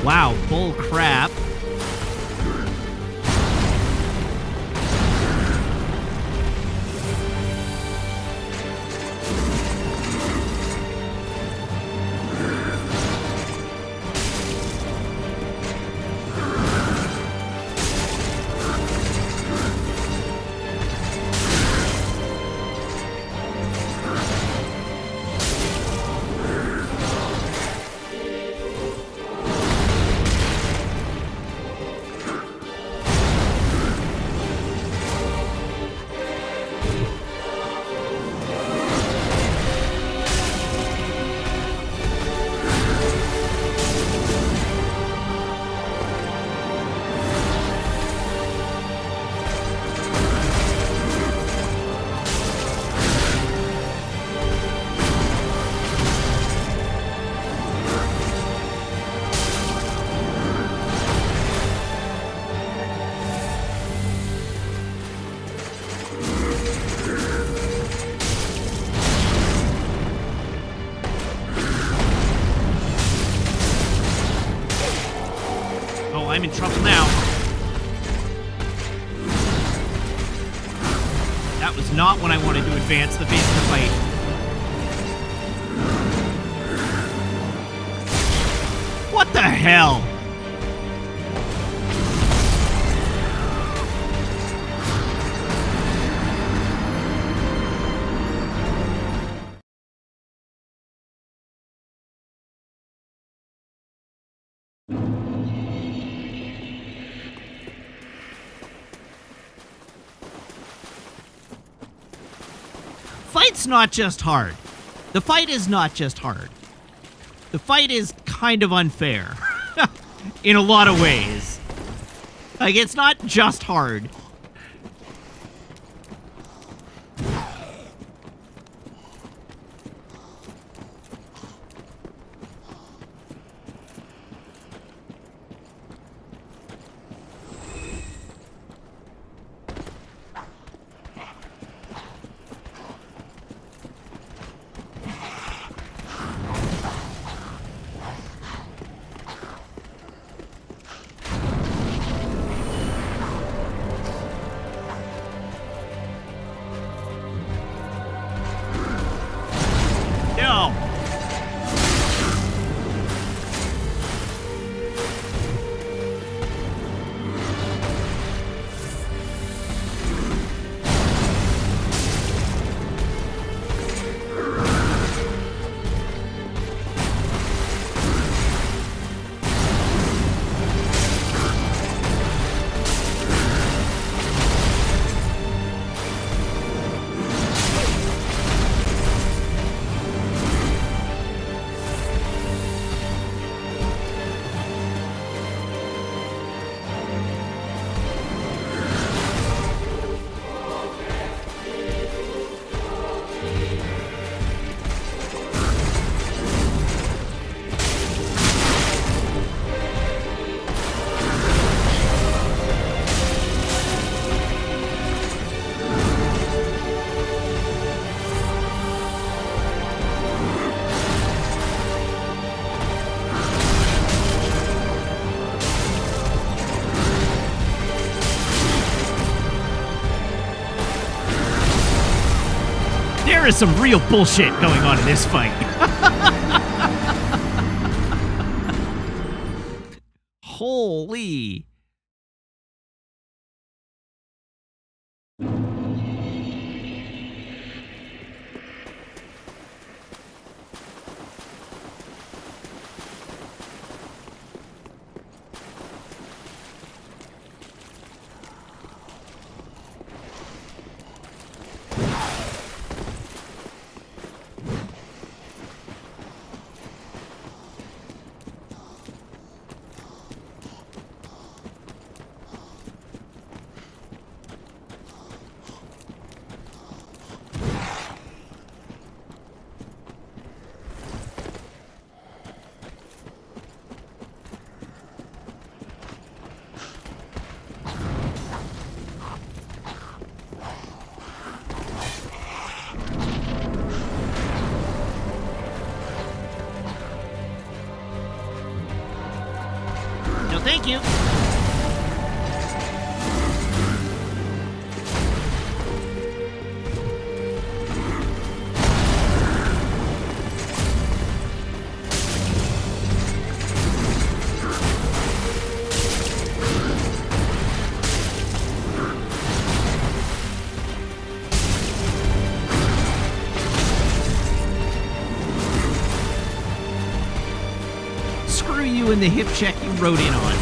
Wow, bull crap. I'm in trouble now. That was not when I wanted to advance the phase of the fight. What the hell? Fight's not just hard. The fight is not just hard. The fight is kind of unfair. In a lot of ways. Like, it's not just hard. No! There is some real bullshit going on in this fight. Holy. thank you. Screw you and the hip check you rode in on.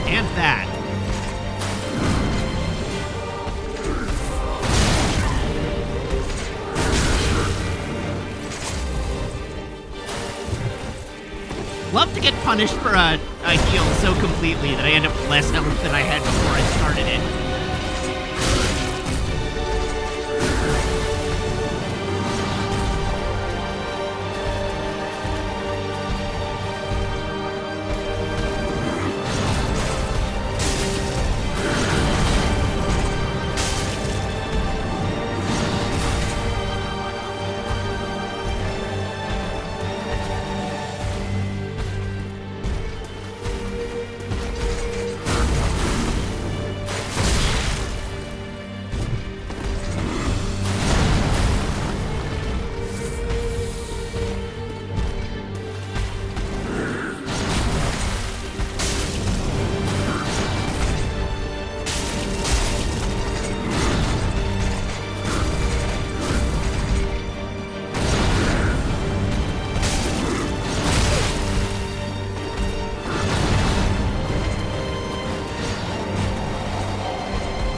And that. Love to get punished for a heal so completely that I end up with less health than I had before I started it.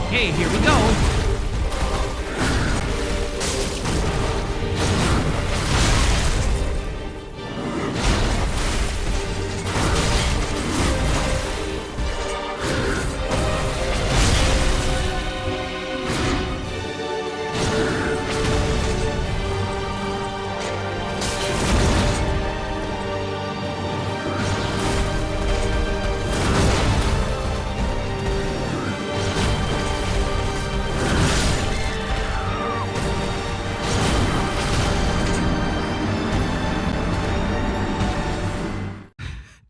Okay, here we go.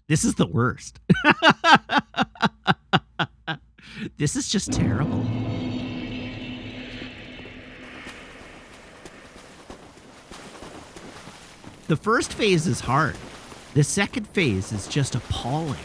This is the worst. This is just terrible. The first phase is hard. The second phase is just appalling.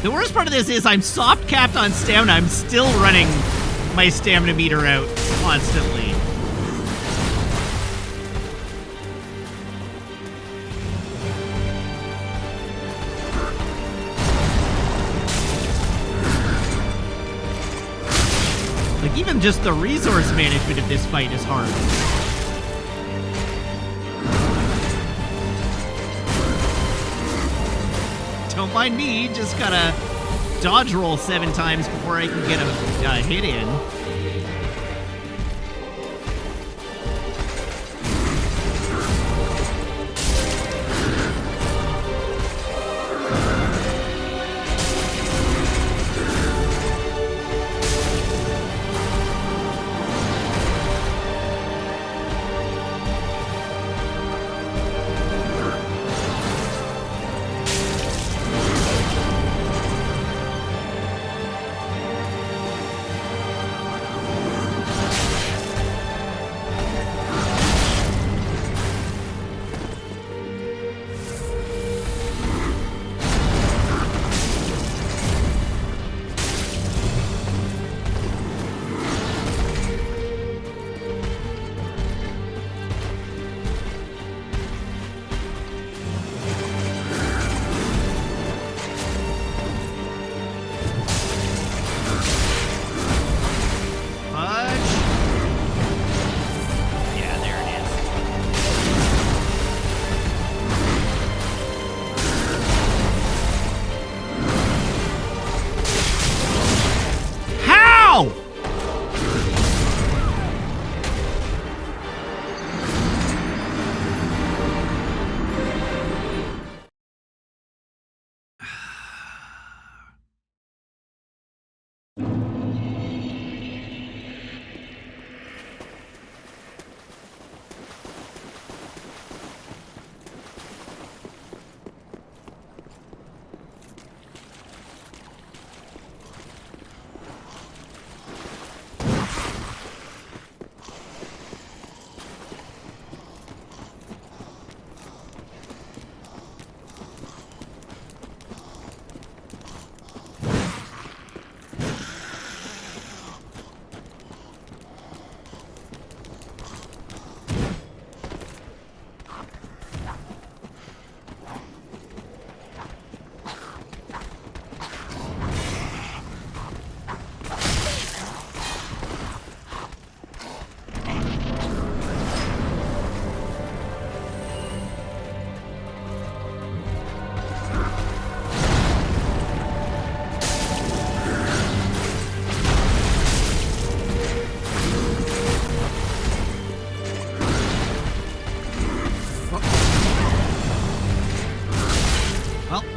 The worst part of this is I'm soft capped on stamina. I'm still running my stamina meter out constantly. Like, even just the resource management of this fight is hard. Don't mind me, just gotta dodge roll 7 times before I can get a hit in.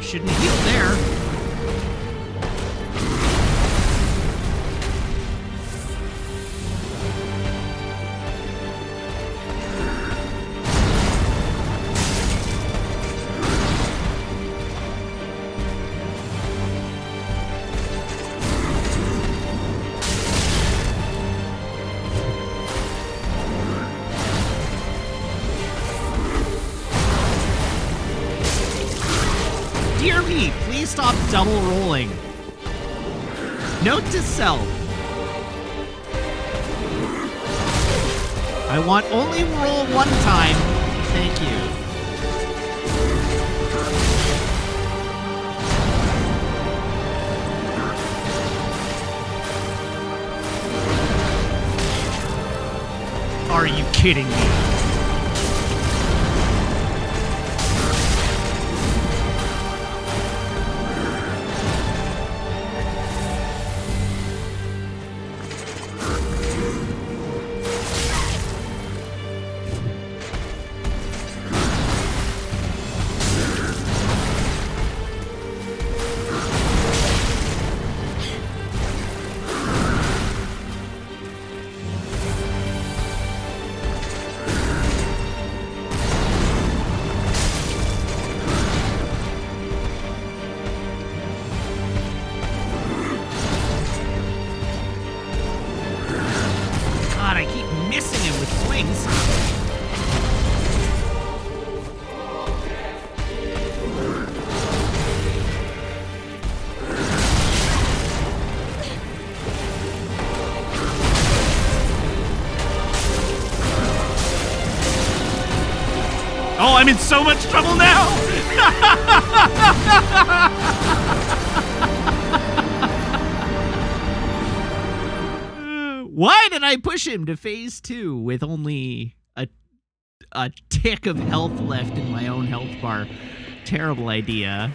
shouldn't heal there. Dear me, please stop double rolling. Note to self. I want only roll one time. Thank you. Are you kidding me? God, I keep missing him with swings. Oh, I'm in so much trouble now! Why did I push him to phase 2 with only a tick of health left in my own health bar? Terrible idea.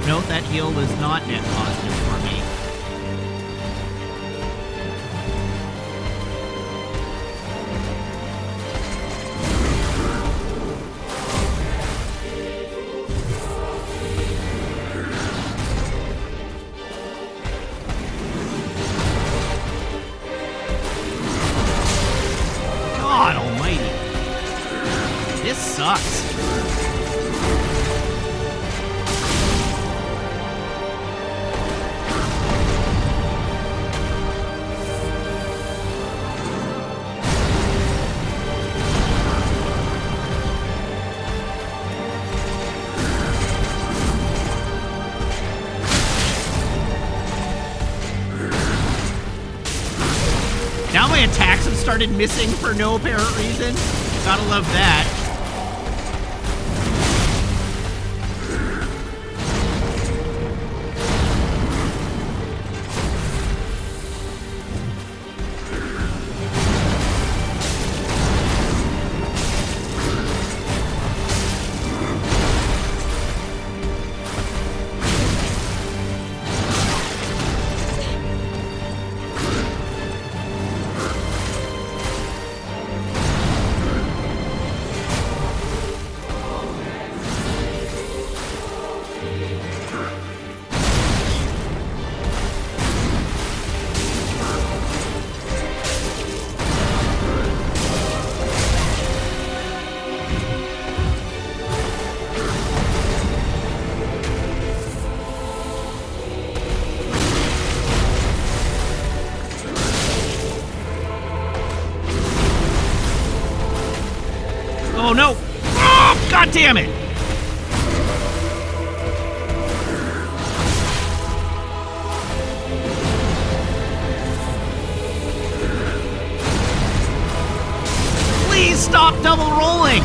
No, that heal was not net positive for me. God almighty. This sucks. Now my attacks have started missing for no apparent reason. Gotta love that. Oh, no. Oh, God damn it. Please stop double rolling.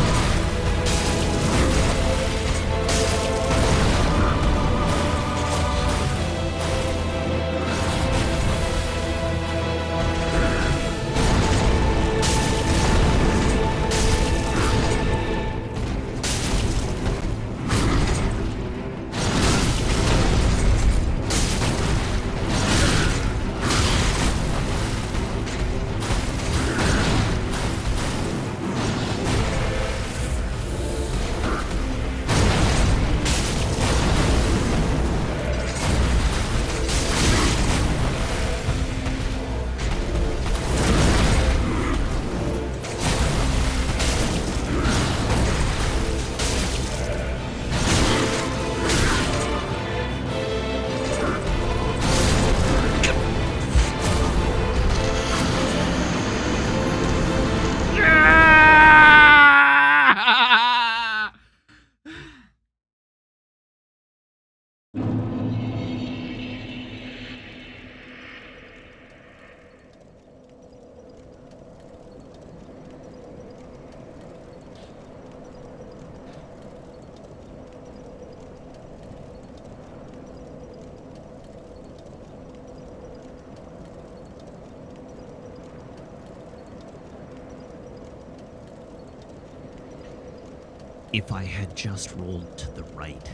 If I had just rolled to the right.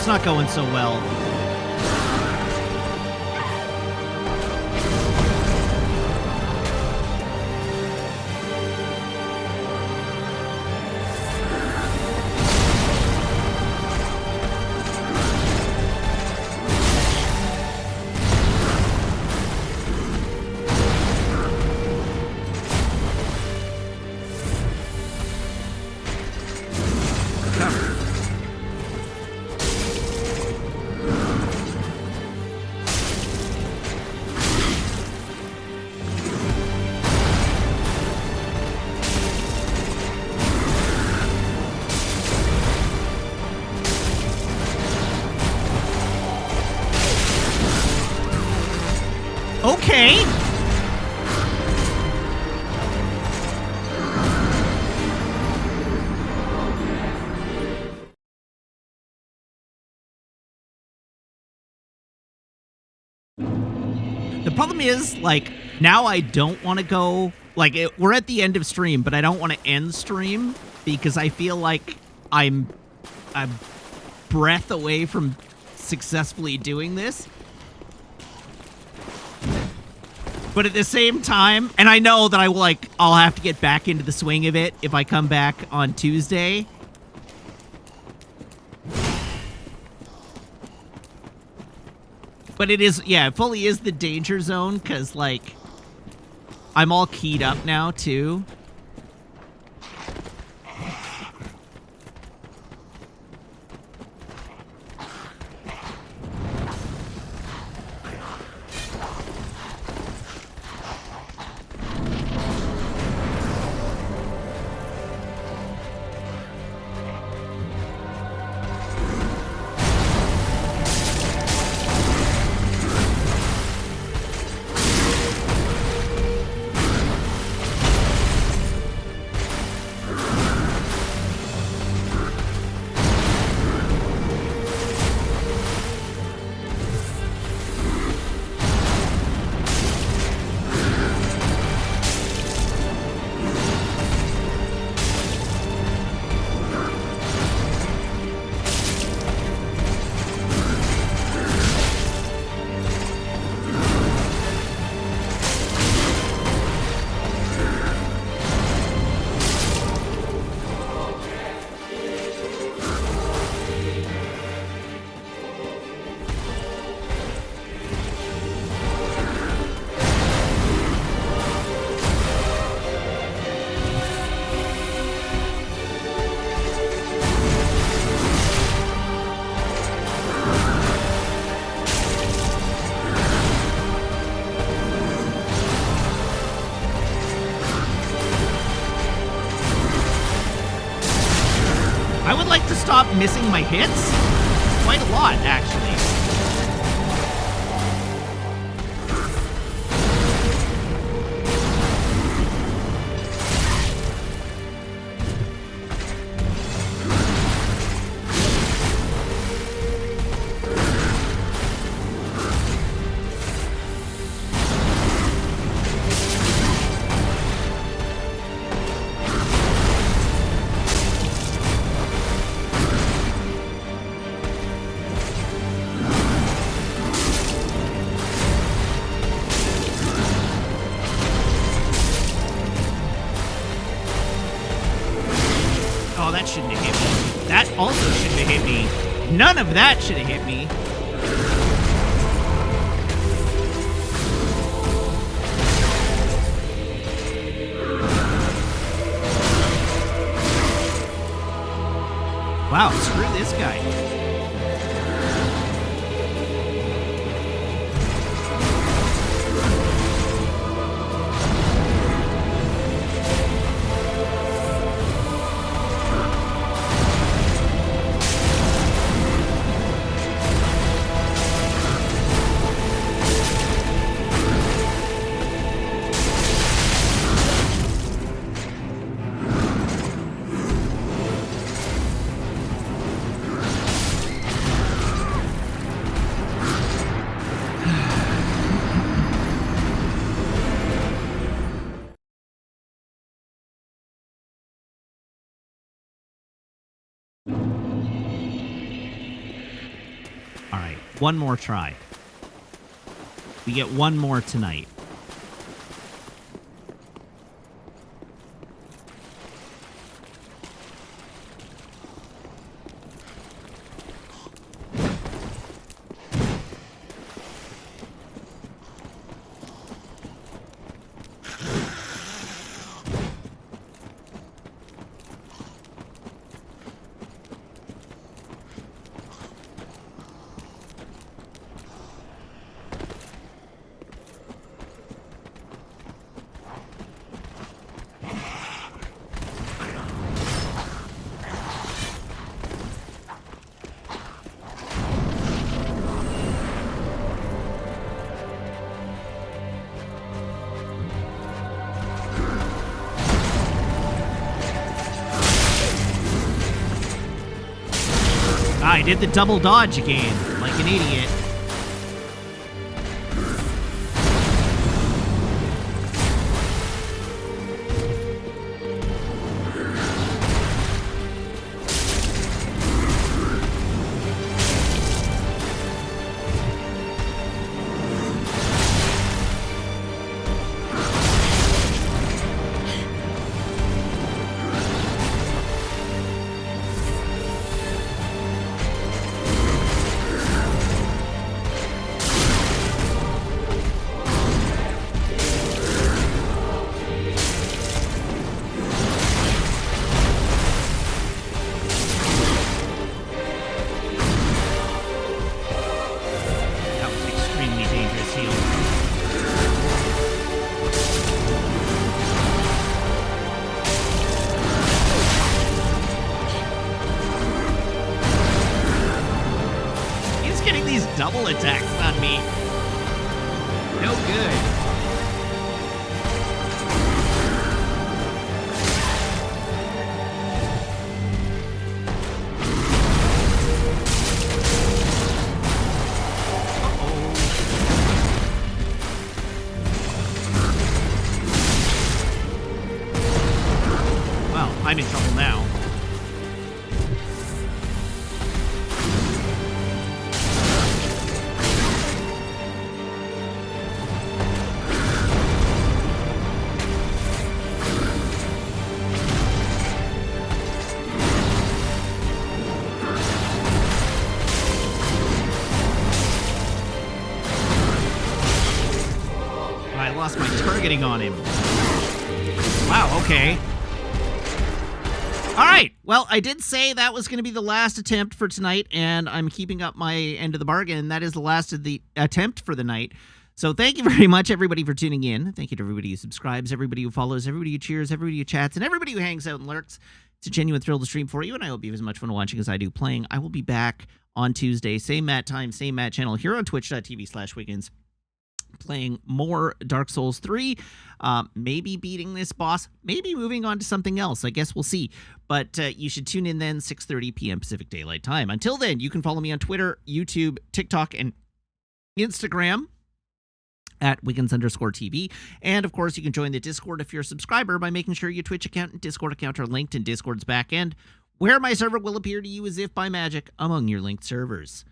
Not going so well. Okay. The problem is, like, now I don't want to go, like, we're at the end of stream, but I don't want to end stream because I feel like I'm a breath away from successfully doing this. But at the same time, and I know that I'll have to get back into the swing of it if I come back on Tuesday. But it is, yeah, it fully is the danger zone, because, like, I'm all keyed up now, too. I would like to stop missing my hits. Quite a lot, actually. Oh, that shouldn't have hit me. That also shouldn't have hit me. None of that should have hit me. Wow, screw this guy. All right, one more try. We get one more tonight. I did the double dodge again, like an idiot. double attacks on me. No good. Well, I'm in trouble now. I lost my targeting on him. Wow, okay. All right. Well, I did say that was going to be the last attempt for tonight, and I'm keeping up my end of the bargain. That is the last of the attempt for the night. So thank you very much, everybody, for tuning in. Thank you to everybody who subscribes, everybody who follows, everybody who cheers, everybody who chats, and everybody who hangs out and lurks. It's a genuine thrill to stream for you, and I hope you have as much fun watching as I do playing. I will be back on Tuesday, same Matt time, same Matt channel, here on twitch.tv/Wiggins. Playing more Dark Souls 3, maybe beating this boss, maybe moving on to something else. I guess we'll see. But you should tune in then, 6:30 p.m. Pacific Daylight Time. Until then, you can follow me on Twitter, YouTube, TikTok, and Instagram at Wiggins_TV. And, of course, you can join the Discord if you're a subscriber by making sure your Twitch account and Discord account are linked in Discord's backend, where my server will appear to you as if by magic among your linked servers.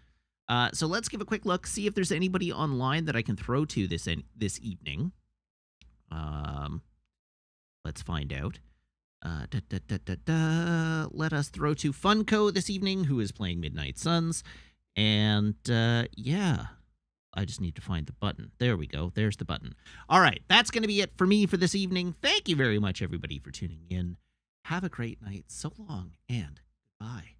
So let's give a quick look, see if there's anybody online that I can throw to this evening. Let's find out. Let us throw to Funko this evening, who is playing Midnight Suns. And, yeah, I just need to find the button. There we go. There's the button. All right, that's going to be it for me for this evening. Thank you very much, everybody, for tuning in. Have a great night. So long, and goodbye.